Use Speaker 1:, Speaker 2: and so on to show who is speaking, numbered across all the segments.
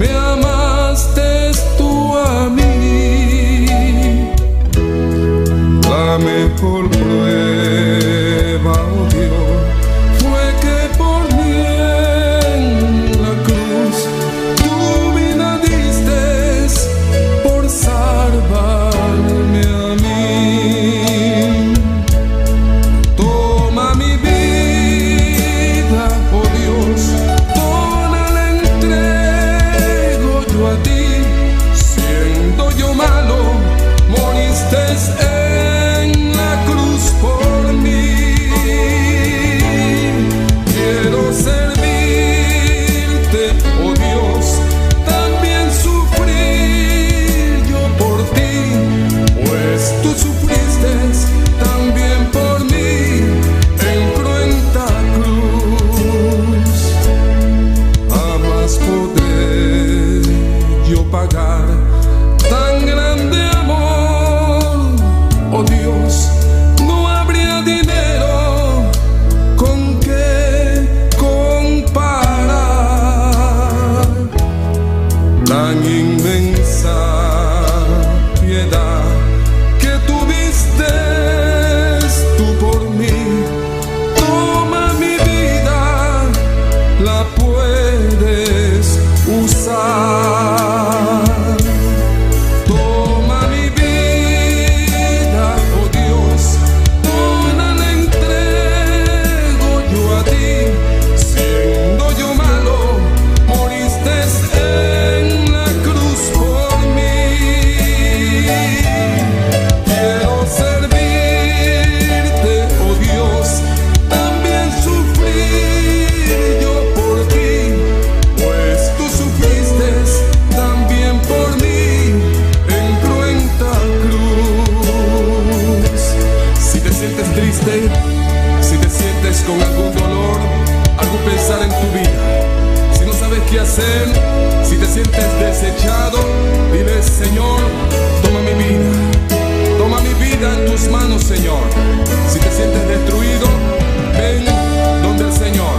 Speaker 1: me amaste tú a mí. La mejor prueba, oh Dios, fue que por mí en la cruz tu vida diste por salvarme a mí. Toma mi vida, oh Dios, toda la entrego yo a ti. Siendo yo malo, moriste en la cruz por mí. Quiero servirte, oh Dios, también sufrir yo por ti, pues tú sufriste también por mí en cruenta cruz. Jamás podré yo pagar tan grande amor, oh Dios. No habría dinero con que comparar tan inmensa piedad que tuviste tú por mí. Toma mi vida, la puedes usar. Toma mi vida, oh Dios, toda la entrego yo a ti. Siendo yo malo, moriste en la cruz por mí. Quiero servirte, oh Dios, también sufrir yo por ti, pues tú sufriste también por mí en cruenta cruz. Si te sientes triste, si te sientes con algún dolor, algún pesar en tu vida, si no sabes qué hacer, si te sientes desechado, dile: Señor, toma mi vida en tus manos, Señor. Si te sientes destruido, ven donde el Señor.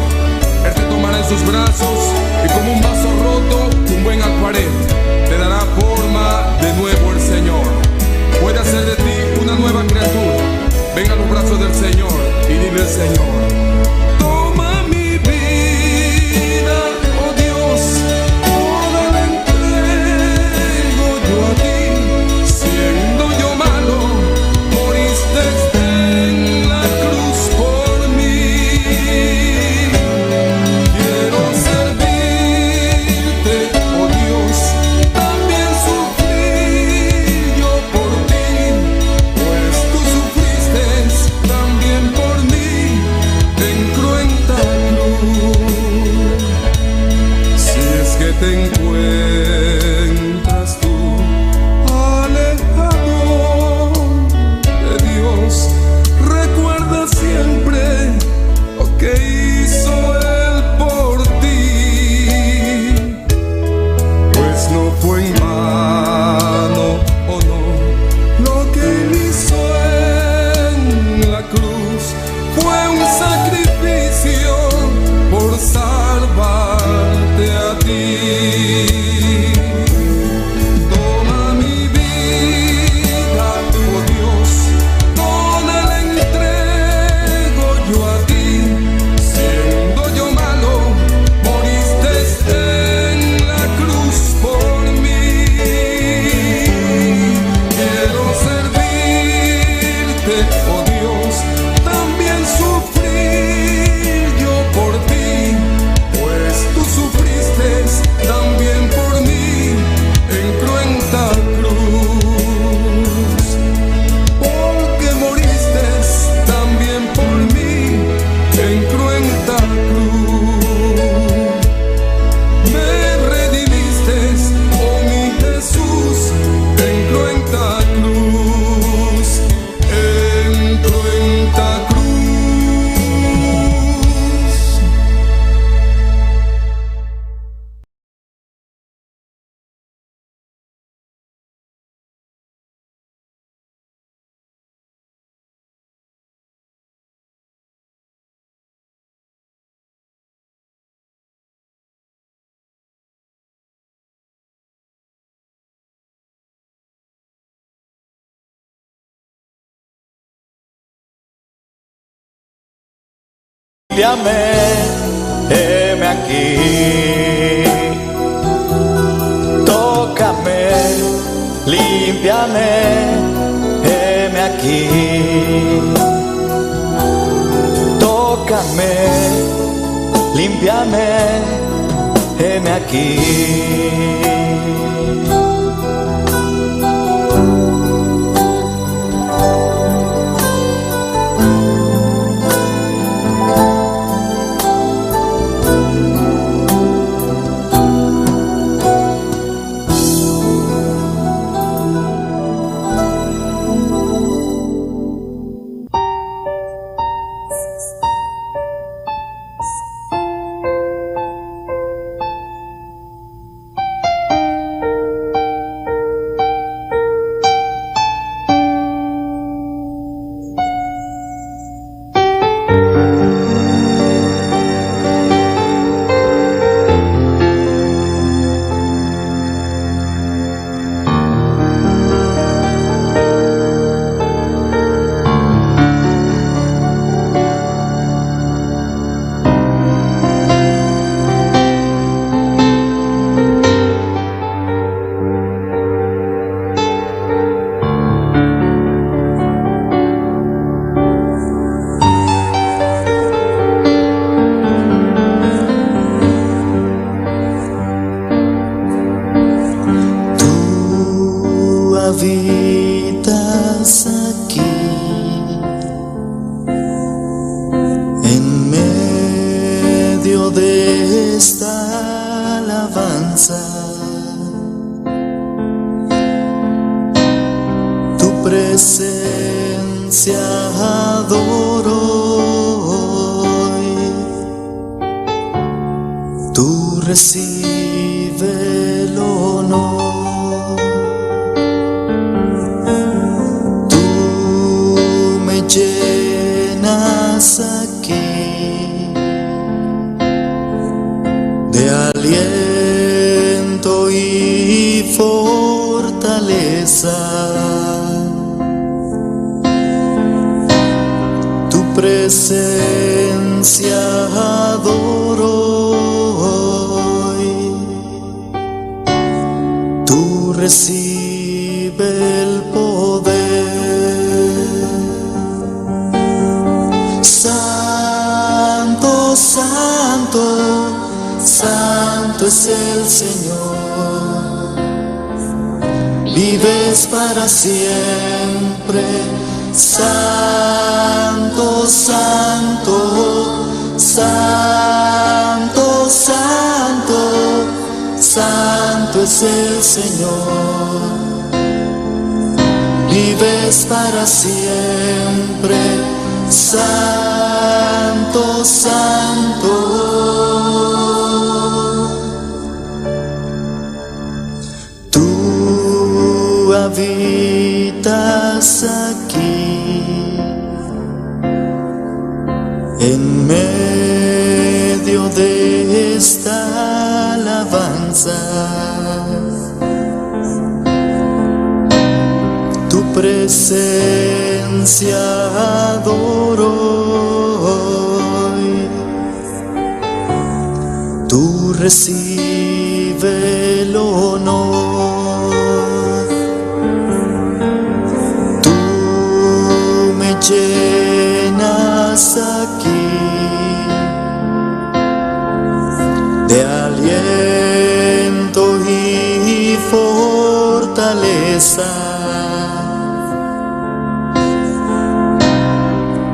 Speaker 1: Él te tomará en sus brazos y como un vaso roto, un buen alfarero, te dará forma de nuevo el Señor. Puede hacer de ti una nueva criatura. Ven a los brazos del Señor y dile al Señor: toma mi vida, oh Dios, toda la entrego yo a ti. Siendo yo malo, moriste en la cruz por mí. Quiero servirte, oh Dios, también sufrir yo por ti, pues tú sufriste también por mí
Speaker 2: Límpiame, heme aquí. Tócame, límpiame, heme aquí. Tócame, límpiame, heme aquí. Habitas aquí en medio de esta alabanza. Tu presencia adoro hoy. Tú recibe el honor. Llenas aquí de aliento y fortaleza. Tu presencia adoro hoy. Tú recibe el poder. Santo, santo, santo es el Señor. Vives para siempre. Santo, santo, santo, santo, santo es el Señor. Vives para siempre. Santo, santo. Tú habitas aquí en medio de esta alabanza. Tu presencia adoro hoy. Tú recibe el honor. Tú me llenas aquí de aliento y fortaleza.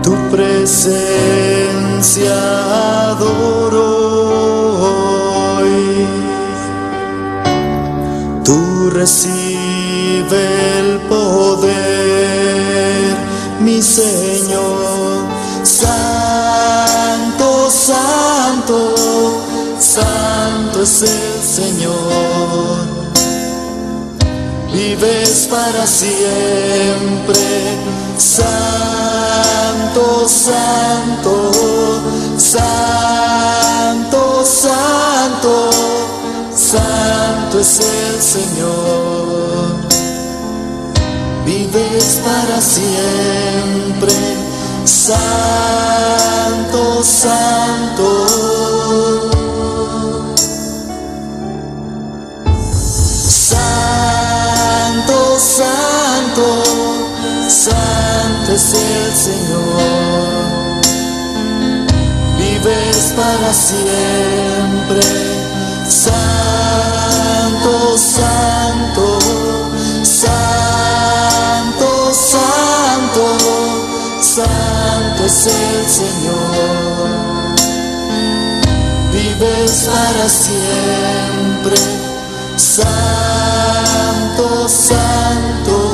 Speaker 2: Tu presencia adoro hoy. Tú recibe el poder, mi Señor. Santo, santo, santo es el Señor. Vives para siempre. Santo, santo, santo, santo, santo es el Señor. Vives para siempre. Santo, Santo. Santo, Santo, Santo es el Señor. Vives para siempre. Santo, Santo, Santo, Santo, Santo es el Señor. Vives para siempre. Santo, Santo.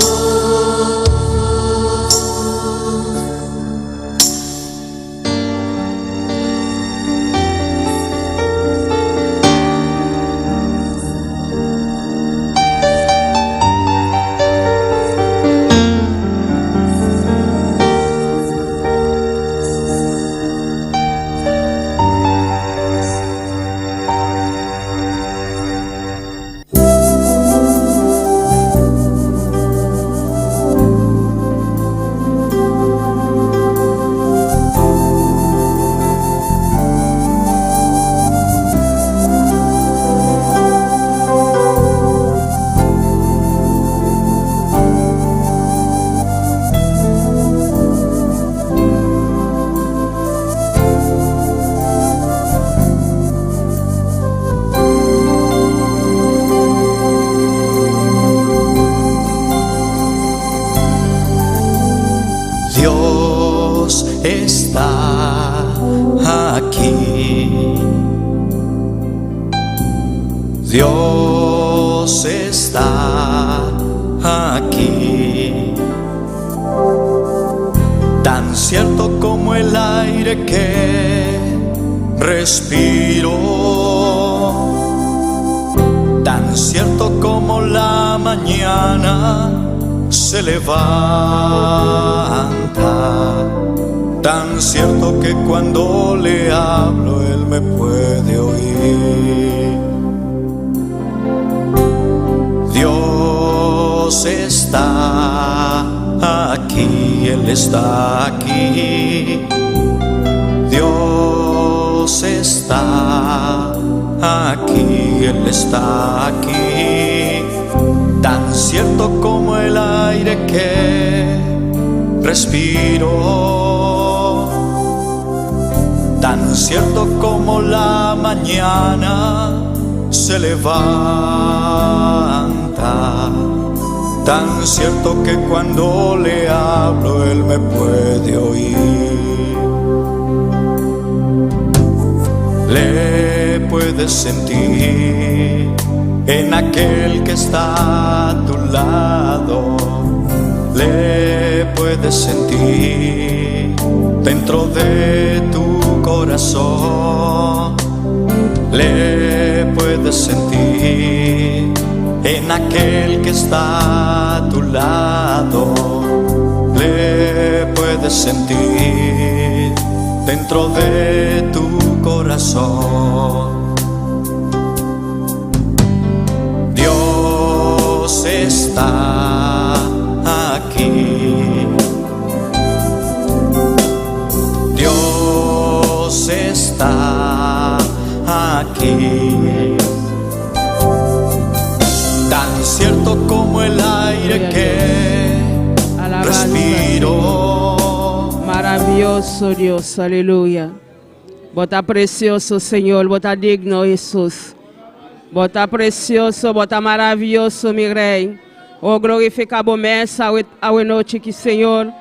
Speaker 3: Dios está aquí. Dios está aquí. Tan cierto como el aire que respiro, tan cierto como la mañana se levanta, tan cierto que cuando le hablo Él me puede oír. Dios está aquí, Él está aquí. Dios está aquí, Él está aquí. Tan cierto como el aire que respiro, tan cierto como la mañana se levanta, tan cierto que cuando le hablo Él me puede oír. Le puedes sentir en aquel que está a tu lado, le puedes sentir dentro de tu corazón, le puedes sentir en aquel que está a tu lado, le puedes sentir dentro de tu corazón. Dios está aquí. Dios está aquí. Tan cierto como el aire que respiro.
Speaker 4: Maravilloso Dios, aleluya. Bota precioso, Señor, bota digno, Jesús. Bota precioso, bota maravilhoso, meu rei. Oh, glorificado mesa a noite que, Senhor.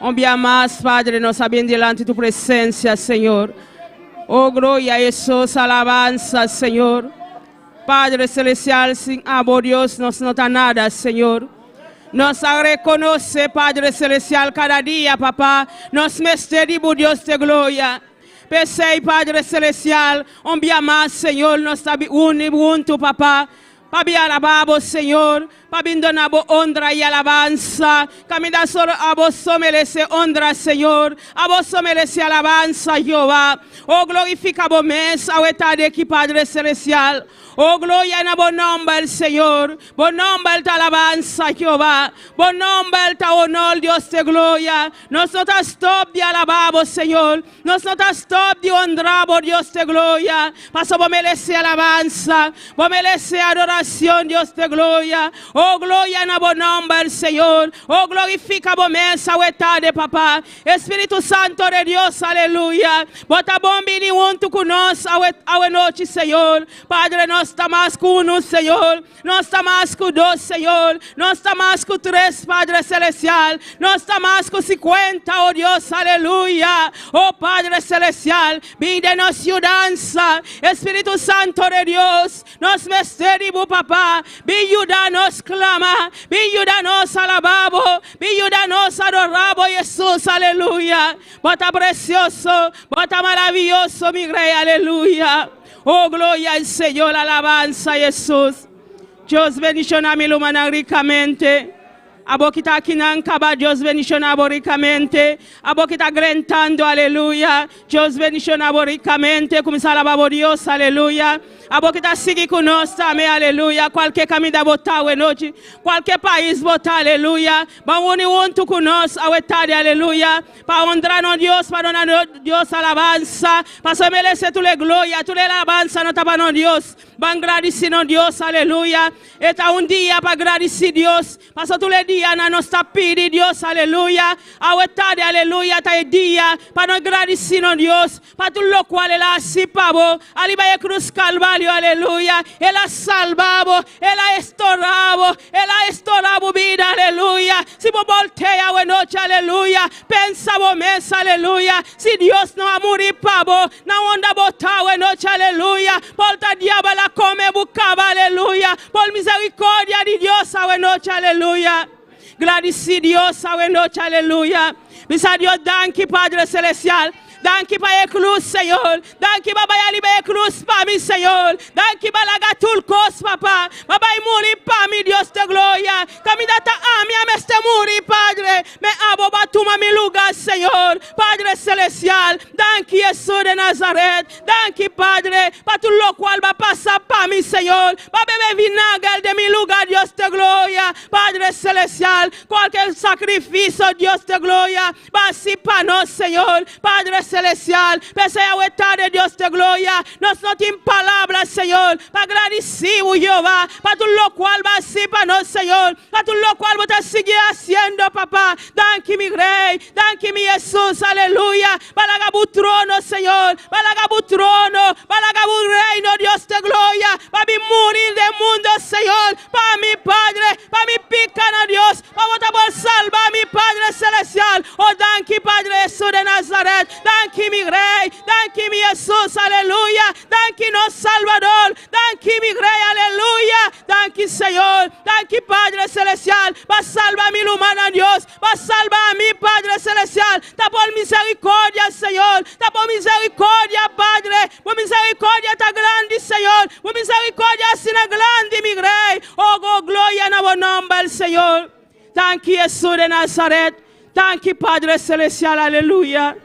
Speaker 4: Um dia mais, Padre, nós sabemos delante de tua presença, Senhor. Oh, glória a Jesus, alabança, Senhor. Padre celestial, sem amor, Deus, nós não tá nada, Senhor. Nós reconhecemos, Padre celestial, cada dia, papá, nós mestres, Deus de glória. Pensei, Padre celestial, um dia mais, Senhor, nós estamos juntos, papá. Para alabamos, Senhor, Pabindona bo honra y alabanza. Camina solo a vos merece honra, Señor. A vos merece alabanza, Jehová. Oh, glorifica vos mes, a vuestra de aquí, Padre Celestial. Oh, gloria en buen nombre, Señor. Buen nombre te alabanza, Jehová. Buen nombre te honor, Dios de gloria. Nos no te stop de alabamos, Señor. Nos no te stop de honramos, Dios de gloria. Paso, vos merece alabanza. Vos merece adoración, Dios de gloria. Oh, gloria en buen nombre, Señor. Oh, glorifica vos mesa, de papá. Espíritu Santo de Dios, aleluya. Bota bombini junto con nos, a noche, Señor. Padre, no está más con uno, Señor. No está más con dos, Señor. No está más con tres, Padre Celestial. No está más con 50, oh Dios, aleluya. Oh Padre Celestial, vídenos danza. Espíritu Santo de Dios, nos misterioso, papá. Ayúdanos, clama. Ayúdanos, alababo. Ayúdanos, adorabo, Jesús, aleluya. Bota precioso, bota maravilloso, mi rey, aleluya. Oh, gloria al Señor, alabanza, Jesús. Dios bendiciona a mi lumana ricamente. Abo que está aquí en Caba, Dios bendiciona ricamente. Abo que está grentando, aleluya. Dios bendiciona ricamente. Comienza a alabar Dios, aleluya. Abo que está sigue con nosotros también, aleluya. Cualquier camino votar, noche. Cualquier país votar, aleluya. Vamos unir junto con nosotros, a tarde, aleluya. Para honrar a Dios, para donar Dios alabanza. Para se merece toda la gloria, toda la alabanza, no tapa a Dios. Van agradecer a Dios, aleluya. Está un día para agradecer a Dios. Para todos los días, no está pidiendo Dios, aleluya. A tarde, aleluya, está el día para agradecer a Dios. Para todo lo cual Él ha sipado. Aliba cruz Calvario, aleluya. Él ha salvado, Él ha estorado vida, aleluya. Si vos voltea a noche, aleluya. Pensa vos mesa, aleluya. Si Dios no ha morido para vos, no onda botar a noche, aleluya. Volta diablo la come buscaba, aleluya. Por misericordia de Dios, a noche, aleluya. Gracias Dios, a noche, aleluya. Misa Dios, danke Padre Celestial. Danke para la cruz, Señor. Danke para la cruz para mi Señor. Danke para la gatulcos, papá. Papá, y morir para mi Dios de gloria. Caminata a mí, a este morir, Padre. Me abo batuma mi lugar, Señor. Padre Celestial. Danke, Jesús de Nazaret. Danke, Padre. Para tu lo cual va a pasar para mi Señor. Va a beber vinagre de mi lugar, Dios de gloria. Padre Celestial. Cualquier sacrificio, Dios de gloria. Va así para nos, Señor. Padre Celestial, pese a vuestra de Dios de gloria, nos no tienen palabras, Señor, para agradecer, Jehová, para todo lo cual va a ser para nosotros, Señor, para todo lo cual vos te sigue haciendo, papá. Danke, mi rey, danke, mi Jesús, aleluya, para gabu trono, Señor, para gabu trono, para gabu reino, Dios de gloria, para mi morir del mundo, Señor, para mi Padre, para mi picana, Dios, para vos te salvar, mi Padre Celestial. Oh, danke, Padre Jesús de Nazaret. Danke mi rey, danke mi Jesús, aleluya. Danke nos Salvador, danke mi rey, aleluya. Danke Señor, danke Padre Celestial. Va a salvar a mi humana Dios, va a salvar a mi Padre Celestial. Ta por misericordia, Señor, ta por misericordia, Padre. Por misericordia está grande, Señor. Por misericordia sina grande, mi rey. Oh, gloria en buen nombre, Señor. Danke Jesús de Nazaret. Danke Padre Celestial, aleluya.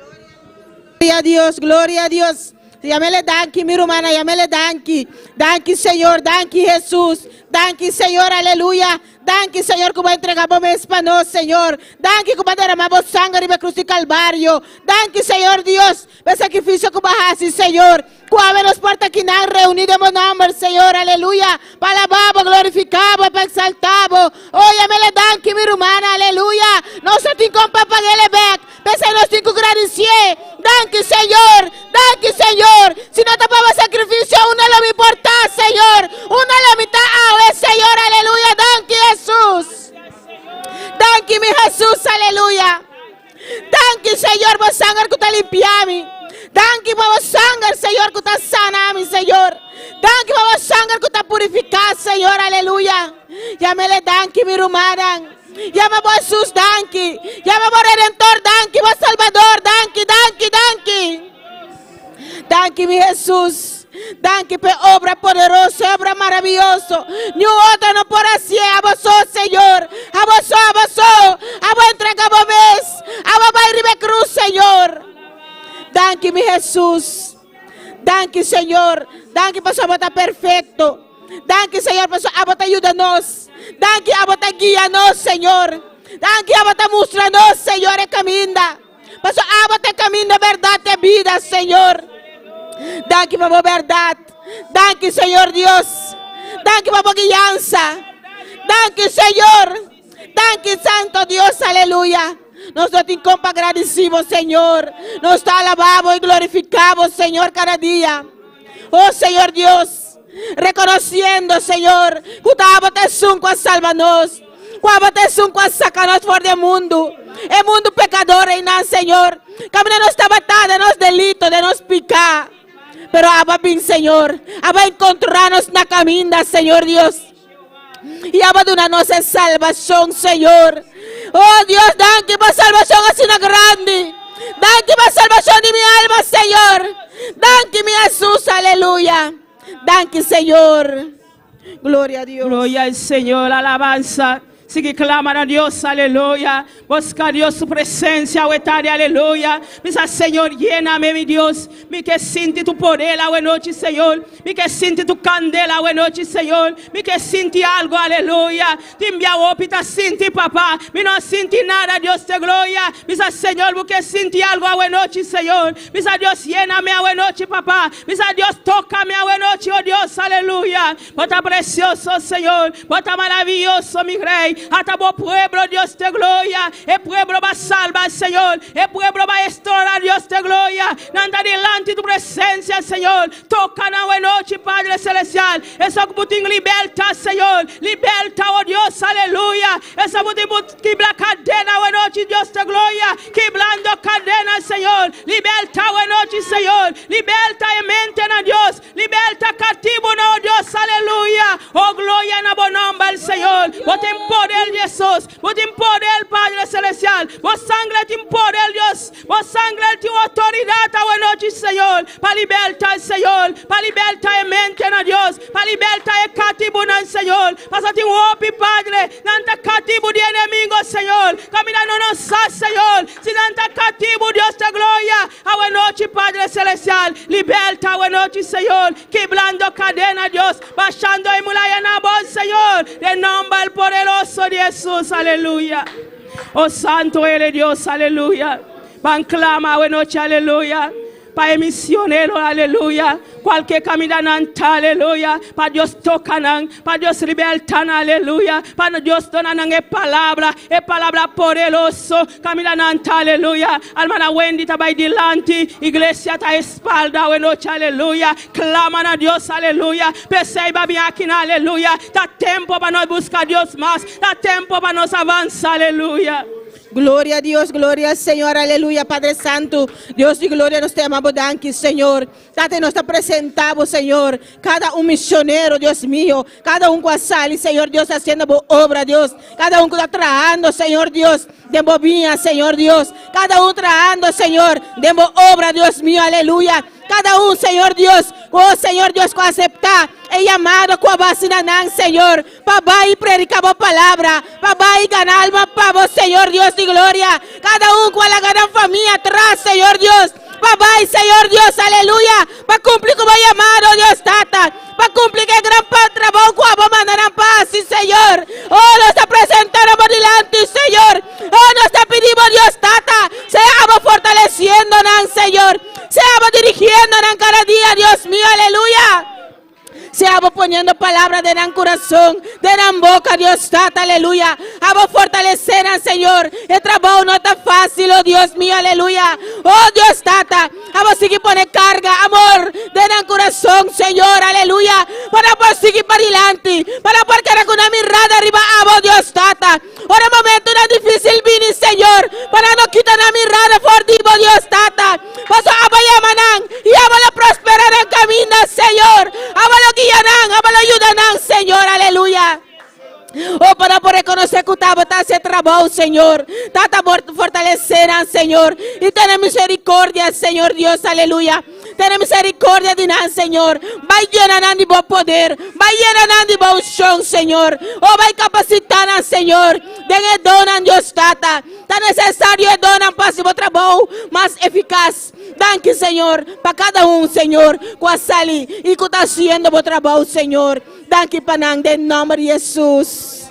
Speaker 5: Gloria a Dios, gloria a Dios. Llámele danke, mi hermana, llámele danke. Danke, Señor, danke, Jesús. Danke, Señor, aleluya. Danke, Señor, como entregamos español, Señor. Danke, como derramamos sangre en la cruz de Calvario. Danke, Señor Dios, el sacrificio que bajaste, Señor. Cuave nos porta aquí reunidos en nombre, Señor, aleluya. Para alabamos, glorificamos, para exaltamos. Oh, llámele danke, mi hermana, aleluya. Nosotros compa paguele back. Pese a nosotros agradecer. Danke, Señor. Danke, Señor. Si no tapamos sacrificio, uno lo importa, Señor. Uno lo mitad ahora, Señor, aleluya. Danke, Jesús. Danke, mi Jesús, aleluya. Danke, Señor, por sangre que te limpiami. Danke por sangre, Señor, que te sanami, Señor. Danke por sangre que te purifica, Señor, aleluya. Llámele danke, mi hermana. Llama por Jesús, danke. Llama por Redentor, danke. Por Salvador, danke, danke, danke. Danke, mi Jesús. Danke por obra poderosa, obra maravillosa. Ni outra não por assim, a você, Senhor. A você, a vos entregamos vez. A vos vai ribe cruz, Senhor. Danke, meu Jesus. Danke, Senhor. Danke, por sua bota perfeito. Danke, Senhor, por sua bota ajuda-nos. Danke, a bota guia-nos, Senhor. Danke, a bota mostra-nos, Senhor, e caminha. Por sua bota caminho, verdade e vida, Senhor. Danke por a verdade. Danke, Senhor Deus. Danke por a guiança. Danke, Senhor. Danke, Santo Deus. Aleluia. Nós te compa agradecemos, Senhor. Nós te alabamos e glorificamos, Senhor, cada dia. Oh, Senhor Deus. Reconhecendo, Senhor, que tu abates a salva-nos. Que abates a sacar-nos fora do mundo. É mundo pecador, reinar, Senhor. Camina nossa batalha, nos delitos, de nos picar. Pero Abba bien, Señor, Abba encontrarnos na caminda, Señor Dios. Y Abba de una noche salvación, Señor. Oh Dios, danke por salvación así una grande. Danke por salvación de mi alma, Señor. Danke, mi Jesús, aleluya. Danke, Señor. Gloria a Dios.
Speaker 4: Gloria al Señor, alabanza. Sigue clamando a Dios, aleluya. Busca a Dios su presencia, aleluya. Misa, Señor, lléname, mi Dios. Mi que siente tu poder, buena noche, Señor. Mi que siente tu candela, buena noche, Señor. Mi que siente algo, aleluya. Te envía opita, siente, papá. Mi no siente nada, Dios te gloria. Misa, Señor, mi que siente algo, buena noche, Señor. Misa, Dios, lléname, buena noche, papá. Misa, Dios, tócame, buena noche, oh Dios, aleluya. Bota precioso, Señor. Bota maravilloso, mi rey. Hasta vos pueblo, Dios te gloria. El pueblo va a salvar, Señor. El pueblo va a restaurar, Dios te gloria. Anda delante de tu presencia, Señor. Toca na noche, Padre Celestial. Esa que liberta, Señor. Liberta, oh Dios, aleluya. Esa que quebra cadena, oh noche, Dios te gloria. Quebrando cadena, Señor. Liberta, oh noche, Señor. Liberta y mente, na Dios. Liberta cativo, na oh Dios, aleluya. Oh gloria, na buen nombre, Señor. Vos te poder, Jesús. Vos te poder, Padre Celestial. Vos sangre te poder, Dios. Vos sangre te autoridad, oh noche, Señor. Para libertar, Señor. Para libertar y mente, na Dios. Para libertar y cativo, na Señor. Para te opi, Padre. Nanta cativo de enemigo, Señor. Caminando no sa, Señor. Si nanta cativo, Dios te gloria. A noche, Padre Celestial. Liberta, a noche, Señor. Quebrando cadena, Dios. Bajando y mulaya na voz, Señor. De nombre poderoso de Jesús, aleluya. Oh santo eres Dios, aleluya. Van clama, a noche, aleluya. Para el misionero, aleluya. Cualquier caminante, aleluya. Para Dios tocan, para Dios libertan, aleluya. Para Dios donan palabra poderoso. Caminante, aleluya. Almana Wendy está ahí delante. Iglesia está espalda, noche, aleluya. Claman a Dios, aleluya. Perceba bien aquí, aleluya. Da tiempo para nos buscar a Dios más. Da tiempo para nos avanzar, aleluya.
Speaker 5: Gloria a Dios, gloria al Señor, aleluya, Padre Santo. Dios de gloria, nos te amamos, danke, Señor. Date nos te presentamos, Señor. Cada un misionero, Dios mío. Cada un guasal, Señor Dios, haciendo obra, Dios. Cada uno está trabajando, Señor Dios, de bobina, Señor Dios. Cada uno trabajando, Señor, de obra, Dios mío, aleluya. Cada uno, Señor Dios, oh Señor Dios, con aceptar el llamado, con vacinar, Señor. Papá y predicar a palabra. Papá y ganar alma para vos, Señor Dios de gloria. Cada uno con la gran familia atrás, Señor Dios. Papá y Señor Dios, aleluya. Para cumplir como llamado, Dios Tata. Para cumplir que gran trabajo, como mandarán paz, sí, Señor. Oh, nos está presentando por delante, Señor. Oh, nos está pidiendo, Dios Tata. Seamos fortaleciendo, Señor. Seamos dirigiendo cada día, Dios mío, aleluya. Seamos poniendo palabras de gran corazón, de gran boca, Dios Tata, aleluya. Vamos a fortalecer al Señor. El trabajo no está fácil, oh Dios mío, aleluya. Oh Dios Tata, vamos a seguir poner carga, amor, de gran corazón, Señor, aleluya. Para poder seguir para adelante, para poder quedar con una mirada arriba, oh Dios Tata. Ahora momento no difícil vini, Señor, para no quitar la mirada por ti, oh Dios Tata. Vamos a llamarán y vamos a prosperar en camino, Señor. Vamos a ayudan, Señor, aleluya. Oh, para poder reconocer que usted hace trabajo, Señor. Tata fortalecerán, Señor. Y tener misericordia, Señor Dios, aleluya. Ten misericordia de nan, Señor. Vai llena nan de bom poder. Vai llena nan de bom chão, Señor. Oh, vai capacitar nan, Señor. Den donan Dios tata. Tá necessário donan para o trabalho mais eficaz. Danke, Señor, para cada Señor, com a sali e que está haciendo o trabalho, Señor. Danke, Panang, em nome de Jesus.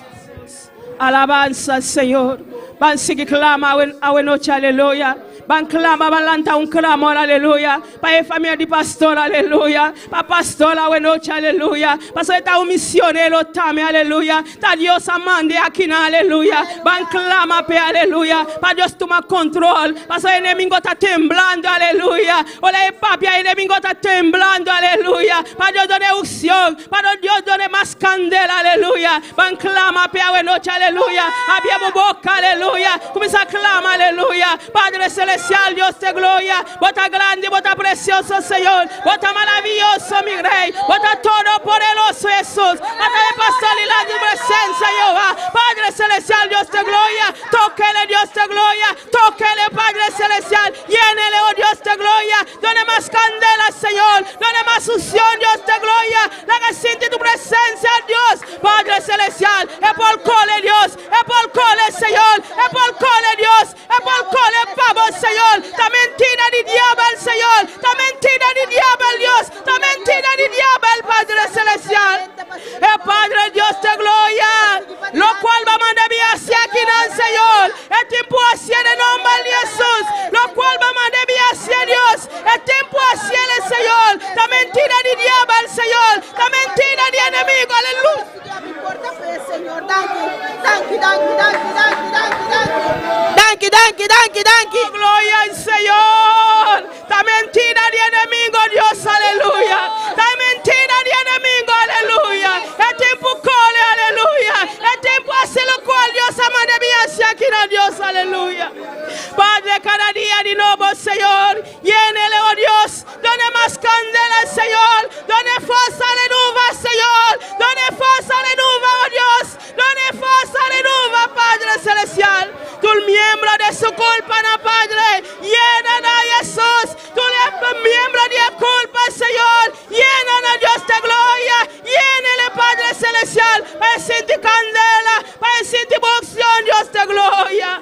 Speaker 4: Alabanza, Señor. Van sigue clama a noche, aleluya. Van clama, van lanta un clamor, aleluya. Para la familia de pastor, aleluya. Para pastor, a noche, aleluya. Para esta misión, tame, aleluya. Ta Dios amande aquí, aleluya. Van clama, aleluya. Para Dios toma control. Para el enemigo está temblando, aleluya. Hola, papi, el enemigo está temblando, aleluya. Para Dios done unción. Para Dios done más candela, aleluya. Van clama, a noche, aleluya. Abbiamo boca, aleluya. Comienza a clamar, aleluya. Padre celestial, Dios de gloria. Bota grande, bota precioso, Señor. Bota maravilloso, mi rey. Bota todo poderoso, Jesús. Bota de pastor y la presencia, Jehová. Padre celestial, Dios de gloria. Tóquele, Dios de gloria. Tóquele, Padre celestial. Llénele, oh Dios de gloria. Done más candela, Señor. Done más unción, Dios de gloria. La que siente tu presencia, Dios. Padre celestial. Es por cole, Dios. Es por cole, Señor. Es por cole, Dios. Es por cole, pavo, Señor. Ta mentira di diablo, Señor. Ta mentira di diablo, Dios. Ta mentira di diablo, Padre celestial. Padre Dios de gloria. Lo cual va a mandar hacia aquí, Señor. Es tiempo hacia el nombre de Jesús. Lo cual va a mandar hacia Dios. Es tiempo hacia el Señor. Ta mentira di diablo, Señor. Ta mentira di enemigo, aleluya.
Speaker 5: Señor, danke.
Speaker 4: Gloria al Señor. Ta mentira di enemigo, Dios, aleluya. Ta mentira di enemigo, aleluya. Es tiempo cole, aleluya. Es tiempo hacer lo cual Dios ama de mí hacia aquí, Dios, aleluya. Padre, cada día de nuevo, Señor. Llénele, oh Dios. Done más candela, Señor. Done fuerza, aleluya, Señor. Done fuerza, aleluya, oh Dios. Done fuerza, aleluya, Padre celestial. Tú el miembro de su culpa, no, Padre. Llena a Jesús. Tú eres miembro de culpa, Señor. Llena a Dios de gloria. Llénele, Padre celestial. Para sentir candela. Para sentir unción, Dios de gloria.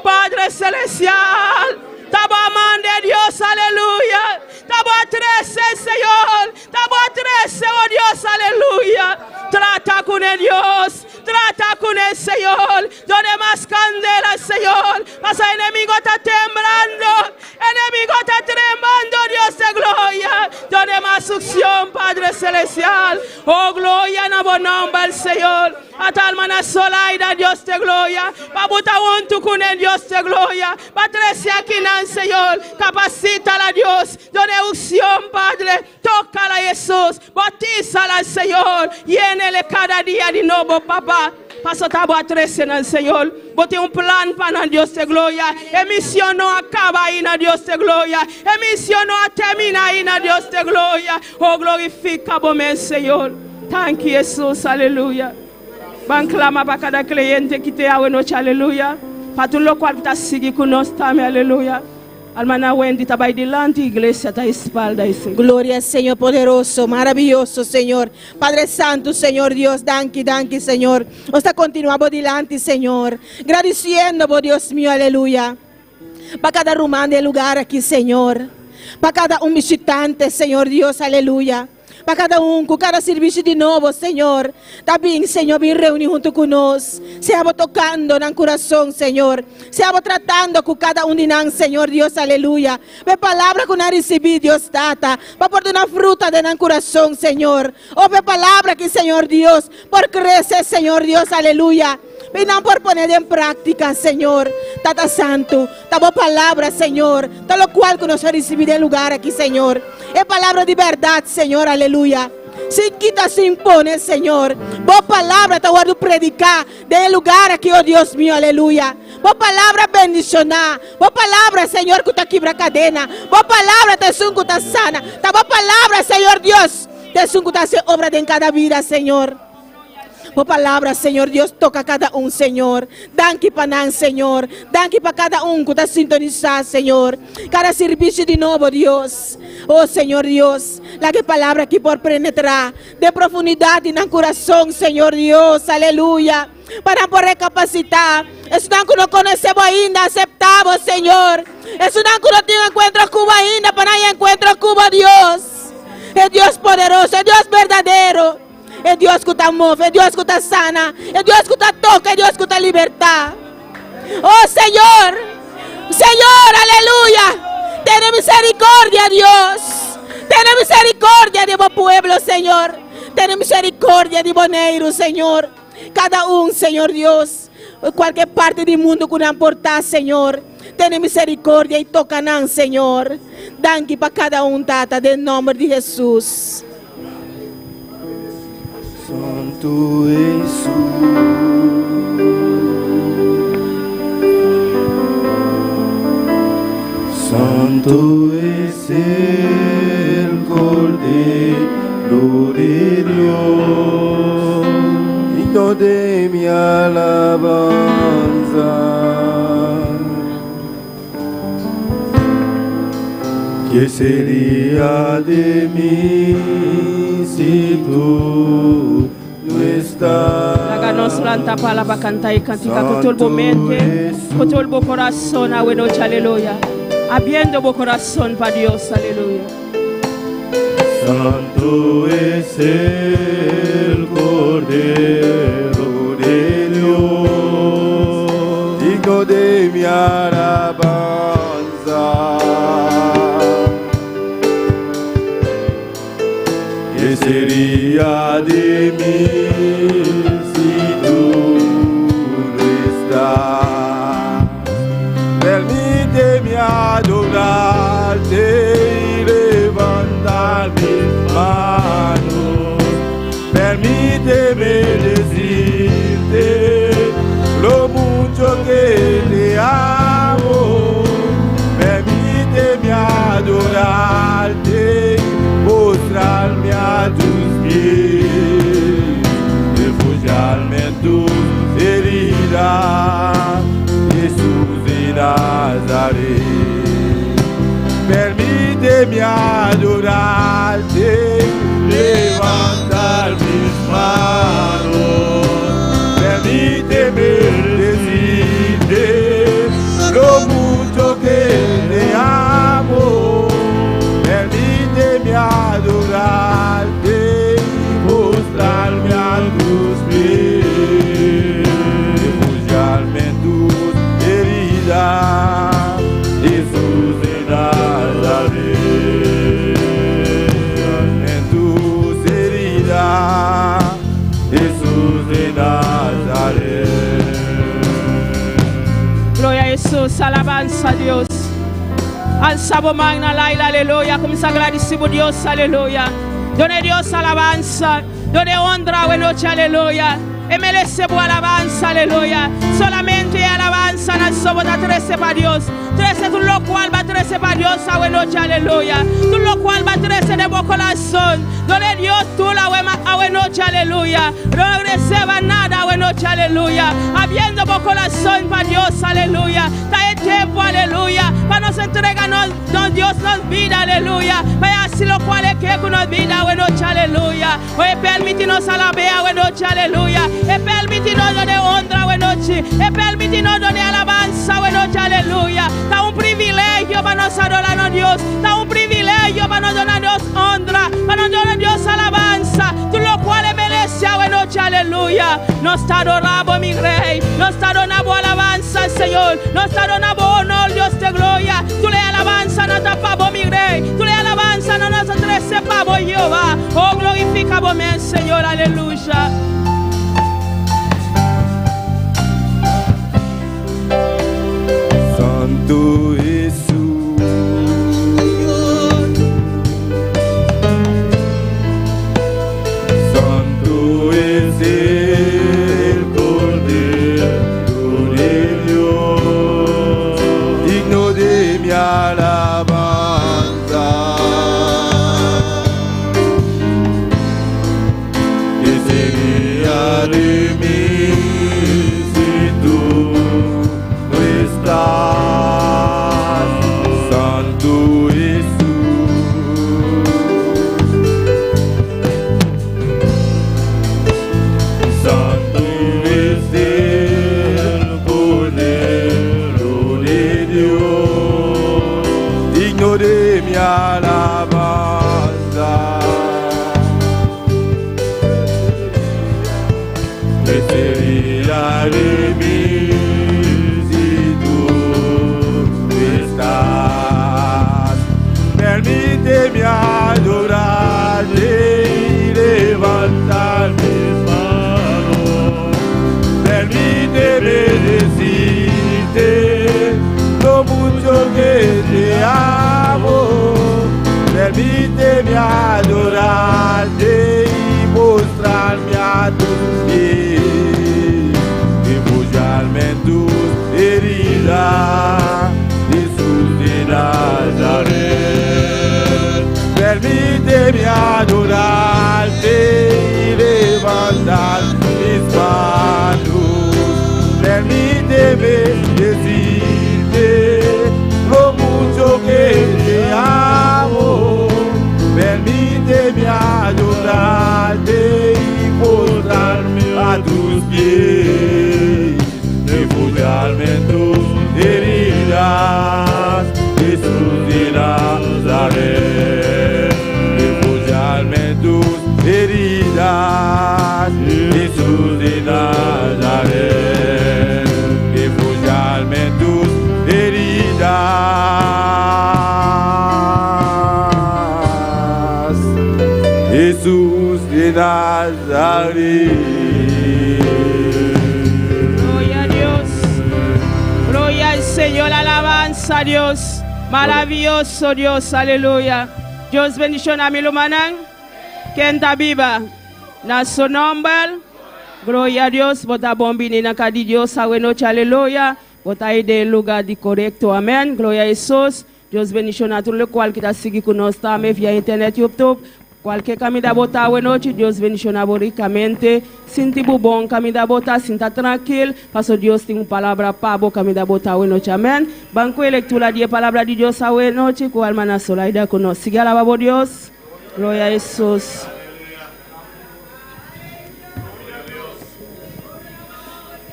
Speaker 4: Padre celestial. Estamos amando a Dios, aleluya. Estamos a 13, Señor. Estamos a 13, oh Dios, aleluya. Trata con el Dios. Trata con el Señor. Done más candela, Señor. Pasa, el enemigo está temblando. El enemigo está tremendo, Dios de gloria. Done más unción, Padre celestial. Oh, gloria en el nombre del Señor. A tal manera sola, Dios de gloria. Pa buta unto con el Dios de gloria. Pa 13 aquí, Señor. Capacítala, Dios. Done unción, Padre. Tócala, Jesús. Bautízala, Señor. Llénele cada día de nuevo, papá. Paso tabo a 13 en el Señor. Bote un plan para Dios de gloria. Emisión no acaba ahí, Dios de gloria. Emisión no termina ahí, Dios de gloria. Oh, glorifica por el Señor. Thank you, Jesús. Aleluya. Van clama para cada creyente que te haga noche. Aleluya. Para todo lo cual está sigue con nosotros también. Aleluya. Almana Wendy está ahí delante, iglesia está a espalda.
Speaker 5: Gloria al Señor poderoso, maravilloso, Señor. Padre Santo, Señor Dios, danke, Señor. Hasta continuamos delante, Señor. Agradeciendo, por Dios mío, aleluya. Para cada rumán del lugar aquí, Señor. Para cada visitante, Señor Dios, aleluya. Para cada com cada serviço de novo, Senhor. Também, Senhor, vem reunir junto conosco. Seamos tocando no coração, Senhor. Seamos tratando com cada de nós, Senhor Deus, aleluia. A palavra que nós recebemos, Deus, tata. Para pôr uma fruta de nosso coração, Senhor. A palavra que, Senhor Deus, por crescer, Senhor Deus, aleluia. E não por poner em prática, Senhor. Tata Santo, tá boa palavra, Senhor. Tá lo qual que nós recebemos em lugar aqui, Senhor. É palavra de verdade, Senhor, aleluia. Se quita, se impone, Senhor. Boa palavra, tá guardo predicar de lugar aqui, oh Deus meu, aleluia. Boa palavra bendicionar. Boa palavra, Senhor, que tá quebra cadena. Boa palavra, te sunco tá sana. Tá boa palavra, Senhor Deus. Te sunco tá se obra de cada vida, Senhor. Por palabra, Señor Dios, toca a cada un, Señor. Danke panan, Señor. Danke para cada un que está sintonizado, Señor. Cada servicio de nuevo, Dios. Oh, Señor Dios, la que palabra que por penetrar de profundidad en el corazón, Señor Dios, aleluya. Para poder recapacitar. Es una que no conocemos ainda, aceptamos, Señor. Es una que no tiene encuentro Cuba ainda, para ir encuentro Cuba, Dios. Es Dios poderoso, es Dios verdadero. Es Dios que te mueve, es Dios que te sana, es Dios que te toca, es Dios que te libertad. Oh Señor, Señor, aleluya. Ten misericordia, Dios. Ten misericordia de tu pueblo, Señor. Ten misericordia de Boneiro, Señor. Cada un, Señor Dios, cualquier parte del mundo que no importa, Señor. Ten misericordia y tocan, Señor. Danke para cada un, Tata, en nombre de Jesús.
Speaker 3: Santo Jesús, Santo es el Cordero de Dios, digno de mi alabanza. ¿Qué sería de mí si tú no estás?
Speaker 4: Háganos la palabra cantar y cantar con todo el mente, con todo el corazón, a buena noche, aleluya. Abriendo tu corazón para Dios, aleluya.
Speaker 3: Santo es el Cordero de Dios, digno de mi alabanza. ¿Qué sería de mí si tú no estás? Permíteme adorarte y levantar mis manos. Permíteme decirte lo mucho que te amo. Permíteme adorarte, mostrarme a tus pies, refugiarme en tus heridas, Jesús de Nazaret. Permíteme adorarte, levantar mis manos. Permíteme decirte lo mucho que te amo. Permíteme adorarte y mostrarme a tus pies, refugiarme en tus heridas, Jesús de Nazaret. Refugiarme en tus heridas, Jesús de Nazaret.
Speaker 4: Gloria a Jesús, alabanza a Dios. Alzamos magna laila, aleluya. Consagradísimo Dios, aleluya. Done Dios alabanza, done honra, buena noche, aleluya. Y merecemos alabanza, aleluya. Solamente alabanza, no somos a 13 para Dios. 13 tú lo cual va 13 para Dios, a buena noche, aleluya. Tú lo cual va 13 de tu corazón. Done Dios tú la buena noche, aleluya. No receba nada, buena noche, aleluya. Habiendo tu corazón para Dios, aleluya. Está el tiempo, aleluya. Para nos entregarnos, Dios nos vida, aleluya. Para así lo cual es que nos vida, buena noche, aleluya. Hoy permítanos alabar, buena noche, aleluya. E permitinos donde honra, buena noche. E permitinos donde alabanza, buena noche, aleluya. Está un privilegio para nos adorar a Dios. Está un privilegio para nos donar a Dios honra, para nos donar a Dios alabanza. Tú lo cual merece, buena noche, aleluya. Nos está adorando, mi rey. Nos está donando alabanza, Señor. Nos está donando honor, Dios de gloria. Tú le alabanza, no te pavo, mi rey. Tú le alabanza, no nos atrece pavo, Jehová. Oh, glorifica vos, mi Señor, aleluya.
Speaker 3: Santo Jesús, Santo es el Cordero de Dios, digno de mi alabanza. Que sería de Permíteme adorarte y levantar mis manos. Permíteme decirte lo mucho que te amo. Permíteme adorarte y postrarme a tus pies, refugiarme en tus heridas, Jesús de Nazaret. Refugiarme en tus heridas, Jesús de Nazaret. Refugiarme en tus heridas, Jesús de Nazaret.
Speaker 4: Gloria a Dios. Gloria al Señor, alabanza a Dios. Maravilloso Dios, aleluya. Dios bendición a mi lumanan. Que está viva. Na su nombre. Gloria a Dios. Bota bombini na kadi Dios. Awe noche, aleluya. Bota ahí del lugar de correcto. Amén. Gloria a Jesús. Dios bendición a todo el cual que está siguiendo con nosotros vía internet, YouTube. Cualquier camino bota awe noche, Dios bendición ricamente. Sinti bubon camino bota, sinta tranquilo. Paso Dios tiene una palabra para bo camino bota awe noche. Amén. Banco de lectura de palabra de Dios awe noche. Cual mana solaida con nos. Sigue alabado Dios. Gloria a Jesús.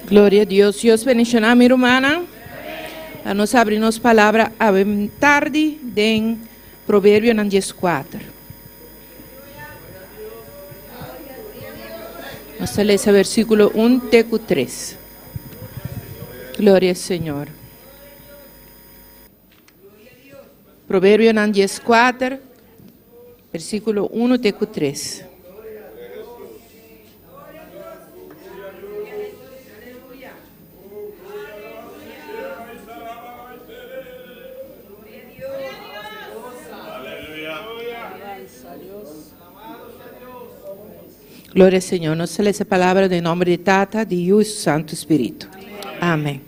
Speaker 6: Gloria a Dios. Dios bendición a mi hermana. A nos abrirnos palabra a tarde de Proverbio 10:4. Vamos a leer ese versículo 1-3. Gloria al Señor. Proverbio 10:4, versículo 1-3. Gloria al Señor. Nos lee esa palabra en nombre de Tata, de Hijo y su Santo Espíritu. Amén.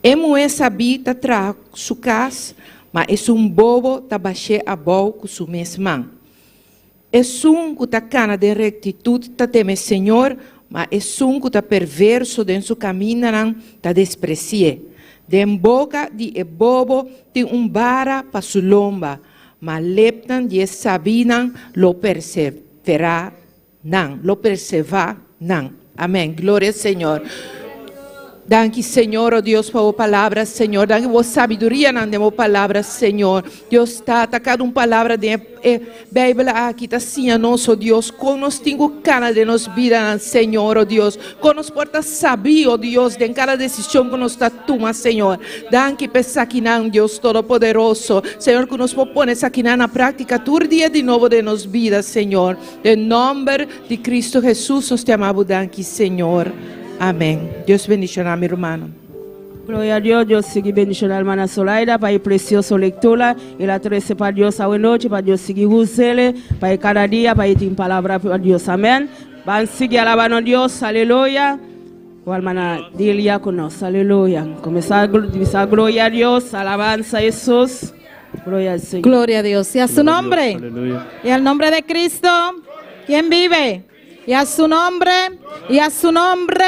Speaker 6: Emo é sabita tra su casa, mas é bobo tabaxe a bol com su mesma. É que ta cana de rectitude ta teme Senhor, mas é que ta perverso den su caminho ta desprecie. Den boca de bobo tem vara pa su lomba, mas leptan de sabinan lo perseverar. Lo perseva, não. Amém. Glória ao Senhor. Danke, Senhor, oh Deus, por palavra, Senhor. Danke por sabedoria na demo palavra, Senhor. Deus está atacando uma palavra de Bíblia aqui, está assim, nosso Deus. Com nos tenho cana de nos vida, Senhor, oh Deus. Com nos porta sabia, oh Deus, de cada decisão que nos está toma, Senhor. Danke por saquinar, Deus Todo-Poderoso. Senhor, que nos propõe saquinar na prática todo dia de novo de nos vida, Senhor. Em nome de Cristo Jesus, nos te amamos, danke, Senhor. Amém. Deus bendicionar meu irmão.
Speaker 4: Gloria a Dios, Dios sigue bendición a la hermana Solaida, para ir precioso lectura, y la 13 para Dios a noche, para Dios seguir usarle, para ir cada día, para ir en palabra para Dios, amén. Van sigue alabando a Dios, aleluya. O hermana Dilia con nosotros, aleluya. Comenzar a gloria a Dios, alabanza a Jesús, gloria al Señor.
Speaker 5: Gloria a Dios. Y a su nombre.
Speaker 3: Aleluya.
Speaker 5: Y al nombre de Cristo. ¿Quién vive? Y a su nombre. Y a su nombre.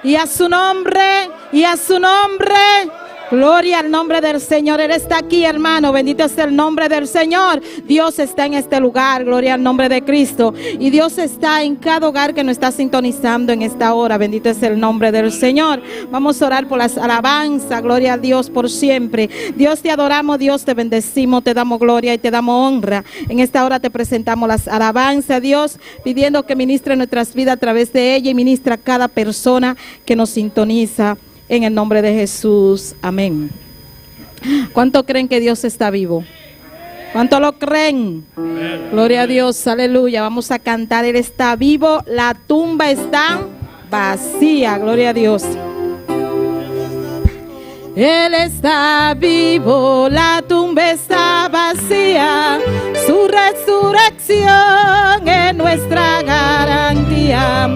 Speaker 5: Y a su nombre. Y a su nombre. Gloria al nombre del Señor. Él está aquí, hermano. Bendito es el nombre del Señor. Dios está en este lugar. Gloria al nombre de Cristo. Y Dios está en cada hogar que nos está sintonizando en esta hora. Bendito es el nombre del Señor. Vamos a orar por las alabanzas. Gloria a Dios por siempre. Dios, te adoramos. Dios, te bendecimos. Te damos gloria y te damos honra. En esta hora te presentamos las alabanzas, Dios, pidiendo que ministre nuestras vidas a través de ella y ministra a cada persona que nos sintoniza. En el nombre de Jesús, amén. ¿Cuánto creen que Dios está vivo? ¿Cuánto lo creen? Amén. Gloria a Dios, aleluya. Vamos a cantar, Él está vivo, la tumba está vacía. Gloria a Dios. Él está vivo, la tumba está vacía. Su resurrección es nuestra garantía.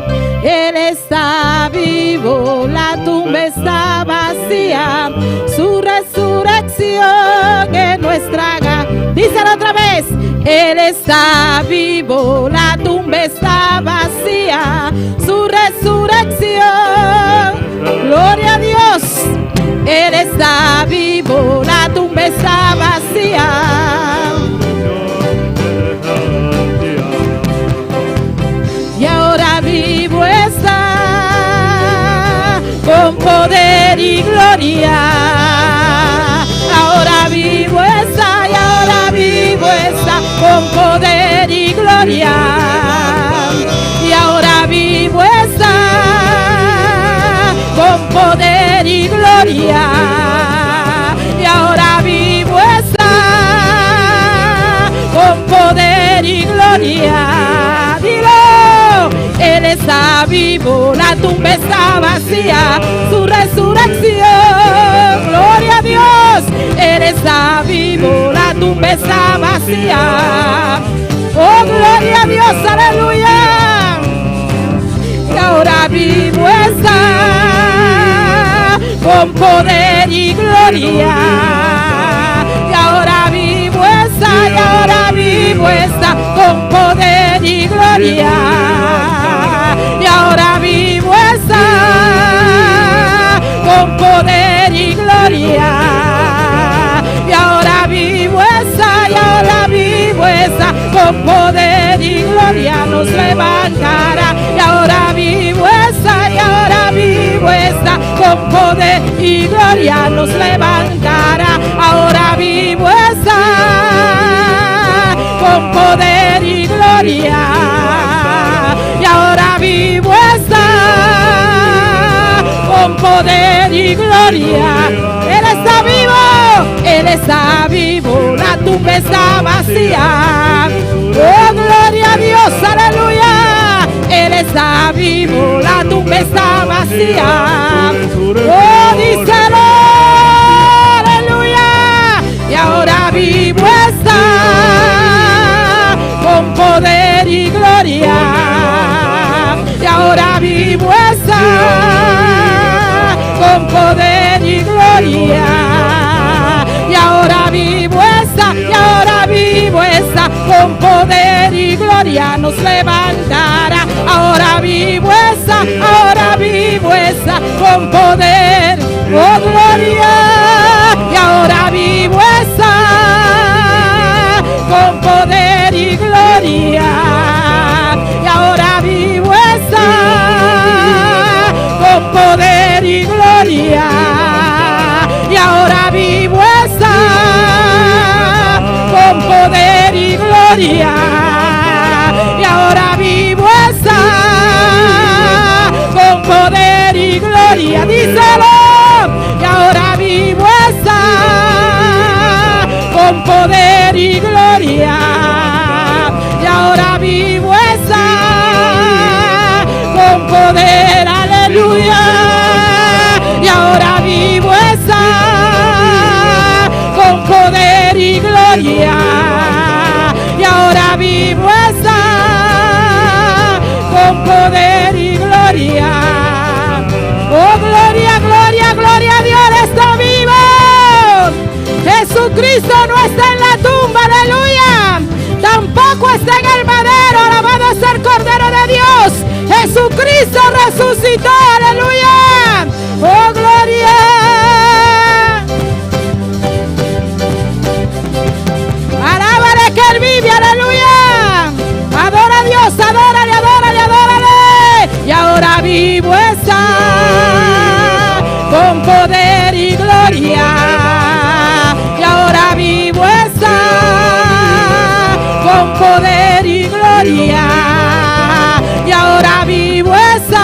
Speaker 5: Él está vivo, la tumba está vacía. Su resurrección es nuestra garantía. Díselo otra vez. vez. Él está vivo, la tumba está vacía, su resurrección. Gloria a Dios. Él está vivo, la tumba está vacía. Y ahora vivo está con poder y gloria. Ahora vivo está y ahora vivo está con poder y gloria. Y ahora vivo está con poder y gloria. Y ahora vivo está con poder y gloria. Dilo, Él está vivo, la tumba está vacía, su resurrección. Gloria a Dios, Él está vivo, la tumba está vacía. Oh, gloria a Dios, aleluya. Y ahora vivo está con poder y gloria. Y ahora vivo está, y ahora vivo está con poder y gloria. Y ahora vivo está con poder y gloria. Y ahora vivo está, y ahora vivo está con poder y gloria. Nos levantará. Y ahora vivo está, y ahora vivo está con poder y gloria. Nos levantará. Ahora vivo está con poder y gloria. Y ahora vivo está con poder y gloria. Él está vivo, Él está vivo, la tumba está vacía. Oh, gloria a Dios, aleluya. Él está vivo, la tumba está vacía. Oh, díselo, aleluya. Y ahora vivo está con poder y gloria. Y ahora vivo está con poder y gloria. Y ahora vivo está, y ahora vivo está con poder y gloria. Nos levantará. Ahora vivo está, ahora vivo está con poder, oh gloria. Y ahora vivo está con poder y gloria. Y ahora vivo está con poder y gloria. Y ahora vivo está con poder y gloria. Y ahora vivo está con poder y gloria. Díselo. Y ahora vivo está con poder y gloria. Y ahora vivo está con poder, aleluya. Y ahora vivo está con poder y gloria. Y ahora vivo está con poder y gloria. Oh, gloria, gloria, gloria a Dios, Él está vivo. Jesucristo no está en la tumba, aleluya. Tampoco está en el madero, alabado sea el Cordero de Dios. Jesucristo resucitó, aleluya. Oh, gloria. Alábale que Él vive, aleluya. Adora a Dios, adórale, adórale, adórale. Y ahora vivo está con poder y gloria. Y ahora vivo está con poder y gloria. Y ahora vivo está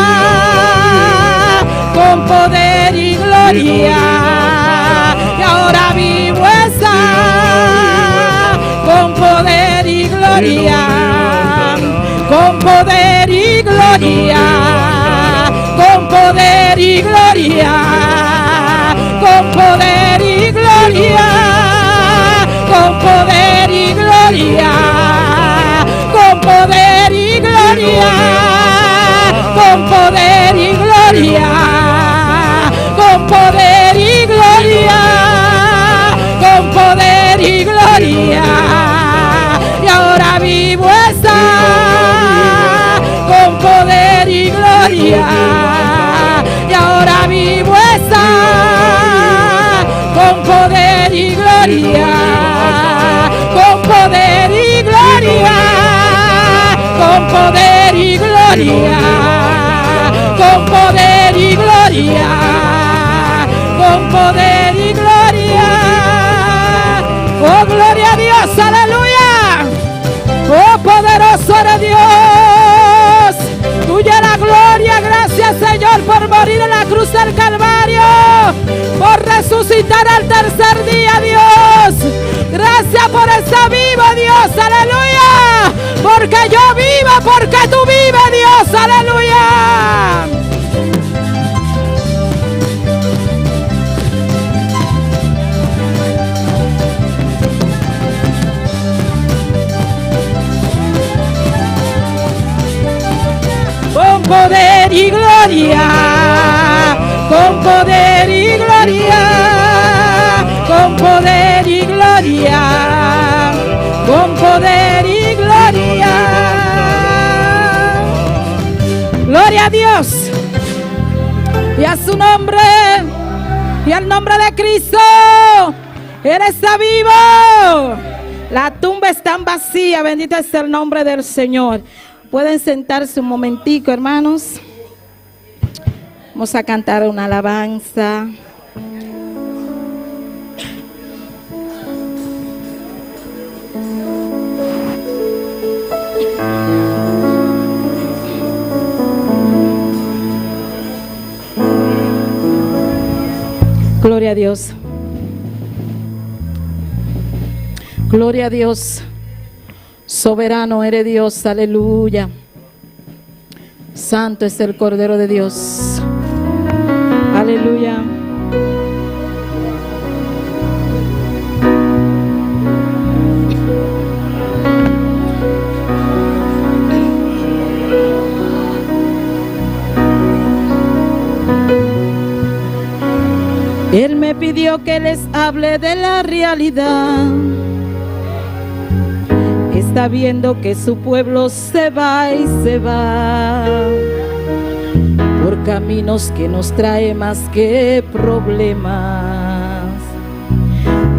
Speaker 5: con poder y gloria. Y ahora vivo está con poder y gloria. Con poder y gloria. Con poder y gloria. Con poder y gloria. Con poder y gloria. Con poder y gloria. Con poder y gloria. Con poder y gloria. Con poder y gloria.
Speaker 6: gloria. Y ahora vivo está con poder y gloria, con poder y gloria, con poder y gloria, con poder y gloria, con poder y gloria. Oh, gloria a Dios, aleluya. Oh, poderoso eres Dios. Tuya la gloria, gracias Señor por morir en la cruz del Calvario, por resucitar al tercer día, Dios. Gracias por estar vivo, Dios, aleluya. Porque yo vivo, porque tú vives, Dios, aleluya. Con poder y gloria, con poder y gloria, con poder y gloria, con poder y gloria. Gloria a Dios y a su nombre y al nombre de Cristo. Él está vivo. La tumba está vacía. Bendito es el nombre del Señor. Pueden sentarse un momentico, hermanos. Vamos a cantar una alabanza. Gloria a Dios. Gloria a Dios. Soberano eres Dios, aleluya. Santo es el Cordero de Dios. Aleluya. Él me pidió que les hable de la realidad. Está viendo que su pueblo se va y se va por caminos que nos trae más que problemas,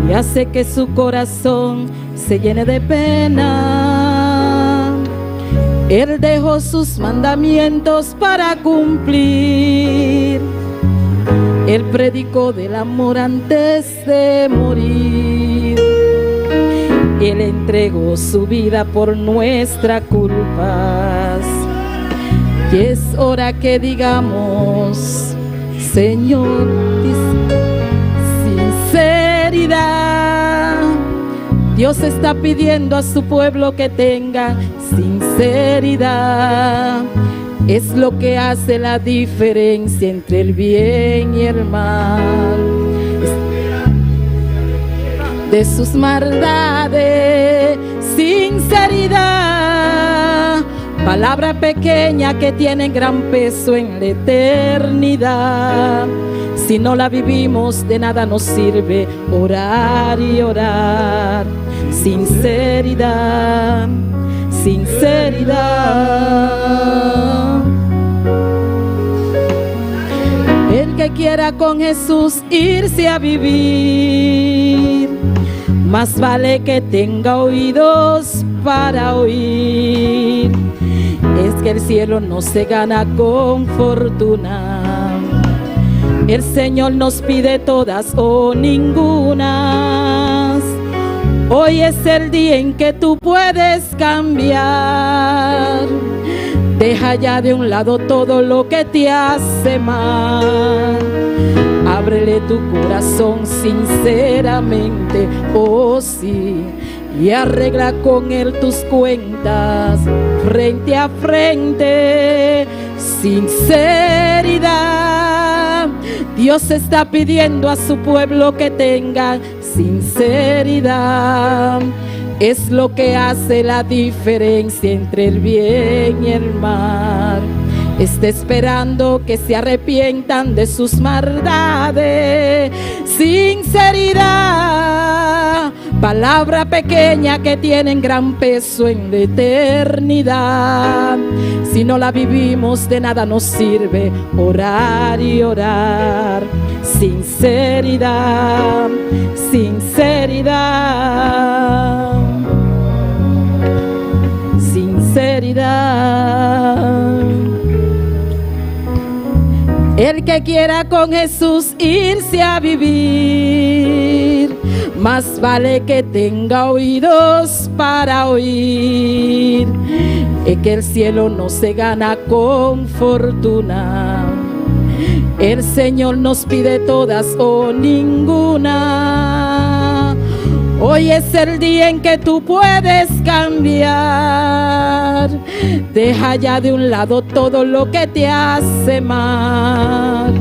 Speaker 6: y hace que su corazón se llene de pena. Él dejó sus mandamientos para cumplir. Él predicó del amor antes de morir. Él entregó su vida por nuestras culpas. Y es hora que digamos, Señor, sinceridad. Dios está pidiendo a su pueblo que tenga sinceridad. Es lo que hace la diferencia entre el bien y el mal. De sus maldades, sinceridad, palabra pequeña que tiene gran peso en la eternidad. Si no la vivimos, de nada nos sirve orar y orar. Sinceridad, sinceridad. El que quiera con Jesús irse a vivir, más vale que tenga oídos para oír. Es que el cielo no se gana con fortuna. El Señor nos pide todas o ningunas. Hoy es el día en que tú puedes cambiar. Deja ya de un lado todo lo que te hace mal. Ábrele tu corazón sinceramente, oh sí, y arregla con él tus cuentas frente a frente. Sinceridad. Dios está pidiendo a su pueblo que tenga sinceridad. Es lo que hace la diferencia entre el bien y el mal. Está esperando que se arrepientan de sus maldades. Sinceridad, Palabra pequeña que tiene gran peso en la eternidad. Si no la vivimos, de nada nos sirve orar y orar. Sinceridad, sinceridad, sinceridad. El que quiera con Jesús irse a vivir, más vale que tenga oídos para oír. Es que el cielo no se gana con fortuna. El Señor nos pide todas o ninguna. Hoy es el día en que tú puedes cambiar. Deja ya de un lado todo lo que te hace mal.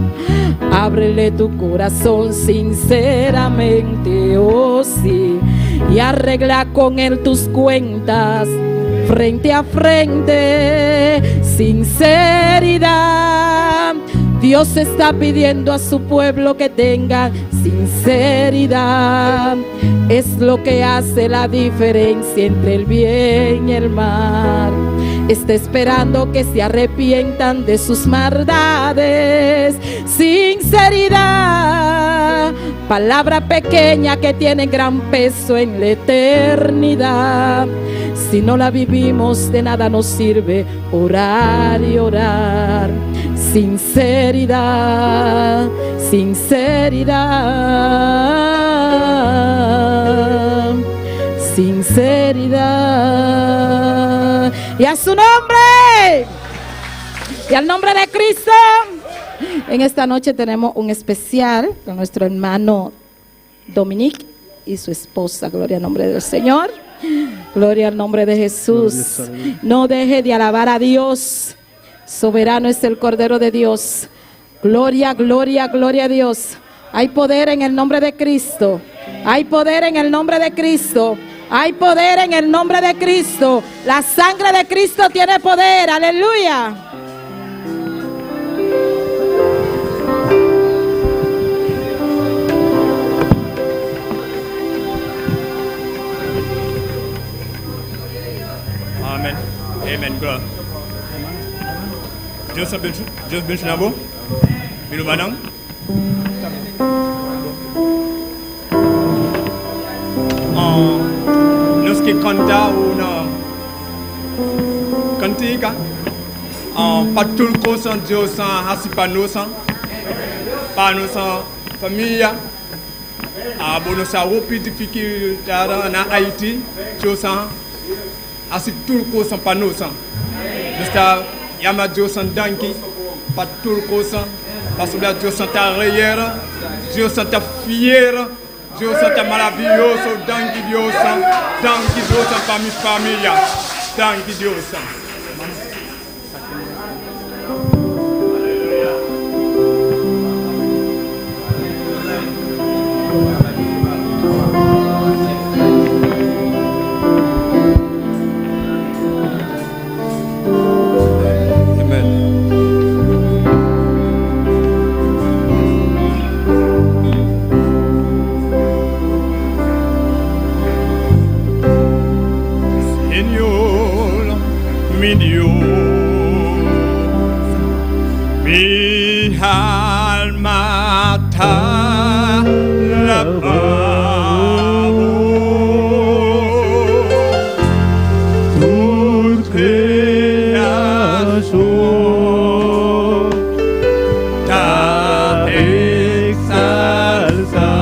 Speaker 6: Ábrele tu corazón sinceramente, oh sí, y arregla con él tus cuentas frente a frente. Sinceridad. Dios está pidiendo a su pueblo que tenga sinceridad. Es lo que hace la diferencia entre el bien y el mal. Está esperando que se arrepientan de sus maldades. Sinceridad. Palabra pequeña que tiene gran peso en la eternidad. Si no la vivimos, de nada nos sirve orar y orar. Sinceridad, sinceridad, sinceridad. Y a su nombre, y al nombre de Cristo. En esta noche tenemos un especial con nuestro hermano Dominique y su esposa. Gloria al nombre del Señor. Gloria al nombre de Jesús. No deje de alabar a Dios. Soberano es el Cordero de Dios. Gloria, gloria, gloria a Dios. Hay poder en el nombre de Cristo. Hay poder en el nombre de Cristo. Hay poder en el nombre de Cristo. La sangre de Cristo tiene poder. Aleluya.
Speaker 7: Amen. Amen. God. Dios bendiga nabo. Bilu manang. Nos que canta una cantica. Patul kosan Dios hasipanosa. Panosa familia. Bonosa wopi dificultada na Haiti. Dios asitul kosan panosa. Justa Yama Dios danki, pas tout le cosa, parce que Dios está réel, Dios está fier, Dios está maravilloso, danki Dios para mi familia, danki Dios. Mi alma te alaba, tu creación te exalta,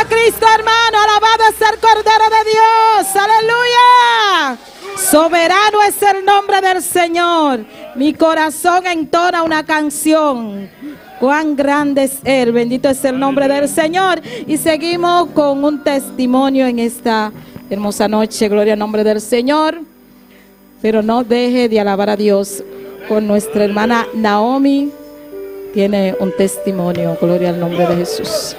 Speaker 5: Cristo, hermano. Alabado es el Cordero de Dios. Aleluya. Soberano es el nombre del Señor. Mi corazón entona una canción. Cuán grande es Él. Bendito es el nombre del Señor. Y seguimos con un testimonio en esta hermosa noche. Gloria al nombre del Señor. Pero no deje de alabar a Dios. Con nuestra hermana Naomi tiene un testimonio. Gloria al nombre de Jesús.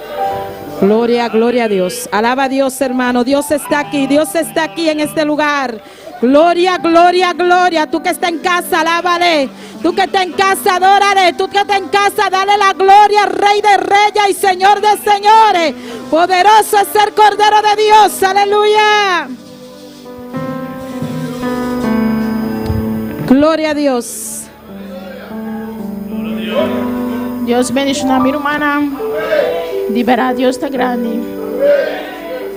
Speaker 5: Gloria, gloria a Dios. Alaba a Dios, hermano. Dios está aquí. Dios está aquí en este lugar. Gloria, gloria, gloria. Tú que estás en casa, alábale. Tú que estás en casa, adórale. Tú que estás en casa, dale la gloria, Rey de Reyes y Señor de Señores. Poderoso es el Cordero de Dios. Aleluya. Gloria a Dios.
Speaker 8: Deus bendiga a minha irmã. Liberar Deus está grande.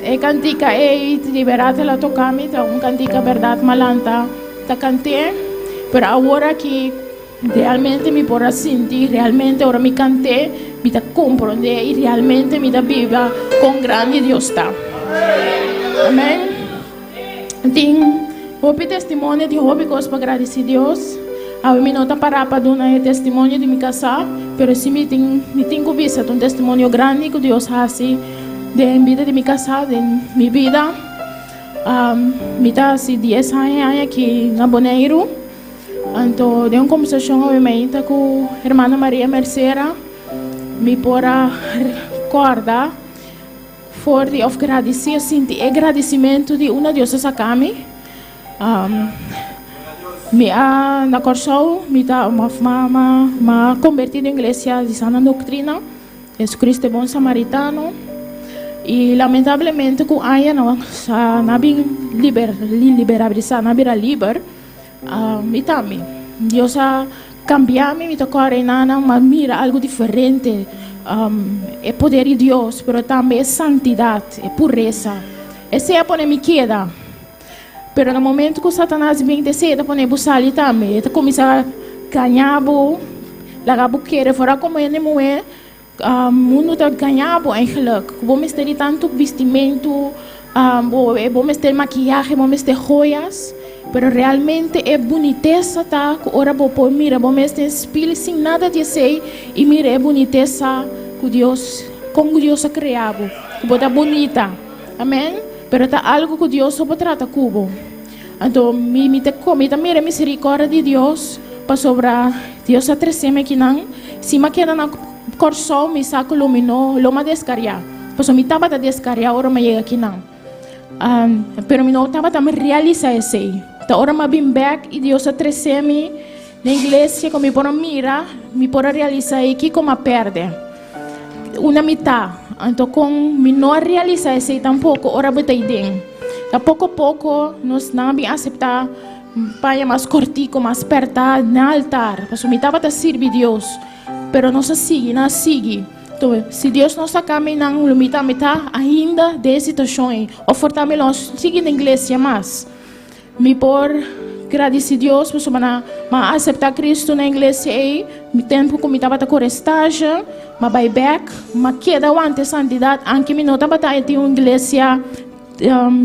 Speaker 8: E cantica e liberar la tocami, tá cantica verdade malanta, tá cantei, pero agora que realmente me por sentir, realmente agora me cantei, me tá compreender e realmente me tá viva com grande Deus tá. Amém. Tem houve testemunho de houve coisa para agradecer a Deus. A mim não tá parar para dar um testemunho de me casar, pero se me tem vista um testemunho grande que Deus faz de vida de me casar, de minha vida. Me dá assim 10 anos aqui na Bonaire. Então, de uma conversação obviamente com a irmã Maria Mercera, me pôra recordar, for de agradecer, sentir agradecimento de uma deusa sacame. Na Corsol, me dá uma convertida em igreja de Santa Doutrina, Jesus Cristo é bom samaritano. E lamentavelmente com a não bem liberabilizar, não bem liber, me também. Deus a cambiar me tocar em nada, mas mira algo diferente. É poder de Deus, mas também é santidade, é pureza. Essa é a pone me queda. Pero no momento que Satanás vem descer, a pone buscar ali também, ele começa a ganhar, lagar buqueira, fora como ele não é. Mundo está ganhando eigenlijk. Vamos ter tanto vestimento, vamos ter maquiagem, vamos ter joias, pero realmente é boniteza tá. Ora vou mira, vamos ter espelho sem nada de ser e mira é boniteza que Deus, como Deus a criado, que bota bonita, amém. Pero tá algo que Deus só trata cubo. Então me mira misericórdia de Deus para sobrar Deus a treceme aqui não, se me queda na Corsol me saco lumino, loma descarriar. Pois me tava a descarriar, ora me chega aqui não. Pero me não tava também realizar esse. Então ora me bem back e Deus a treceme na igreja como me pôr mira, me pôr realizar aqui como a perde. Uma metade. Então com me não realizar esse tampouco, ora botei dentro. Então pouco a pouco nós não bem aceitar paia mais cortico, mais perto no altar. Pois me tava a servir Deus. Pero não se sigue, não sigue. Então, se Deus não está caminhando, limita ainda de situações, ofertar-me nós seguir na igreja mais. Me por agradecer a Deus, por aceitar Cristo na igreja aí, me tempo que me estava com estágio, mas vai back, mas queda antes santidade, anche me não estava em uma igreja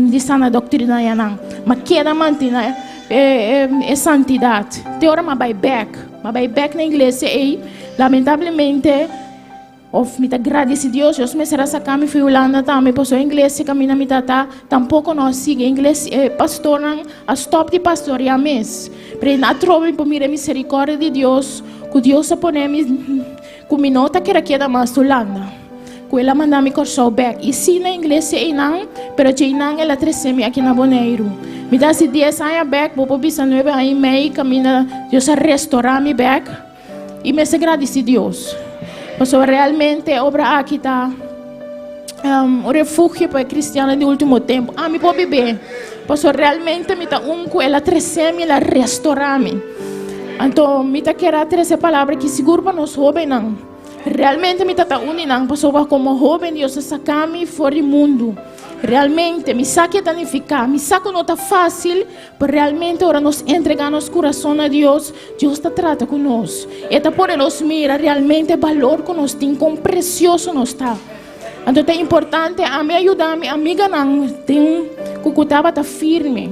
Speaker 8: de sana doutrina não, mas queda mantém é santidade. Tem hora mas vai back na igreja aí. Lamentavelmente, me agradece a Deus, Deus me será sacar me fui Holanda também, pois o inglês caminha me tá, tampouco não sigue inglês, pastor a stop de pastorear mês, para na trova por mira misericórdia de Deus, que Deus a pone me, que me nota que era queda mais Holanda, que ela manda me corso back, e se na inglês é não, pero que não ela treceme aqui na Bonaire, me dá se 10 anos back, vou por 9 anos e meio, caminha Deus a restaurar me back. E me agradece a Deus. Porque realmente a obra aqui está um refúgio para cristianos de último tempo. Me pode beber. Porque realmente me está ela treceme, ela restaura-me. Então, me está querendo trazer palavras que seguro para nós jovens não. Realmente me está unindo, porque como jovem Deus saca-me fora do mundo. Realmente, me saque danificar, me saque não está fácil, mas realmente agora nós entregamos nosso coração a Deus, Deus está trata conosco. E está por nós mira realmente o valor que nós temos, como precioso nós está. Então é importante a me ajudar, minha amiga não tem cucutaba tá firme.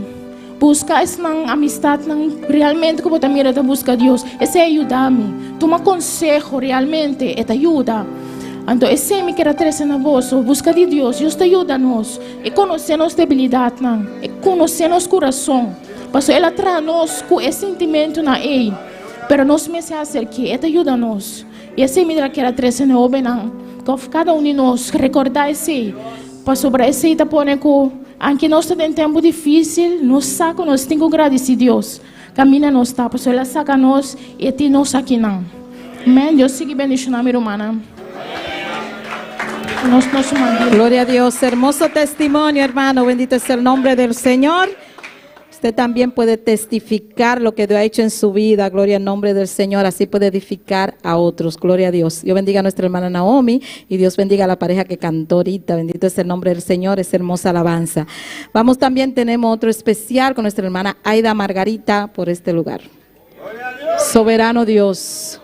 Speaker 8: Buscar essa amistade realmente como também está busca Deus. Esse ajuda-me. Toma consejo realmente, essa ajuda. Então esse me quer trazer na voz, busca de Deus. Deus te ajuda nós. E conhecer nossa debilidade, e conhecer nosso coração. Porque ela traz nós com esse sentimento na ei. Pero nós me se acerque, ela ajuda nós. E esse me quer trazer na obra cada um de nós recordar esse. Para sobre esse tá pone com Anche nós temos tempo difícil, nos saca, nós temos que agradecer a Deus. Caminha nos está, porque Ele saca nós e tem nós aqui não. Amém. Deus siga bendicionando a minha irmã.
Speaker 5: Gloria a Dios, hermoso testimonio, hermano. Bendito es el nombre del Señor. Usted también puede testificar lo que Dios ha hecho en su vida. Gloria al nombre del Señor. Así puede edificar a otros. Gloria a Dios. Dios bendiga a nuestra hermana Naomi y Dios bendiga a la pareja que cantó ahorita. Bendito es el nombre del Señor. Es hermosa alabanza. Vamos también, tenemos otro especial con nuestra hermana Aida Margarita por este lugar. Soberano Dios.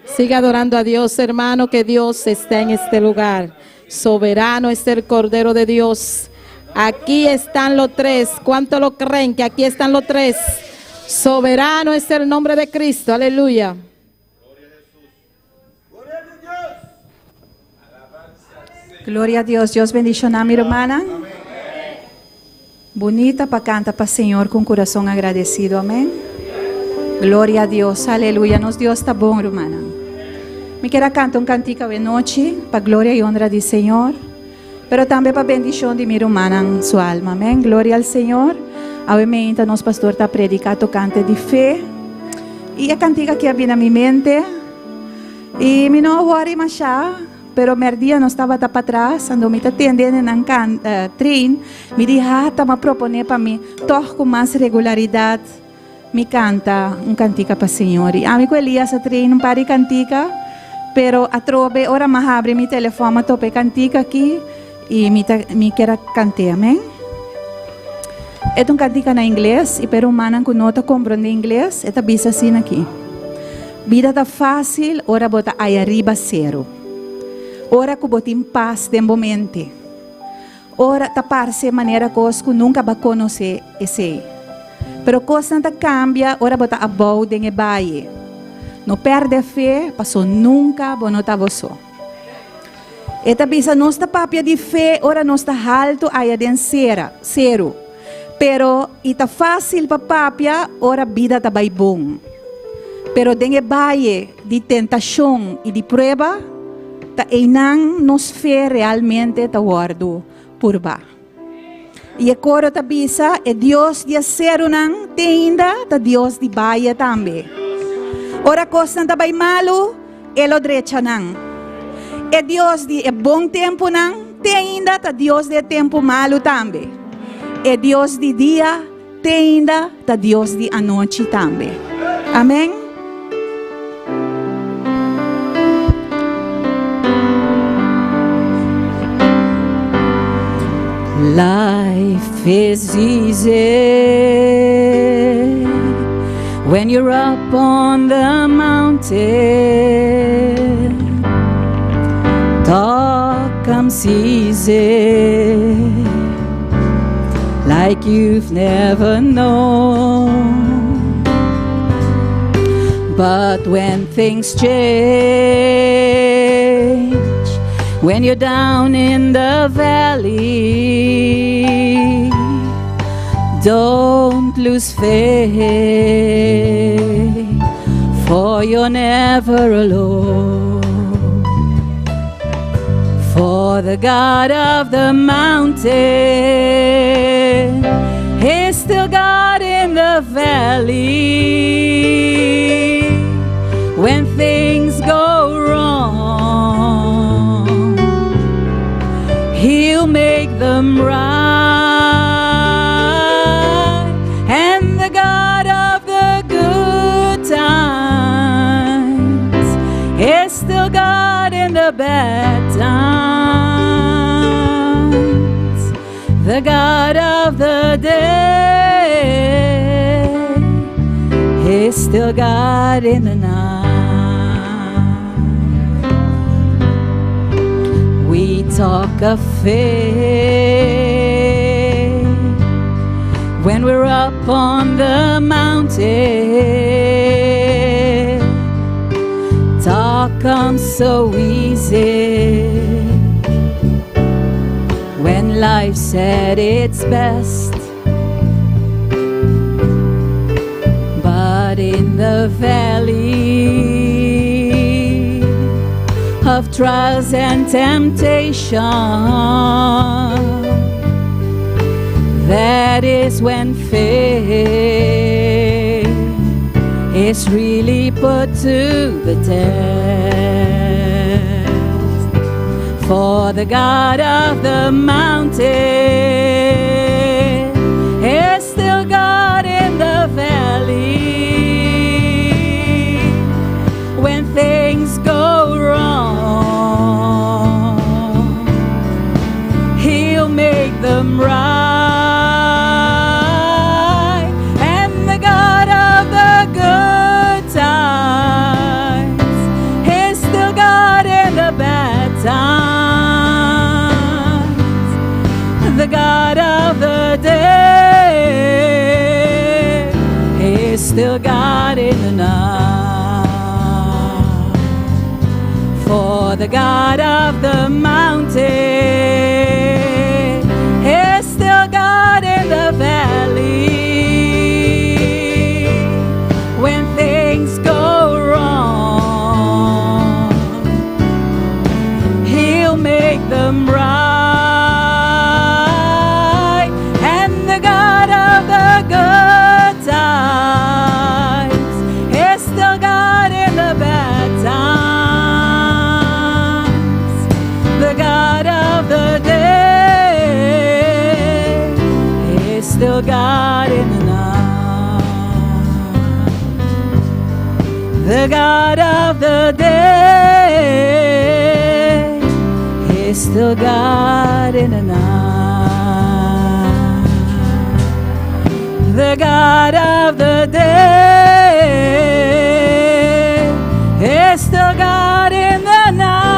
Speaker 5: Siga adorando a Dios, hermano, que Dios está en este lugar. Soberano es el Cordero de Dios. Aquí están los tres. ¿Cuánto lo creen que aquí están los tres? Soberano es el nombre de Cristo. Aleluya.
Speaker 9: Gloria a Dios. Dios bendicionar a mi hermana. Bonita para cantar para el Señor con corazón agradecido. Amén. Gloria a Dios. Aleluya. Nos Dios está bueno, hermana. Me quiero cantar un cantico de noche para gloria y honra del Señor. Pero también para bendición de mi hermana en su alma. Amén. Gloria al Señor. Obviamente, nuestro pastor está predicando cante de fe. Y la cantica que había en mi mente. Y me no worry más ya. Pero mi día no estaba para atrás. Cuando me atendían en un tren, me dije, estaba a proponer para mí, todo con más regularidad, me canta un cantica para el Señor. Y a mí con Elías a tren un par de cantica. Pero a trove, ahora más abre mi teléfono, tope cantica aquí. Y me quiero cantar, amén. Es un cantica en inglés, y pero humana que no te comprende inglés, esta bisa assim aqui. Vida está fácil, ora bota aí arriba zero. Ora que bota em paz de momento. Ora tá parece maneira coisa que nunca vai conhecer esse. Pero coisa não cambia, ora bota a boa de baie. Não perde fé, passou nunca, bom não tá você. Esta bisa nossa papia de fé, ora nossa alto aí den zero. Pero ita fácil para papia, ora vida tá bem bom. Pero den baie de tentação e de prova, tá enang nos fé realmente tá guardo por ba. E a coro tá bisa é Deus de zero nang tenda, tá Deus de baie também. Ora coisa tá bem malo, ele derecha nang. É Deus de bom tempo não, tem ainda tá Deus de tempo malo também. É Deus de dia, tem ainda tá Deus de a noite também. Amém?
Speaker 10: Life is easy when you're up on the mountain. Talk comes easy, like you've never known. But when things change, when you're down in the valley, don't lose faith, for you're never alone. For the God of the mountain is still God in the valley. When things go wrong, He'll make them right. And the God of the good times is still God in the bad times. The God of the day is still God in the night. We talk of faith. When we're up on the mountain, talk comes so easy. When life's at its best, but in the valley of trials and temptation, that is when faith is really put to the test. For the God of the mountain is still God in the valley. When things go wrong, He'll make them right. The God of the day is still God in the night. For the God of the mountain is still God in the valley. When things go wrong, He'll make them right. Still God in the night. The God of the day is still God in the night. The God of the day is still God in the night.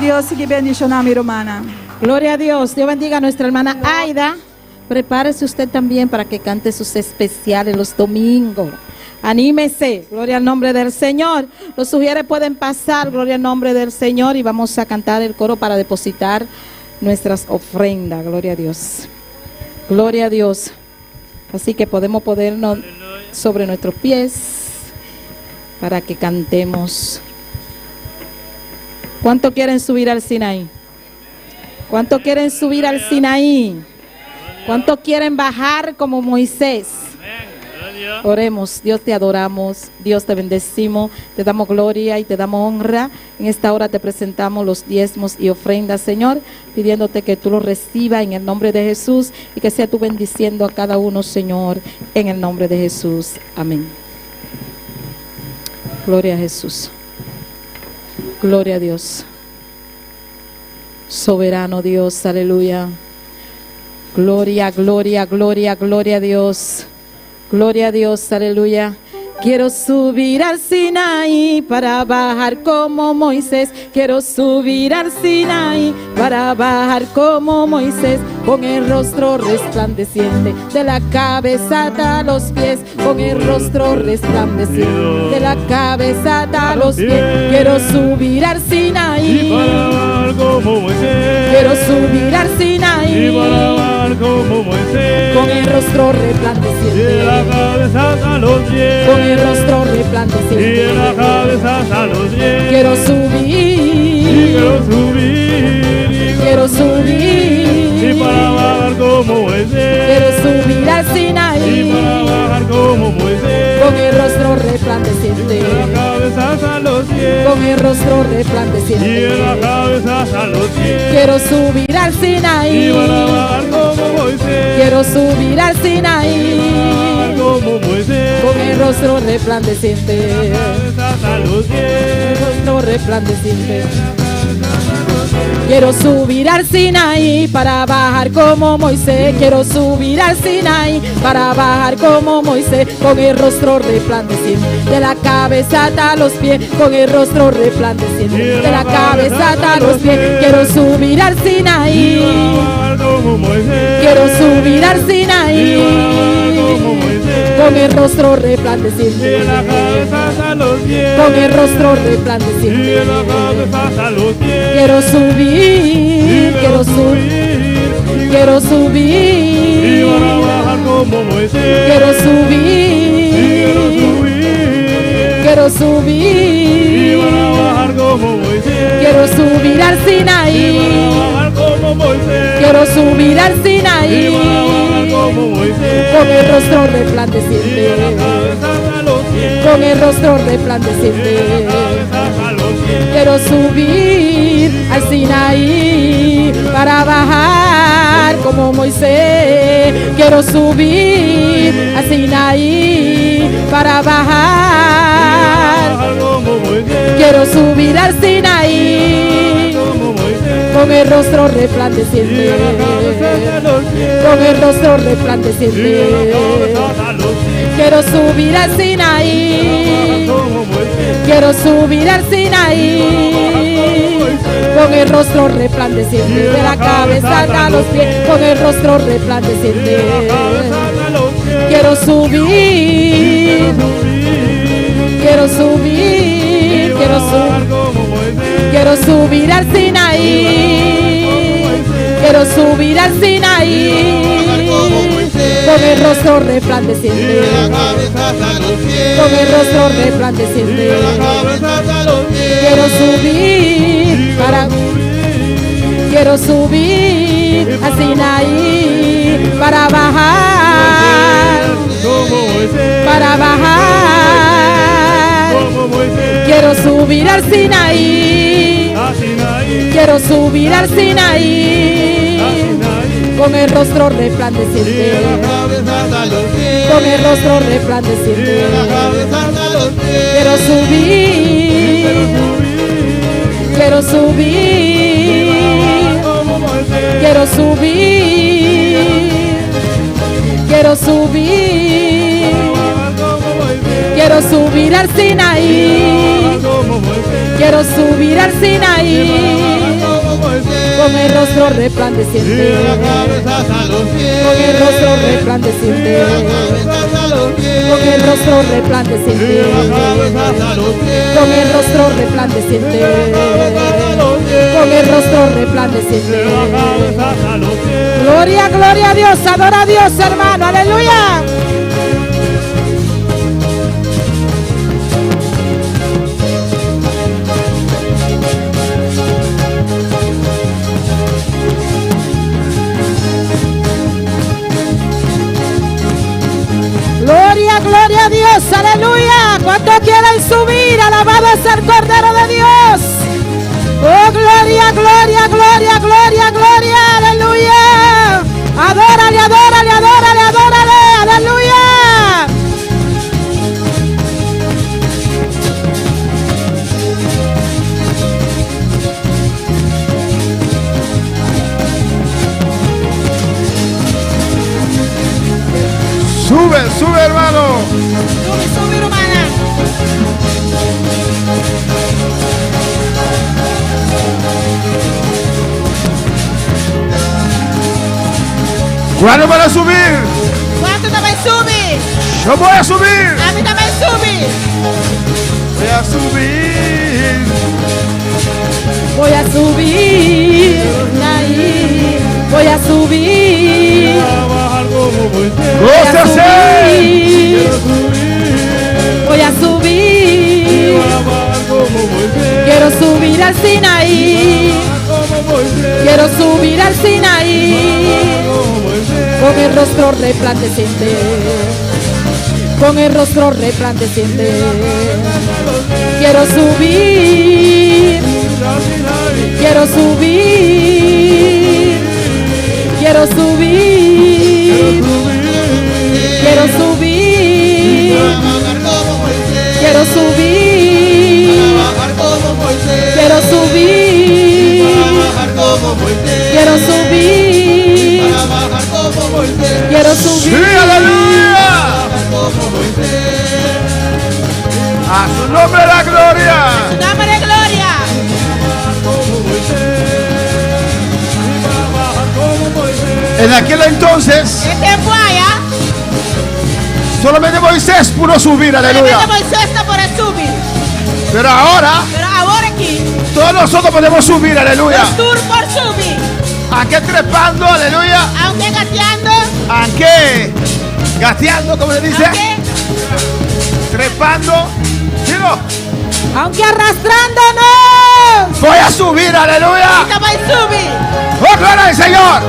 Speaker 9: Dios sigue bendicionando a mi hermana.
Speaker 5: Gloria a Dios. Dios bendiga a nuestra hermana Aida. Prepárese usted también para que cante sus especiales los domingos. Anímese. Gloria al nombre del Señor. Los sugieres pueden pasar. Gloria al nombre del Señor. Y vamos a cantar el coro para depositar nuestras ofrendas. Gloria a Dios. Gloria a Dios. Así que podemos ponernos sobre nuestros pies para que cantemos. ¿Cuánto quieren subir al Sinaí? ¿Cuánto quieren subir al Sinaí? ¿Cuánto quieren bajar como Moisés? Oremos. Dios, te adoramos, Dios, te bendecimos, te damos gloria y te damos honra. En esta hora te presentamos los diezmos y ofrendas, Señor, pidiéndote que tú los recibas en el nombre de Jesús y que sea tú bendiciendo a cada uno, Señor, en el nombre de Jesús. Amén. Gloria a Jesús. Gloria a Dios. Soberano Dios, aleluya. Gloria, gloria, gloria, gloria a Dios. Gloria a Dios, aleluya. Quiero subir al Sinaí para bajar como Moisés. Quiero subir al Sinaí para bajar como Moisés. Con el rostro resplandeciente, de la cabeza hasta los pies. Con el rostro resplandeciente, de la cabeza hasta los pies. Quiero subir al Sinaí
Speaker 7: para bajar como Moisés.
Speaker 5: Quiero subir al Sinaí
Speaker 7: para bajar como Moisés.
Speaker 5: Con el rostro resplandeciente,
Speaker 7: de la cabeza hasta los pies.
Speaker 5: Con el rostro resplandeciente,
Speaker 7: y de la cabeza hasta los pies.
Speaker 5: Quiero subir,
Speaker 7: quiero subir,
Speaker 5: quiero subir,
Speaker 7: y para bajar como Moisés.
Speaker 5: Quiero subir al Sinaí,
Speaker 7: y para bajar como Moisés.
Speaker 5: Con el rostro resplandeciente,
Speaker 7: y de la cabeza hasta los pies.
Speaker 5: Con el rostro resplandeciente,
Speaker 7: y de la cabeza hasta los pies.
Speaker 5: Quiero subir al Sinaí,
Speaker 7: y para bajar como Moisés.
Speaker 5: Quiero subir al Sinaí,
Speaker 7: como Moisés.
Speaker 5: Con el rostro resplandeciente,
Speaker 7: hasta los pies.
Speaker 5: El rostro resplandeciente.
Speaker 11: Quiero subir al Sinaí para bajar como Moisés. Quiero subir al Sinaí para bajar como Moisés. Con el rostro resplandeciente, de la cabeza hasta los pies. Con el rostro resplandeciente, de la cabeza hasta los pies. Quiero subir al Sinaí. Quiero subir al Sinaí. Con el rostro resplandeciente, con el rostro resplandeciente. Quiero subir, quiero subir, quiero subir, quiero subir, quiero subir, quiero subir al Sinaí, quiero subir al Sinaí, con el rostro resplandeciente, con el rostro resplandeciente. Quiero subir al Sinaí para bajar como Moisés. Quiero subir al Sinaí para bajar. Quiero subir al Sinaí con el rostro resplandeciente, con el rostro resplandeciente. Quiero subir al Sinaí, quiero subir al Sinaí, con el rostro resplandeciente, de la cabeza hasta los pies, con el rostro resplandeciente. Quiero subir, quiero subir, quiero subir, quiero subir al Sinaí, quiero subir al Sinaí, con el rostro resplandeciente, con el rostro resplandeciente. Quiero subir quiero subir al Sinaí para bajar, para bajar. Quiero subir al Sinaí, quiero subir al Sinaí, con el rostro resplandeciente, con el rostro resplandeciente. Quiero subir, quiero subir, quiero subir, quiero subir, quiero subir al Sinaí, quiero subir al Sinaí, con el rostro resplandeciente, con el rostro resplandeciente, con el rostro resplandeciente, con el rostro resplandeciente, con el rostro resplandeciente. Gloria, gloria a Dios, adora a Dios, hermano, aleluya. Gloria, gloria a Dios, aleluya. ¿Cuántos quieren subir? Alabado es el Cordero de Dios. Oh, gloria, gloria, gloria, gloria, gloria, aleluya. Adórale, adórale, adórale, adórale, aleluya.
Speaker 1: Sube, sube, hermano.
Speaker 5: Sube, sube, hermana.
Speaker 1: ¿Cuándo van a subir?
Speaker 5: ¿Cuánto también sube?
Speaker 1: Yo voy a subir.
Speaker 5: A mí también sube.
Speaker 1: Voy a subir.
Speaker 11: Voy a subir, ahí, voy a subir.
Speaker 1: ¡Gózase!
Speaker 11: Voy a subir. Quiero subir al Sinaí. Quiero subir al Sinaí. Con el rostro resplandeciente. Con el rostro resplandeciente. Quiero subir. Quiero subir. Quiero subir. Quiero subir. Quiero subir. Quiero subir.
Speaker 12: nombre de la gloria.
Speaker 5: Su nombre de gloria.
Speaker 12: En aquel entonces,
Speaker 5: En tiempo allá,
Speaker 12: solamente Moisés pudo subir, aleluya.
Speaker 5: solamente Moisés no puede subir.
Speaker 12: Pero ahora,
Speaker 5: Pero ahora aquí,
Speaker 12: todos nosotros podemos subir, aleluya.
Speaker 5: los tours por subir.
Speaker 12: Aunque trepando, aleluya.
Speaker 5: Aunque gateando,
Speaker 12: Aunque gateando, como se dice.
Speaker 5: aunque,
Speaker 12: Trepando. Digo,
Speaker 5: aunque arrastrándonos.
Speaker 12: voy a subir, aleluya.
Speaker 5: No va a subir.
Speaker 12: ¡Oh, gloria al Señor!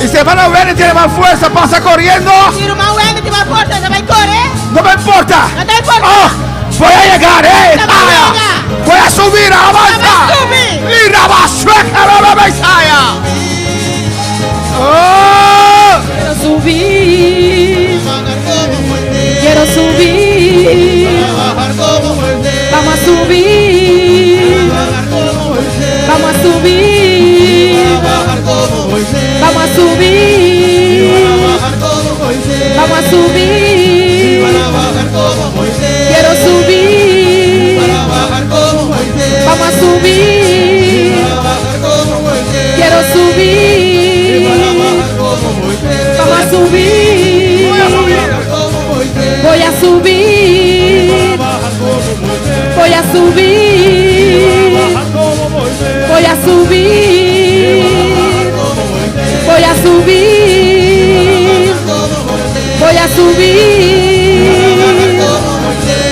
Speaker 12: Y si hermano viene tiene más fuerza, pasa corriendo.
Speaker 5: Si no más bueno, te va a cortar, te va a correr.
Speaker 12: No me importa.
Speaker 5: No te importa.
Speaker 12: ¡Oh! Voy a llegar,
Speaker 5: Te va a
Speaker 12: ¡Ah!
Speaker 5: llegar.
Speaker 12: Voy a subir,
Speaker 5: Te va
Speaker 12: avanza.
Speaker 5: a subir.
Speaker 12: Y rabasueca, rababesaya. ¡Oh!
Speaker 11: Quiero subir. Quiero subir. Vamos a subir. Vamos a subir. Vamos a subir. Vamos a subir. Quiero subir. Vamos a subir. Quiero subir. Vamos a subir. Voy a subir. Voy a subir. Voy a subir. Voy a subir. Voy a subir.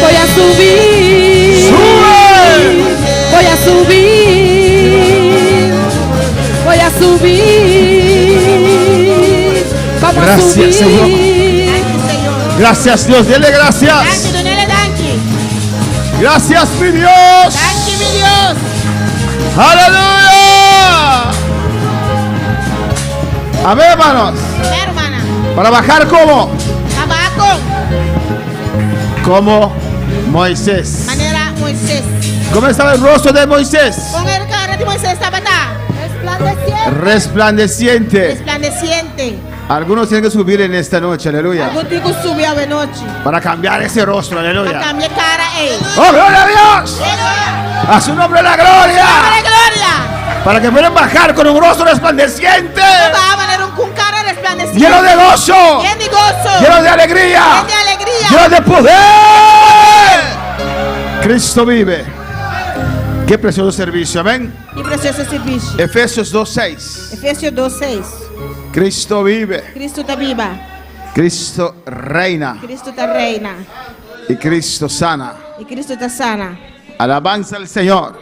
Speaker 11: Voy a subir. Voy a subir. Voy a subir. Vamos a
Speaker 12: Gracias,
Speaker 11: subir.
Speaker 12: Señor. Gracias, Dios. Dele gracias.
Speaker 5: Danke, donele danke.
Speaker 12: Gracias, mi Dios.
Speaker 5: Danke, mi Dios.
Speaker 12: Aleluya. Amén, hermanos.
Speaker 5: Hermana,
Speaker 12: Para bajar como
Speaker 5: abajo,
Speaker 12: Moisés.
Speaker 5: manera Moisés.
Speaker 12: ¿Cómo estaba el rostro de Moisés?
Speaker 5: Con el cara de Moisés estaba resplandeciente.
Speaker 12: Resplandeciente.
Speaker 5: Resplandeciente.
Speaker 12: Algunos tienen que subir en esta noche, aleluya.
Speaker 5: Algún tipo subió a noche.
Speaker 12: Para cambiar ese rostro,
Speaker 5: A
Speaker 12: aleluya.
Speaker 5: cambiar cara,
Speaker 12: ¡Oh, gloria a Dios!
Speaker 5: Aleluya.
Speaker 12: A su nombre la gloria.
Speaker 5: ¡Nombre de gloria!
Speaker 12: Para que puedan bajar con un rostro resplandeciente.
Speaker 5: Va a valer con cara resplandeciente.
Speaker 12: Lleno de gozo.
Speaker 5: Lleno de gozo.
Speaker 12: Lleno de alegría.
Speaker 5: Lleno de alegría.
Speaker 12: Lleno de poder. Cristo vive. Qué precioso servicio, amén.
Speaker 5: Y precioso servicio.
Speaker 12: Efesios 2:6.
Speaker 5: Efesios 2:6.
Speaker 12: Cristo vive.
Speaker 5: Cristo está viva.
Speaker 12: Cristo reina.
Speaker 5: Cristo está reina.
Speaker 12: Y Cristo sana.
Speaker 5: Y Cristo está sana.
Speaker 12: Alabanza al Señor.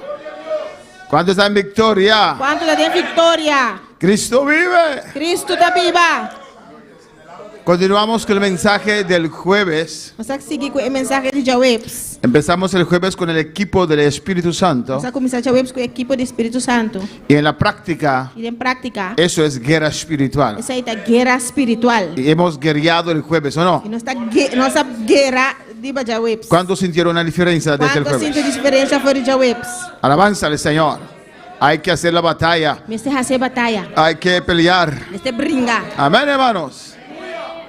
Speaker 12: ¿Cuántos están en victoria?
Speaker 5: ¿Cuánto le den victoria?
Speaker 12: Cristo vive.
Speaker 5: Cristo está viva.
Speaker 12: Continuamos con el mensaje del jueves.
Speaker 5: Vamos a seguir con el mensaje de Jawebs.
Speaker 12: Empezamos el jueves con el equipo del Espíritu Santo.
Speaker 5: Vamos a comenzar Jawebs con el equipo del Espíritu Santo.
Speaker 12: Y en la práctica,
Speaker 5: Y en práctica,
Speaker 12: eso es guerra espiritual.
Speaker 5: esa es la guerra espiritual.
Speaker 12: Y hemos guerreado el jueves, ¿o no?
Speaker 5: Y nuestra guerra de Jawebs.
Speaker 12: ¿Cuántos sintieron una diferencia desde el
Speaker 5: ¿Cuántos sienten
Speaker 12: jueves?
Speaker 5: diferencia fuera de Jawebs?
Speaker 12: Alabanza al Señor. Hay que hacer la batalla.
Speaker 5: Me está haciendo batalla.
Speaker 12: Hay que pelear.
Speaker 5: Me está brinca.
Speaker 12: Amén, hermanos.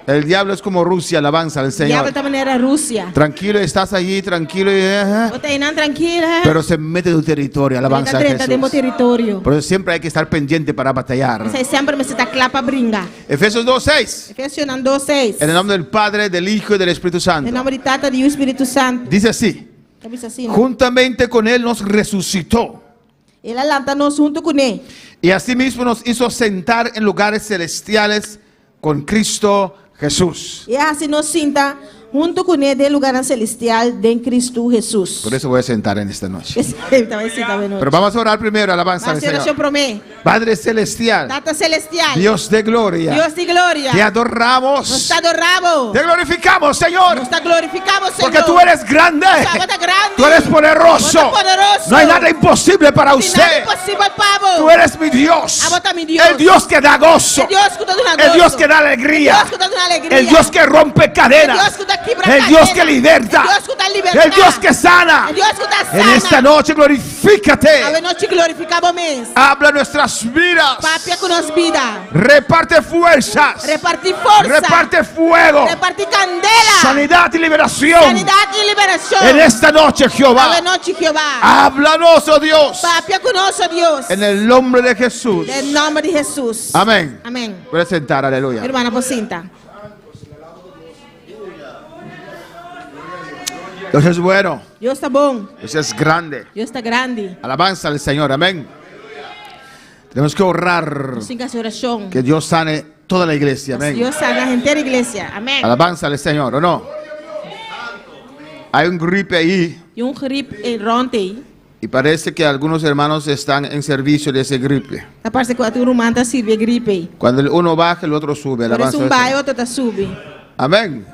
Speaker 12: El diablo es como Rusia, alabanza al
Speaker 5: Diablo
Speaker 12: Señor.
Speaker 5: esta manera Rusia.
Speaker 12: Tranquilo, estás allí, tranquilo.
Speaker 5: Vos estás tranquila.
Speaker 12: Pero se mete en tu territorio, alabanza a
Speaker 5: Está dentro
Speaker 12: Jesús.
Speaker 5: territorio.
Speaker 12: Por eso siempre hay que estar pendiente para batallar.
Speaker 5: Esa siempre me está clapa brinca.
Speaker 12: Efesios 2:6.
Speaker 5: Efesios 2:6.
Speaker 12: En el nombre del Padre, del Hijo y del Espíritu
Speaker 5: En
Speaker 12: Santo.
Speaker 5: nombre de Tata y Espíritu Santo.
Speaker 12: Dice así.
Speaker 5: Dice así, ¿no?
Speaker 12: Juntamente con Él nos resucitó.
Speaker 5: Él alántanos junto con él.
Speaker 12: Y asimismo nos hizo sentar en lugares celestiales con Cristo Jesús.
Speaker 5: Y así nos sienta junto con él del lugar celestial de Cristo Jesús.
Speaker 12: Por eso voy a sentar en esta noche.
Speaker 5: Pero
Speaker 12: Pero vamos a orar primero, alabanza al Señor. Padre celestial,
Speaker 5: Tata celestial.
Speaker 12: Dios de gloria,
Speaker 5: Dios de gloria.
Speaker 12: te adoramos,
Speaker 5: Nos adoramos.
Speaker 12: te glorificamos, Señor,
Speaker 5: Nos glorificamos, Señor.
Speaker 12: porque tú eres grande,
Speaker 5: Vos estás grande.
Speaker 12: tú eres poderoso,
Speaker 5: Vos estás poderoso.
Speaker 12: no hay nada imposible para
Speaker 5: Sin nada
Speaker 12: usted.
Speaker 5: imposible, pavo.
Speaker 12: Tú eres mi Dios,
Speaker 5: Vos estás mi Dios.
Speaker 12: el Dios que da gozo,
Speaker 5: El Dios que da una
Speaker 12: el Dios
Speaker 5: gozo.
Speaker 12: que da alegría,
Speaker 5: El Dios que da una alegría.
Speaker 12: el Dios que rompe
Speaker 5: El
Speaker 12: cadenas,
Speaker 5: Dios que da
Speaker 12: El Dios que liberta. El Dios que sana. En esta noche glorifícate. Habla nuestras vidas. Reparte fuerzas. Reparte fuego. Sanidad y liberación. En esta noche, Jehová. Háblanos, oh Dios. En el nombre de Jesús. Amén.
Speaker 5: Amén.
Speaker 12: Puedes sentar, aleluya.
Speaker 5: Hermana, posinta.
Speaker 12: Dios es bueno.
Speaker 5: Dios está bom.
Speaker 12: Dios es grande.
Speaker 5: Dios está grande.
Speaker 12: Alabanza al Señor. Amén. Tenemos que orar que Dios sane toda la iglesia. Amén.
Speaker 5: Dios sana a entera iglesia. Amén.
Speaker 12: Alabanza al Señor, ¿o no? Hay un gripe ahí.
Speaker 5: Y un gripe ronte ahí.
Speaker 12: Y parece que algunos hermanos están en servicio de ese gripe.
Speaker 5: Parece que tu irmã está sirve gripe.
Speaker 12: Cuando el uno baja, el otro sube.
Speaker 5: Parece un baile, otro te sube.
Speaker 12: Amén.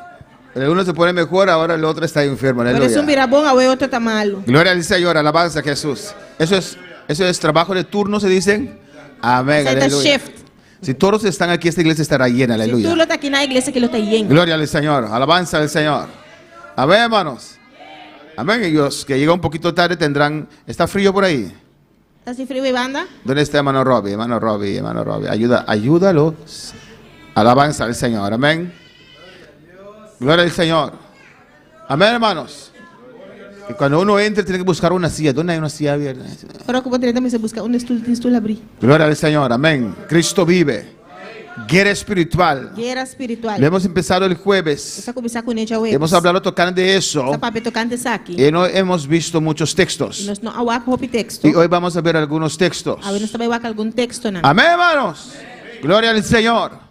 Speaker 12: El uno se pone mejor, ahora el otro está enfermo.
Speaker 5: Parece un virabón, ahora el otro está malo.
Speaker 12: Gloria al Señor, alabanza a Jesús. Eso es trabajo de turno, se dicen. Amén, aleluya. Shift. Si todos están aquí, esta iglesia estará llena, aleluya.
Speaker 5: Si tú lo estás aquí en la iglesia, que lo está lleno.
Speaker 12: Gloria al Señor, alabanza al Señor. Amén, hermanos. Amén, ellos que llegan un poquito tarde tendrán... ¿Está frío por ahí?
Speaker 5: ¿Está así frío y banda?
Speaker 12: ¿Dónde está hermano Robbie? Hermano Robbie. Ayúdalo. Alabanza al Señor, amén. Gloria al Señor. Amén, hermanos. Y cuando uno entra tiene que buscar una silla. ¿Dónde hay una silla abierta?
Speaker 5: Ahora como también se busca un estudio abrir.
Speaker 12: Gloria al Señor, amén. Cristo vive. Guerra espiritual.
Speaker 5: Guerra espiritual.
Speaker 12: Lo hemos empezado el jueves. Hemos hablado tocando de eso. Y no hemos visto muchos textos. Y hoy vamos a ver algunos textos. Amén, hermanos. Gloria al Señor.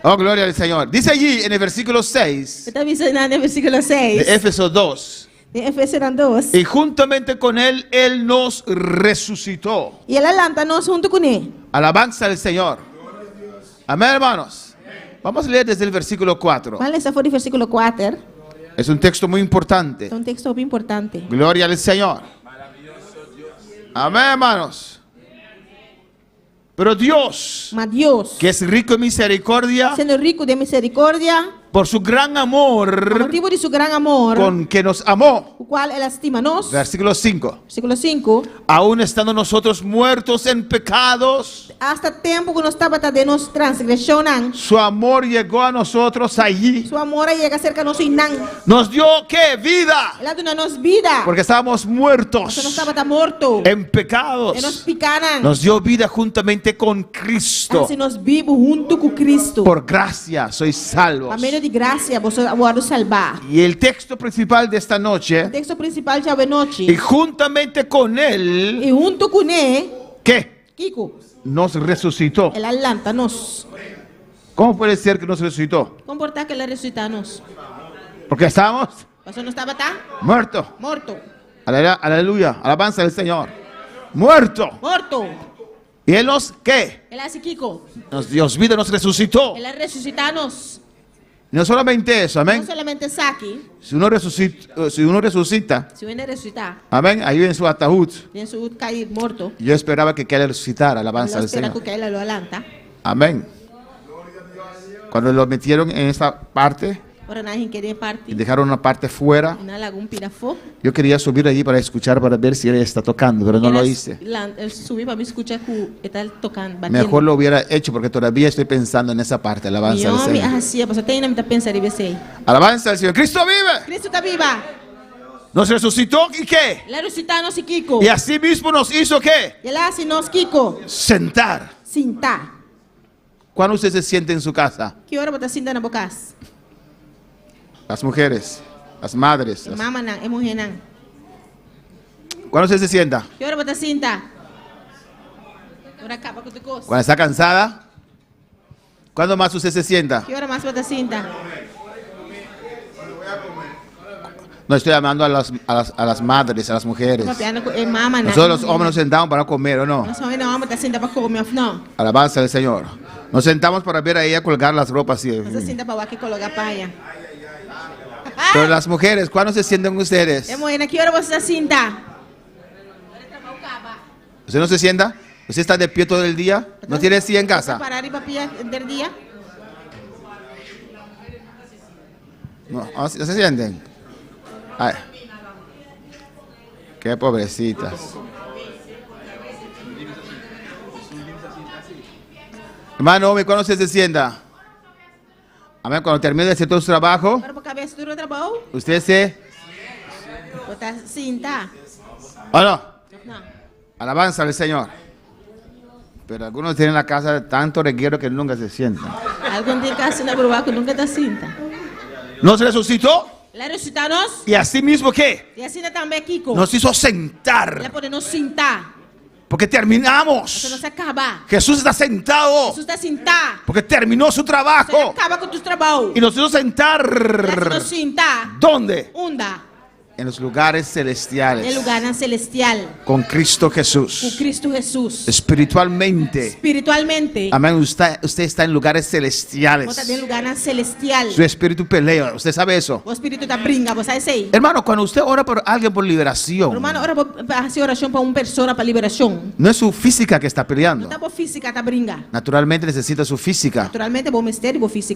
Speaker 12: Oh, gloria al Señor. Dice allí en el versículo 6 de Éfeso 2. Y juntamente con él, él nos resucitó.
Speaker 5: Y él alántanos junto con él.
Speaker 12: Alabanza al Señor. Amén, hermanos. Vamos a leer desde el versículo 4.
Speaker 5: Versículo 4.
Speaker 12: Es un texto muy importante.
Speaker 5: Es un texto muy importante.
Speaker 12: Gloria al Señor. Amén, hermanos. Pero Dios, que es rico en misericordia,
Speaker 5: siendo rico de misericordia,
Speaker 12: por su gran amor,
Speaker 5: por motivo de su gran amor,
Speaker 12: con que nos amó,
Speaker 5: cual él estima-nos.
Speaker 12: Versículo 5.
Speaker 5: Versículo 5.
Speaker 12: Aún estando nosotros muertos en pecados,
Speaker 5: hasta tiempo que nos estaba de nos transgresión,
Speaker 12: su amor llegó a nosotros allí.
Speaker 5: Su amor llega cerca a nosotros.
Speaker 12: Nos dio ¿qué? Vida.
Speaker 5: Él nos vida.
Speaker 12: Porque estábamos muertos en pecados. Nos dio vida juntamente con Cristo.
Speaker 5: Nos vivo junto con Cristo.
Speaker 12: Por gracia sois salvos.
Speaker 5: De gracia, vosotros salvar.
Speaker 12: Y el texto principal de esta noche.
Speaker 5: El texto principal de noche.
Speaker 12: Y juntamente con él.
Speaker 5: Y junto con él.
Speaker 12: ¿Qué?
Speaker 5: Kiko.
Speaker 12: Nos resucitó.
Speaker 5: El alántanos.
Speaker 12: ¿Cómo puede ser que nos resucitó?
Speaker 5: ¿Cómo porta que él resucitanos?
Speaker 12: Porque estábamos.
Speaker 5: ¿Pasó no estaba tan?
Speaker 12: Muerto.
Speaker 5: Muerto.
Speaker 12: Aleluya. Alabanza al Señor. Muerto.
Speaker 5: Muerto.
Speaker 12: Y él nos ¿qué?
Speaker 5: Él hace Kiko.
Speaker 12: Nos dio vida, nos resucitó.
Speaker 5: Él resucitanos.
Speaker 12: No solamente eso, amén.
Speaker 5: No solamente aquí.
Speaker 12: Si uno resucita, amén, ahí en su ataúd.
Speaker 5: En su caer muerto.
Speaker 12: Yo esperaba que él resucitara, alabanza al Señor. Amén. Cuando lo metieron en esta parte y dejaron una parte fuera, yo quería subir allí para escuchar, para ver si él está tocando, pero no lo hice. Mejor lo hubiera hecho porque todavía estoy pensando en esa parte. Alabanza al Señor. Alabanza al Señor. Cristo vive.
Speaker 5: Cristo está viva.
Speaker 12: Nos resucitó y ¿qué? Y así mismo nos hizo ¿qué? Sentar. ¿Cuándo usted se siente en su casa?
Speaker 5: ¿Qué hora você sienta na boca?
Speaker 12: Las mujeres, las madres.
Speaker 5: Mamá nan, mujer nan.
Speaker 12: ¿Cuándo usted se sienta?
Speaker 5: ¿Qué hora você sienta? Ahora acaba con tu cosa.
Speaker 12: Cuando está cansada. ¿Cuándo más usted se sienta?
Speaker 5: ¿Qué hora más você sienta?
Speaker 12: No estoy llamando a las madres, a las mujeres.
Speaker 5: Nosotros
Speaker 12: los hombres nos sentamos para comer, ¿o no? Alabanza al Señor. Nos sentamos para ver a ella colgar las ropas. Pero las mujeres, ¿cuándo se sienten ustedes?
Speaker 5: ¿Qué hora você sienta?
Speaker 12: ¿Usted no se sienta? ¿Usted está de pie todo el día? ¿No tiene silla en casa?
Speaker 5: ¿Para arriba del día?
Speaker 12: No se sienten. Ay. Qué pobrecitas. Hermano, ¿cuándo se sienta? Amén. Cuando termine de hacer todo su trabajo, usted se... ¿O no? Alabanza al Señor. Pero algunos tienen la casa de tanto reguero que nunca se sientan. ¿No se resucitó? ¿Y así mismo qué? Nos hizo sentar. Porque terminamos. Jesús está sentado. Porque terminó su trabajo. Y nos hizo sentar. ¿Dónde? En los lugares celestiales.
Speaker 5: En el lugar celestial.
Speaker 12: Con Cristo Jesús.
Speaker 5: Con Cristo Jesús.
Speaker 12: Espiritualmente. Amén. Usted está en lugares celestiales. Su espíritu pelea. ¿Usted sabe eso? Hermano, cuando usted ora por alguien por liberación, no es su física que está peleando. Naturalmente necesita su física.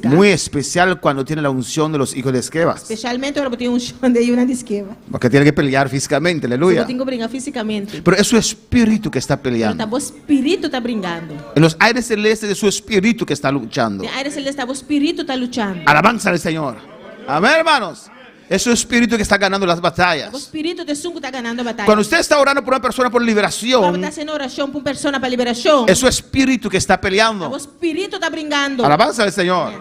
Speaker 12: Muy especial cuando tiene la unción de los hijos de Esquivas.
Speaker 5: Especialmente cuando tiene unción de una de Esquivas.
Speaker 12: Porque tiene que pelear físicamente, aleluya. Pero es su espíritu que está peleando. En los aires celestes es su espíritu que está luchando. Alabanza al Señor. Amén, hermanos. Es su espíritu que está ganando las batallas. Cuando usted está orando por una persona por liberación, es su espíritu que está peleando. Alabanza al Señor.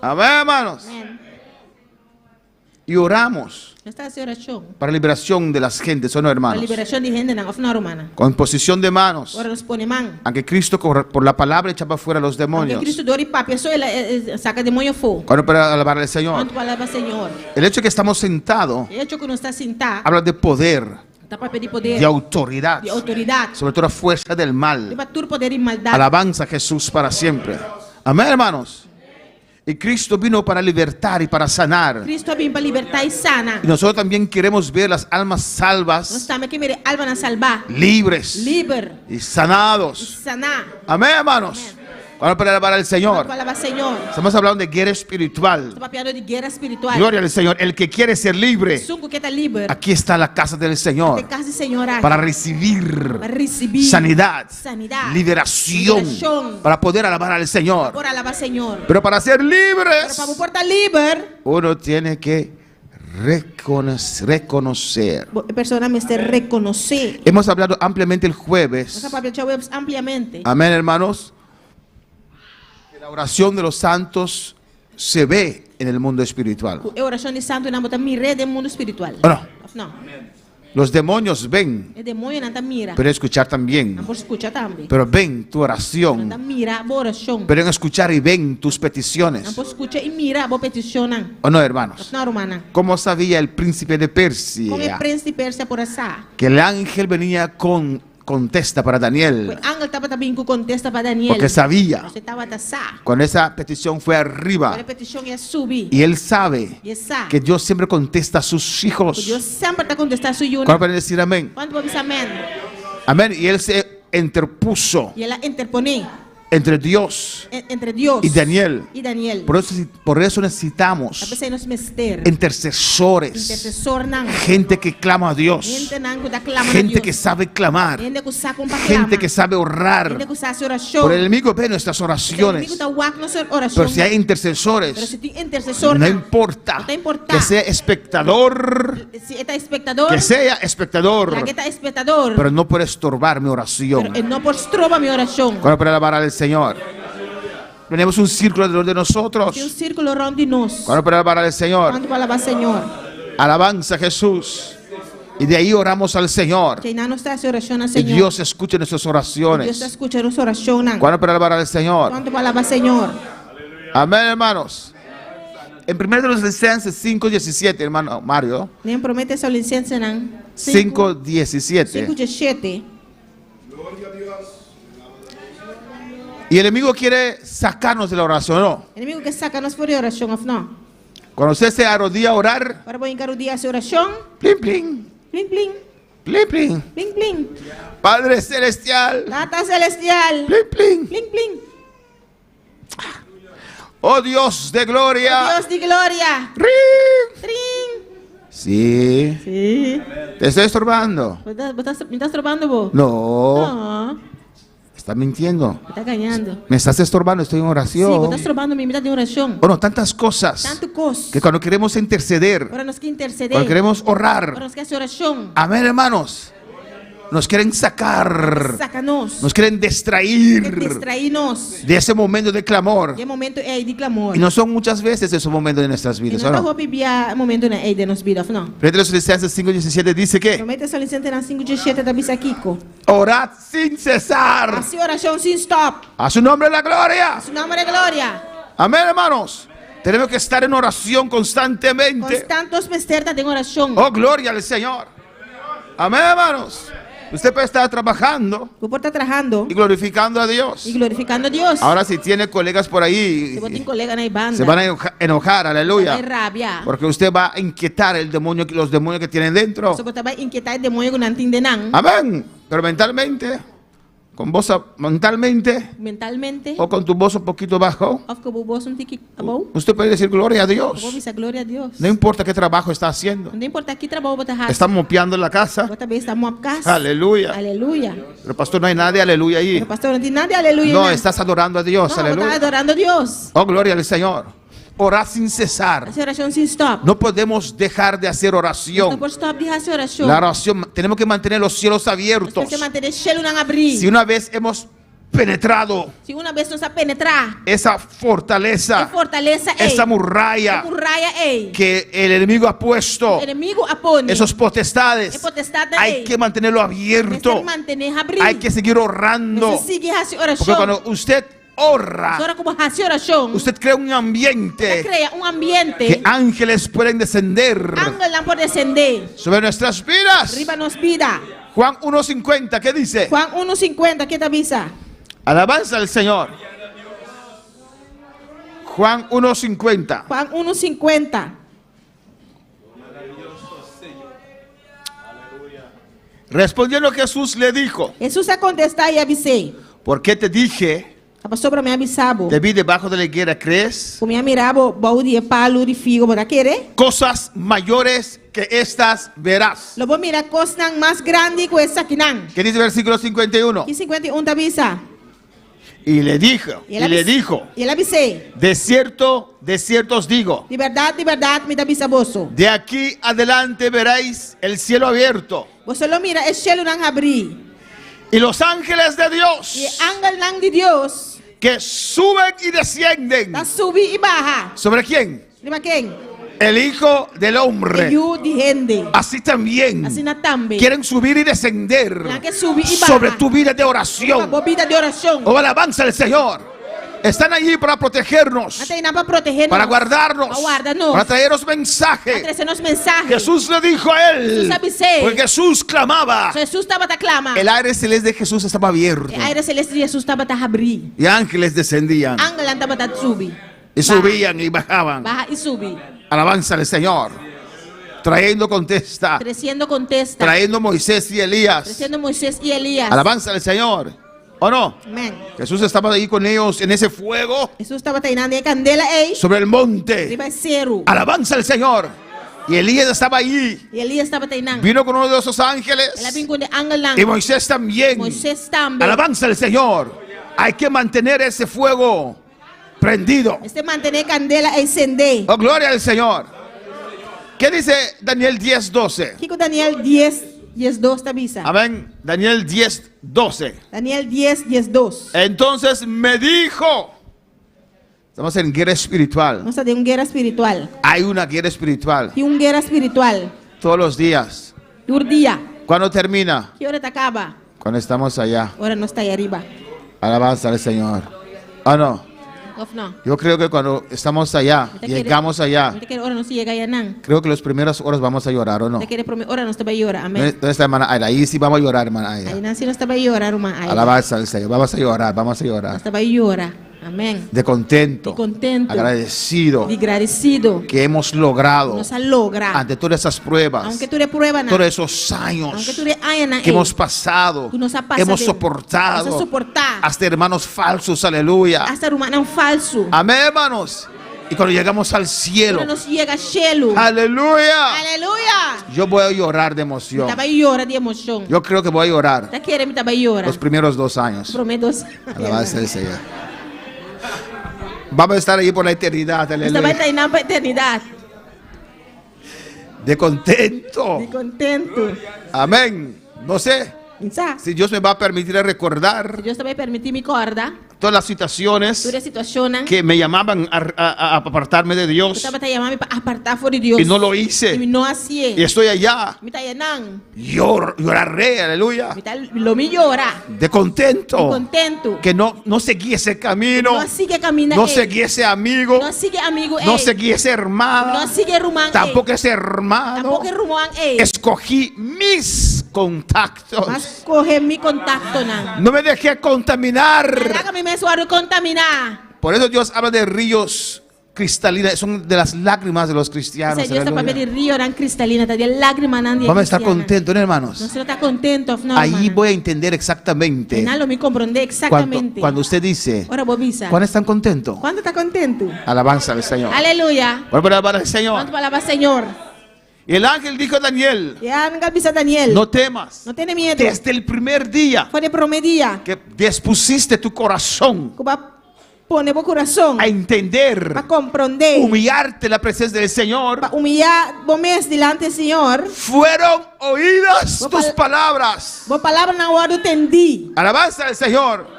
Speaker 12: Amén, hermanos. Y oramos para liberación de las gentes, ¿o no, hermanos? Con posición de manos. Aunque Cristo por la palabra echaba fuera a los demonios. Cuando para alabar al Señor. El hecho de que estamos sentados habla de poder, de autoridad, sobre toda fuerza del mal. Alabanza a Jesús para siempre. Amén, hermanos. Y Cristo vino para libertar y para sanar. Y nosotros también queremos ver las almas salvas, libres y sanados. Amén, hermanos. Cuando para alabar al Señor. Estamos hablando de guerra espiritual. Gloria al Señor. El que quiere ser libre, aquí está la casa del Señor para recibir sanidad, liberación, para poder alabar al Señor. Pero para ser libres, uno tiene que reconocer. Hemos hablado ampliamente el jueves. Amén, hermanos. La oración de los santos se ve en el mundo espiritual. No. Los demonios ven, pero escuchar también. Pero ven tu oración, pero en escuchar y ven tus peticiones. ¿O no, hermanos? ¿Cómo sabía el príncipe de Persia que el ángel venía con contesta para Daniel? Porque sabía cuando esa petición fue arriba, y él sabe que Dios siempre contesta a sus hijos. ¿Cuándo pueden decir amén? Amén. Y él se interpuso entre Dios y Daniel. Por eso necesitamos intercesores, gente que clama a Dios, gente que sabe clamar, gente que sabe orar. Por el enemigo ve nuestras oraciones, pero si hay intercesores, no importa que sea espectador, pero no puede estorbar mi oración. Cuando puede alabar al Señor. Tenemos un círculo alrededor de nosotros. Cuando para alabar al Señor. Alabanza a Jesús. Y de ahí oramos al Señor. Y Dios escucha nuestras oraciones. Cuando para alabar al Señor. Amén, hermanos. En 1 Tesalonicenses 5:17, hermano Mario. 5:17. Y el enemigo quiere sacarnos de la oración, ¿no? Cuando usted se arrodilla a orar, plim, plim, plim, plim, Padre celestial, plim, plim. Oh Dios de gloria.
Speaker 5: Oh Dios de gloria.
Speaker 12: ¡Ring!
Speaker 5: Trin.
Speaker 12: Sí.
Speaker 5: Sí.
Speaker 12: Te estoy estorbando.
Speaker 5: ¿Me estás estorbando vos?
Speaker 12: No.
Speaker 5: No.
Speaker 12: Estás mintiendo.
Speaker 5: Me estás engañando.
Speaker 12: Me estás estorbando, estoy en
Speaker 5: Sí, me
Speaker 12: oración.
Speaker 5: estás estorbando mi mitad de oración.
Speaker 12: Bueno, tantas cosas
Speaker 5: Tanto cos.
Speaker 12: que cuando queremos interceder,
Speaker 5: Ahora nos que interceder.
Speaker 12: cuando queremos
Speaker 5: Ahora
Speaker 12: orar,
Speaker 5: nos que hacer oración.
Speaker 12: amén, hermanos, nos quieren sacar,
Speaker 5: Sácanos.
Speaker 12: nos quieren distraer
Speaker 5: Distraínos.
Speaker 12: de ese momento de clamor.
Speaker 5: Y el momento es de clamor.
Speaker 12: Y no son muchas veces esos momentos de nuestras
Speaker 5: Y
Speaker 12: vidas,
Speaker 5: no
Speaker 12: ¿o
Speaker 5: está
Speaker 12: no?
Speaker 5: vivia momento na de nos vida, não.
Speaker 12: 1 Tesalonicenses 5:17 dice que
Speaker 5: Promete só licença na 5:17 da bisa Kiko.
Speaker 12: orad sin cesar.
Speaker 5: Assim oração sem stop.
Speaker 12: A su nombre la gloria.
Speaker 5: Su nombre de gloria.
Speaker 12: Amén, hermanos. Tenemos que estar en oración constantemente.
Speaker 5: Constantes mesterta de oração.
Speaker 12: Oh, gloria al Señor. Amén, hermanos. Usted puede estar trabajando y glorificando a Dios.
Speaker 5: Y glorificando a Dios.
Speaker 12: Ahora si tiene colegas por ahí,
Speaker 5: Se botin colega na banda.
Speaker 12: se van a enojar, aleluya.
Speaker 5: Vai rabia.
Speaker 12: Porque usted va a inquietar el demonio, los demonios que tienen dentro.
Speaker 5: So bota vai inquietar demônio com nantindenan.
Speaker 12: Amén. Pero mentalmente, con voz mentalmente,
Speaker 5: Mentalmente.
Speaker 12: o con tu voz un poquito bajo,
Speaker 5: Of que bobo un tiki abo.
Speaker 12: usted puede decir gloria a Dios.
Speaker 5: Bobo bisa glória a Deus.
Speaker 12: No importa qué trabajo está haciendo.
Speaker 5: Não importa que trabalho bota raça.
Speaker 12: Está mopeando en la casa.
Speaker 5: Bota bem está moap casa.
Speaker 12: Aleluya.
Speaker 5: Aleluya.
Speaker 12: Pero pastor, no hay nadie, aleluya ahí.
Speaker 5: Pero pastor, não tem nada, aleluia.
Speaker 12: No, estás adorando a Dios,
Speaker 5: No,
Speaker 12: aleluya.
Speaker 5: está adorando a Deus.
Speaker 12: Oh, gloria al Señor. Orar sin cesar.
Speaker 5: Hacer oración sin stop.
Speaker 12: No podemos dejar de hacer
Speaker 5: No
Speaker 12: oración.
Speaker 5: pode stop de hacer oración.
Speaker 12: La oración, tenemos que mantener los cielos abiertos.
Speaker 5: Você manter o cielo não abrir.
Speaker 12: Si una vez hemos penetrado
Speaker 5: Se uma vez nos a penetrar,
Speaker 12: esa fortaleza,
Speaker 5: fortaleza
Speaker 12: esa muralla que el enemigo ha puesto,
Speaker 5: o inimigo apone.
Speaker 12: esos potestades,
Speaker 5: Potestade
Speaker 12: hay que mantenerlo abierto.
Speaker 5: mantener abrir.
Speaker 12: Hay que seguir orando.
Speaker 5: Você sigue hacer
Speaker 12: Porque
Speaker 5: oración.
Speaker 12: cuando usted ora,
Speaker 5: Agora como hacer oración,
Speaker 12: usted crea un
Speaker 5: você
Speaker 12: ambiente
Speaker 5: crea um ambiente
Speaker 12: que ángeles pueden descender
Speaker 5: ángel não pode descender.
Speaker 12: sobre nuestras vidas.
Speaker 5: Arriba nos vida.
Speaker 12: Juan 1:50, ¿qué dice?
Speaker 5: Juan 1:50, que te avisa?
Speaker 12: Alabanza al Señor. Juan 1:50.
Speaker 5: Juan 1:50.
Speaker 12: Respondiendo Jesús le dijo:
Speaker 5: Jesús a contestar e avisei.
Speaker 12: ¿Por qué te dije?
Speaker 5: Sobre me avisabo.
Speaker 12: Te vi debajo de la higuera, ¿crees?
Speaker 5: Como me mirabo, balde de palo de figo, ¿para querer?
Speaker 12: Cosas mayores que estas verás.
Speaker 5: Lo voy a mirar cosas más grandes que esa que nan.
Speaker 12: ¿Qué dice el versículo 51?
Speaker 5: Y 51 te avisa.
Speaker 12: Y le dijo, y le dijo,
Speaker 5: y él avisé.
Speaker 12: de cierto os digo,
Speaker 5: de verdad, me da avisa vosso.
Speaker 12: de aquí adelante veréis el cielo abierto.
Speaker 5: Vos solo mira el cielo nan abrir.
Speaker 12: Y los ángeles de Dios,
Speaker 5: y ángel nan de Dios,
Speaker 12: que suben y descienden.
Speaker 5: Sube y baja.
Speaker 12: ¿Sobre quién?
Speaker 5: ¿Sobre quién?
Speaker 12: El Hijo del Hombre. Así también quieren subir y descender sobre tu vida de oración. Oh, alabanza al Señor. Están allí para protegernos, para guardarnos, para traernos mensajes. Jesús le dijo a él, porque Jesús clamaba. El aire celeste de Jesús estaba abierto. Y ángeles descendían. Y subían y bajaban. Alabanza al Señor. Trayendo contesta. Trayendo Moisés y Elías. Alabanza al Señor. ¿O no?
Speaker 5: Amén.
Speaker 12: Jesús estaba ahí con ellos en ese fuego.
Speaker 5: Jesús estaba teniendo candela ahí.
Speaker 12: Sobre el monte. Alabanza al Señor. Y Elías estaba allí. Vino con uno de esos ángeles. Y Moisés también. Alabanza al Señor. Hay que mantener ese fuego prendido.
Speaker 5: Mantener candela encender.
Speaker 12: Oh, gloria al Señor. ¿Qué dice Daniel 10:12?
Speaker 5: ¿Qué con Daniel 10:2 te avisa?
Speaker 12: Amén. Daniel 10:12.
Speaker 5: Daniel 10:2.
Speaker 12: Entonces me dijo. Estamos en guerra espiritual.
Speaker 5: Vamos a de una guerra espiritual.
Speaker 12: Hay una guerra espiritual.
Speaker 5: Y una guerra espiritual.
Speaker 12: Todos los días.
Speaker 5: Un día.
Speaker 12: ¿Cuándo termina?
Speaker 5: ¿Qué hora te acaba?
Speaker 12: Cuando estamos allá.
Speaker 5: Ahora no está ahí arriba.
Speaker 12: Alabanza al Señor. ¿O no?
Speaker 5: No.
Speaker 12: Yo creo que cuando estamos allá, llegamos allá, creo que las primeras horas vamos a llorar, ¿o no? ¿Dónde está hermana Aida? Ahí sí vamos a llorar, hermana Aida.
Speaker 5: Ahí no estaba a llorar, hermana Aida.
Speaker 12: Alabanza al Señor. Vamos a llorar, vamos a llorar.
Speaker 5: Estaba a llorar. Amén.
Speaker 12: De contento. Agradecido. Que hemos logrado. Ante todas esas pruebas. Todos esos años. Que hemos pasado. Hemos soportado. Hasta hermanos falsos. Aleluya. Amén, hermanos. Y cuando llegamos al cielo, aleluya, yo voy a llorar de emoción. Yo creo que voy a llorar los primeros 2 años. Alabanza al Señor. Vamos a estar ahí por la eternidad. Aleluya. De contento. Amén. No sé si Dios me va a permitir recordar todas las situaciones que me llamaban a apartarme de Dios y no lo hice y estoy allá. Lloraré, aleluya, de contento que no seguí ese camino, no seguí ese amigo, no seguí ese hermano, tampoco ese hermano. Escogí mis contactos, no me dejé contaminar. Por eso Dios habla de ríos cristalinos, son de las lágrimas de los cristianos. Vamos a estar contentos, ¿no, hermanos? Ahí voy a entender exactamente cuando usted dice, ¿cuándo están contentos? Alabanza al Señor.
Speaker 5: Aleluya.
Speaker 12: Alabanza al Señor. Y el ángel dijo a Daniel, no temas.
Speaker 5: No tiene miedo.
Speaker 12: Desde el primer día que dispusiste tu corazón a entender,
Speaker 5: a comprender,
Speaker 12: humillarte en la presencia del Señor,
Speaker 5: delante del Señor,
Speaker 12: fueron oídas tus palabras. Alabanza al Señor.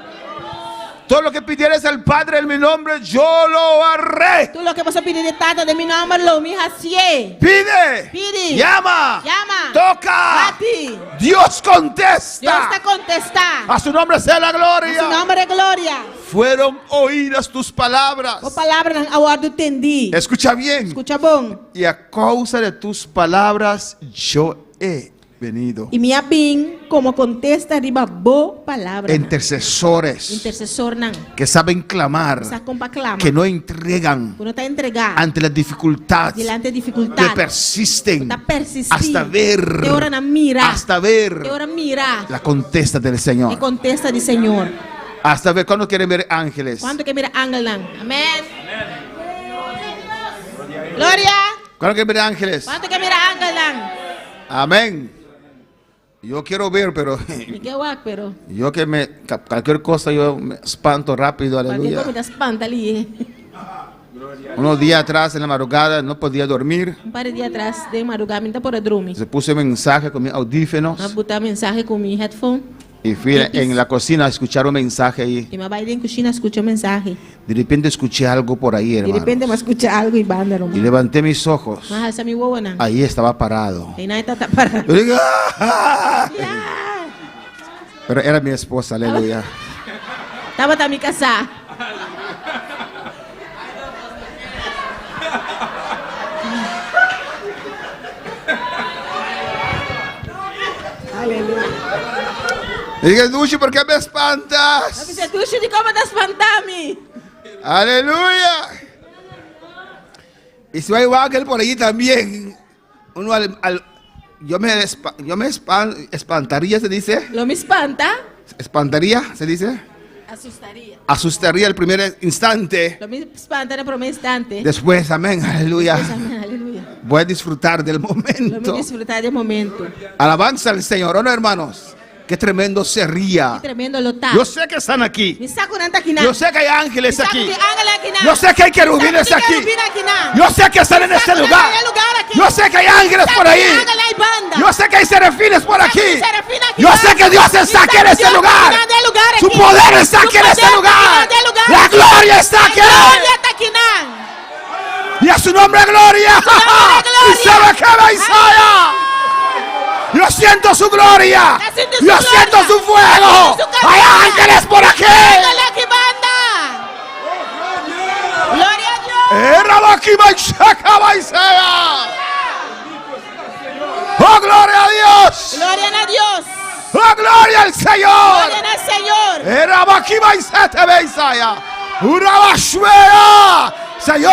Speaker 12: Todo lo que pidieres al Padre en mi nombre, yo lo haré.
Speaker 5: Tú lo que vas a pedir de Tata de mi nombre, lo mi hacie.
Speaker 12: Pide. Llama. Toca.
Speaker 5: Bati.
Speaker 12: Dios contesta.
Speaker 5: Dios te contesta.
Speaker 12: A su nombre sea la gloria.
Speaker 5: A su nombre gloria.
Speaker 12: Fueron oídas tus palabras. Escucha bien.
Speaker 5: Escucha bon.
Speaker 12: Y a causa de tus palabras yo he venido.
Speaker 5: Y mi abin como contesta arriba bo palabra.
Speaker 12: Intercesores que saben clamar, que no entregan ante la dificultad, que persisten hasta ver la contesta del Señor. Hasta ver cuando quieren ver ángeles.
Speaker 5: ¿Cuándo quieren ver ángeles? Amén. Gloria.
Speaker 12: ¿Cuándo quieren ver ángeles?
Speaker 5: ¿Cuándo quieren ver ángeles?
Speaker 12: Amén. Yo quiero ver, pero yo que cualquier cosa yo me espanto rápido, aleluya. Unos días atrás en la madrugada no podía dormir.
Speaker 5: Un par de días atrás de madrugada no podía dormir.
Speaker 12: Se puse mensaje con mis audífonos.
Speaker 5: Mensaje con mi headphone.
Speaker 12: Y fui en la cocina a escuchar un mensaje ahí.
Speaker 5: Y me bailé en cocina, escuché un mensaje.
Speaker 12: De repente escuché algo por ahí, hermano.
Speaker 5: De repente me escuché algo y banda, hermano.
Speaker 12: Y levanté mis ojos. Ahí estaba parado. Yo digo, ¡ah! Pero era mi esposa, aleluya.
Speaker 5: Estaba en mi casa. Aleluya.
Speaker 12: Diga, Dushi, ¿por qué me espantas?
Speaker 5: Dushi, ¿cómo te espantami?
Speaker 12: Aleluya. Y si hay un ángel por allí también, uno yo me espantaría, se dice.
Speaker 5: ¿Lo me espanta?
Speaker 12: ¿Espantaría, se dice? Asustaría el primer instante.
Speaker 5: Lo me espanta en el primer instante.
Speaker 12: Después, amén, aleluya.
Speaker 5: Aleluya.
Speaker 12: Voy a disfrutar del momento.
Speaker 5: Lo me disfrutar del momento.
Speaker 12: Alabanza al Señor, ¿o no, hermanos? Qué tremendo sería.
Speaker 5: Qué tremendo lo está.
Speaker 12: Yo sé que están aquí. Yo sé que hay ángeles aquí. Yo sé que hay querubines aquí. Yo sé que están en este lugar. Yo sé que hay ángeles por ahí. Yo sé que hay serafines por aquí. Yo sé que Dios está aquí en este lugar. Su poder está aquí en este lugar. La gloria está aquí. Y a su nombre gloria. Y se va a quedar Isaías. Yo siento su gloria. Yo siento su fuego. Hay ángeles por aquí.
Speaker 5: Gloria a Dios.
Speaker 12: Oh, gloria a Dios.
Speaker 5: Gloria a Dios.
Speaker 12: Oh, gloria al Señor.
Speaker 5: Gloria al Señor.
Speaker 12: Señor,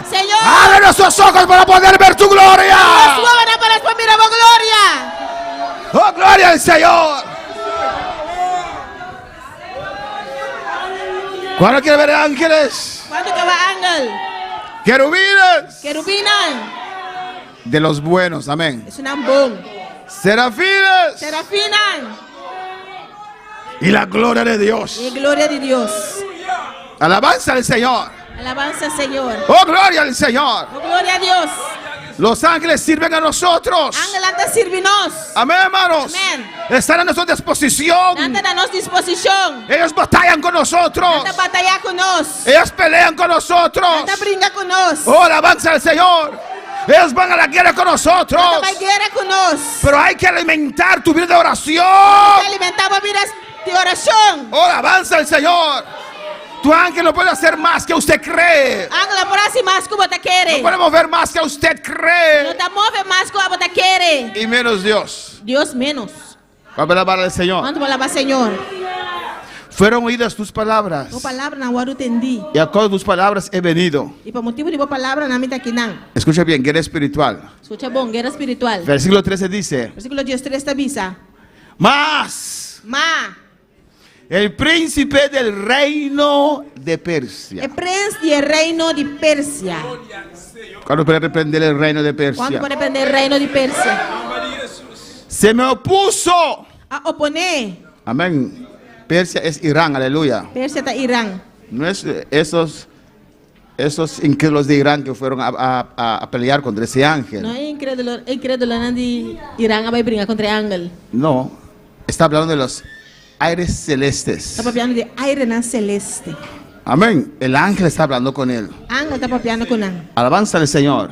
Speaker 5: Señor,
Speaker 12: abre nuestros ojos para poder ver tu gloria. Oh, gloria al Señor. ¿Cuándo quiere ver ángeles?
Speaker 5: ¿Cuándo que va ángel?
Speaker 12: Querubines.
Speaker 5: Querubinan.
Speaker 12: De los buenos, amén.
Speaker 5: Es un ambón.
Speaker 12: Serafines.
Speaker 5: Serafinan.
Speaker 12: Y la gloria de Dios.
Speaker 5: Y gloria de Dios.
Speaker 12: Alabanza al Señor.
Speaker 5: Alabanza al Señor.
Speaker 12: Oh, gloria al Señor.
Speaker 5: Oh, gloria a Dios.
Speaker 12: Los ángeles sirven a nosotros.
Speaker 5: Ángel anda sirvinos.
Speaker 12: Amén, hermanos.
Speaker 5: Amén.
Speaker 12: Están a nuestra disposición.
Speaker 5: Anda a nuestra disposición.
Speaker 12: Ellos batallan con nosotros.
Speaker 5: Anda batalla con nos.
Speaker 12: Ellos pelean con nosotros.
Speaker 5: Anda brinca con nos.
Speaker 12: Oh, alabanza al Señor. Ellos van a la guerra con nosotros.
Speaker 5: Anda va a guerra con nos.
Speaker 12: Pero hay que alimentar tu vida de oración.
Speaker 5: Hay que alimentar tu vida de oración.
Speaker 12: Oh, alabanza al Señor. Tu ángel no puede hacer más que usted cree.
Speaker 5: Ángel por así más como te quiere.
Speaker 12: No puede mover más que usted cree.
Speaker 5: No te mueve más como te quiere.
Speaker 12: Y menos Dios.
Speaker 5: Dios menos.
Speaker 12: Vamos a alabar al Señor.
Speaker 5: ¿Cuánto va a alabar al Señor?
Speaker 12: Fueron oídas tus palabras.
Speaker 5: Tu palabra na waru tendi.
Speaker 12: Y a causa de tus palabras he venido.
Speaker 5: Y por motivo de tu palabra na mita kinan.
Speaker 12: Escucha bien, guerra espiritual.
Speaker 5: Escucha bon, guerra espiritual.
Speaker 12: Versículo 13 dice.
Speaker 5: Versículo 13 avisa.
Speaker 12: Mas. El príncipe del reino de Persia.
Speaker 5: El príncipe del reino de Persia.
Speaker 12: ¿Cuándo puede reprender el reino de Persia?
Speaker 5: ¿Cuándo puede reprender el reino de Persia?
Speaker 12: Se me opuso.
Speaker 5: A oponer.
Speaker 12: Amén. Persia es Irán, aleluya.
Speaker 5: Persia está Irán.
Speaker 12: No es esos incrédulos de Irán que fueron a pelear contra ese ángel.
Speaker 5: No es incrédulo de Irán a brincar contra el ángel.
Speaker 12: No, está hablando de los aires celestes.
Speaker 5: Está hablando de aire celeste.
Speaker 12: Amén. El ángel está hablando con él.
Speaker 5: Ángel está hablando con él.
Speaker 12: Alabanza al Señor.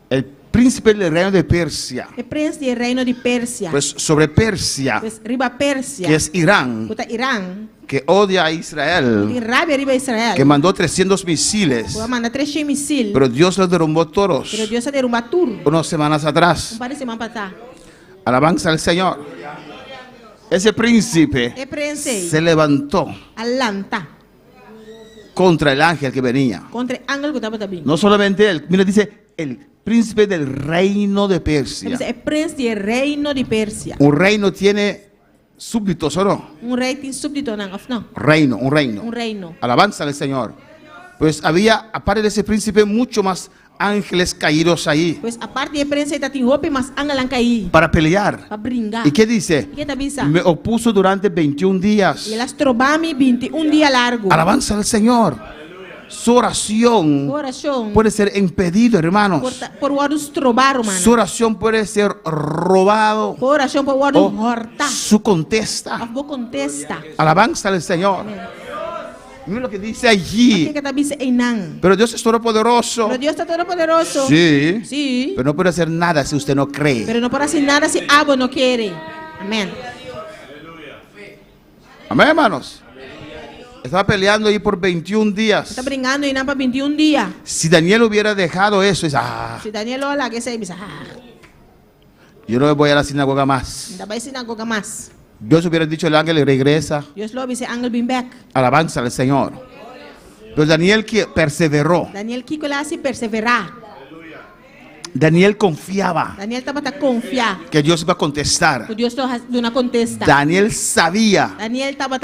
Speaker 12: El príncipe del reino de Persia.
Speaker 5: El príncipe del reino de Persia.
Speaker 12: Pues sobre Persia.
Speaker 5: Pues arriba Persia.
Speaker 12: Que es Irán.
Speaker 5: Irán.
Speaker 12: Que odia a Israel.
Speaker 5: Y rabia arriba Israel.
Speaker 12: Que mandó 300 misiles. Pero Dios los derrumbó todos.
Speaker 5: Pero Dios se derrumbó todo.
Speaker 12: Unas semanas atrás.
Speaker 5: Un par de semanas atrás.
Speaker 12: Alabanza al Señor. Ese príncipe se levantó contra el ángel que venía.
Speaker 5: Contra el ángel que estaba también.
Speaker 12: No solamente él, mira, dice el príncipe del reino de Persia.
Speaker 5: El príncipe del reino de Persia.
Speaker 12: Un reino tiene súbditos, ¿o no?
Speaker 5: Un rey tiene súbditos, ¿no?
Speaker 12: Reino, un reino.
Speaker 5: Un reino.
Speaker 12: Alabanza al Señor. Pues había, aparte de ese príncipe, mucho más ángeles caídos ahí.
Speaker 5: Pues aparte de príncipe, tiene más ángeles caídos.
Speaker 12: Para pelear.
Speaker 5: Para brincar.
Speaker 12: ¿Y qué dice?
Speaker 5: ¿Qué te avisa?
Speaker 12: Me opuso durante 21 días.
Speaker 5: Y las trobami 21 días largo.
Speaker 12: Alabanza al Señor. Su oración puede ser impedido, hermanos. Su oración puede ser robado. Su contesta. Alabanza al Señor. Mira lo que dice allí. Pero Dios es todopoderoso. Sí.
Speaker 5: Sí.
Speaker 12: Pero no puede hacer nada si usted no cree.
Speaker 5: Pero no puede hacer nada si Abba no quiere. Amén.
Speaker 12: Amén, hermanos. Estaba peleando ahí por 21 días.
Speaker 5: Está brincando y nada para 21 días.
Speaker 12: Si Daniel hubiera dejado eso, es
Speaker 5: Si Daniel lo que se dice,
Speaker 12: yo no voy a la sinagoga más.
Speaker 5: No voy a la sinagoga más.
Speaker 12: Dios hubiera dicho el ángel regresa.
Speaker 5: Dios lo dice ángel been back.
Speaker 12: Alabanza al Señor. Pero Daniel perseveró.
Speaker 5: Daniel Kiko la hace perseverar.
Speaker 12: Daniel confiaba.
Speaker 5: Daniel estaba confiar
Speaker 12: que Dios iba a contestar.
Speaker 5: Que Dios no contesta.
Speaker 12: Daniel sabía.
Speaker 5: Daniel estaba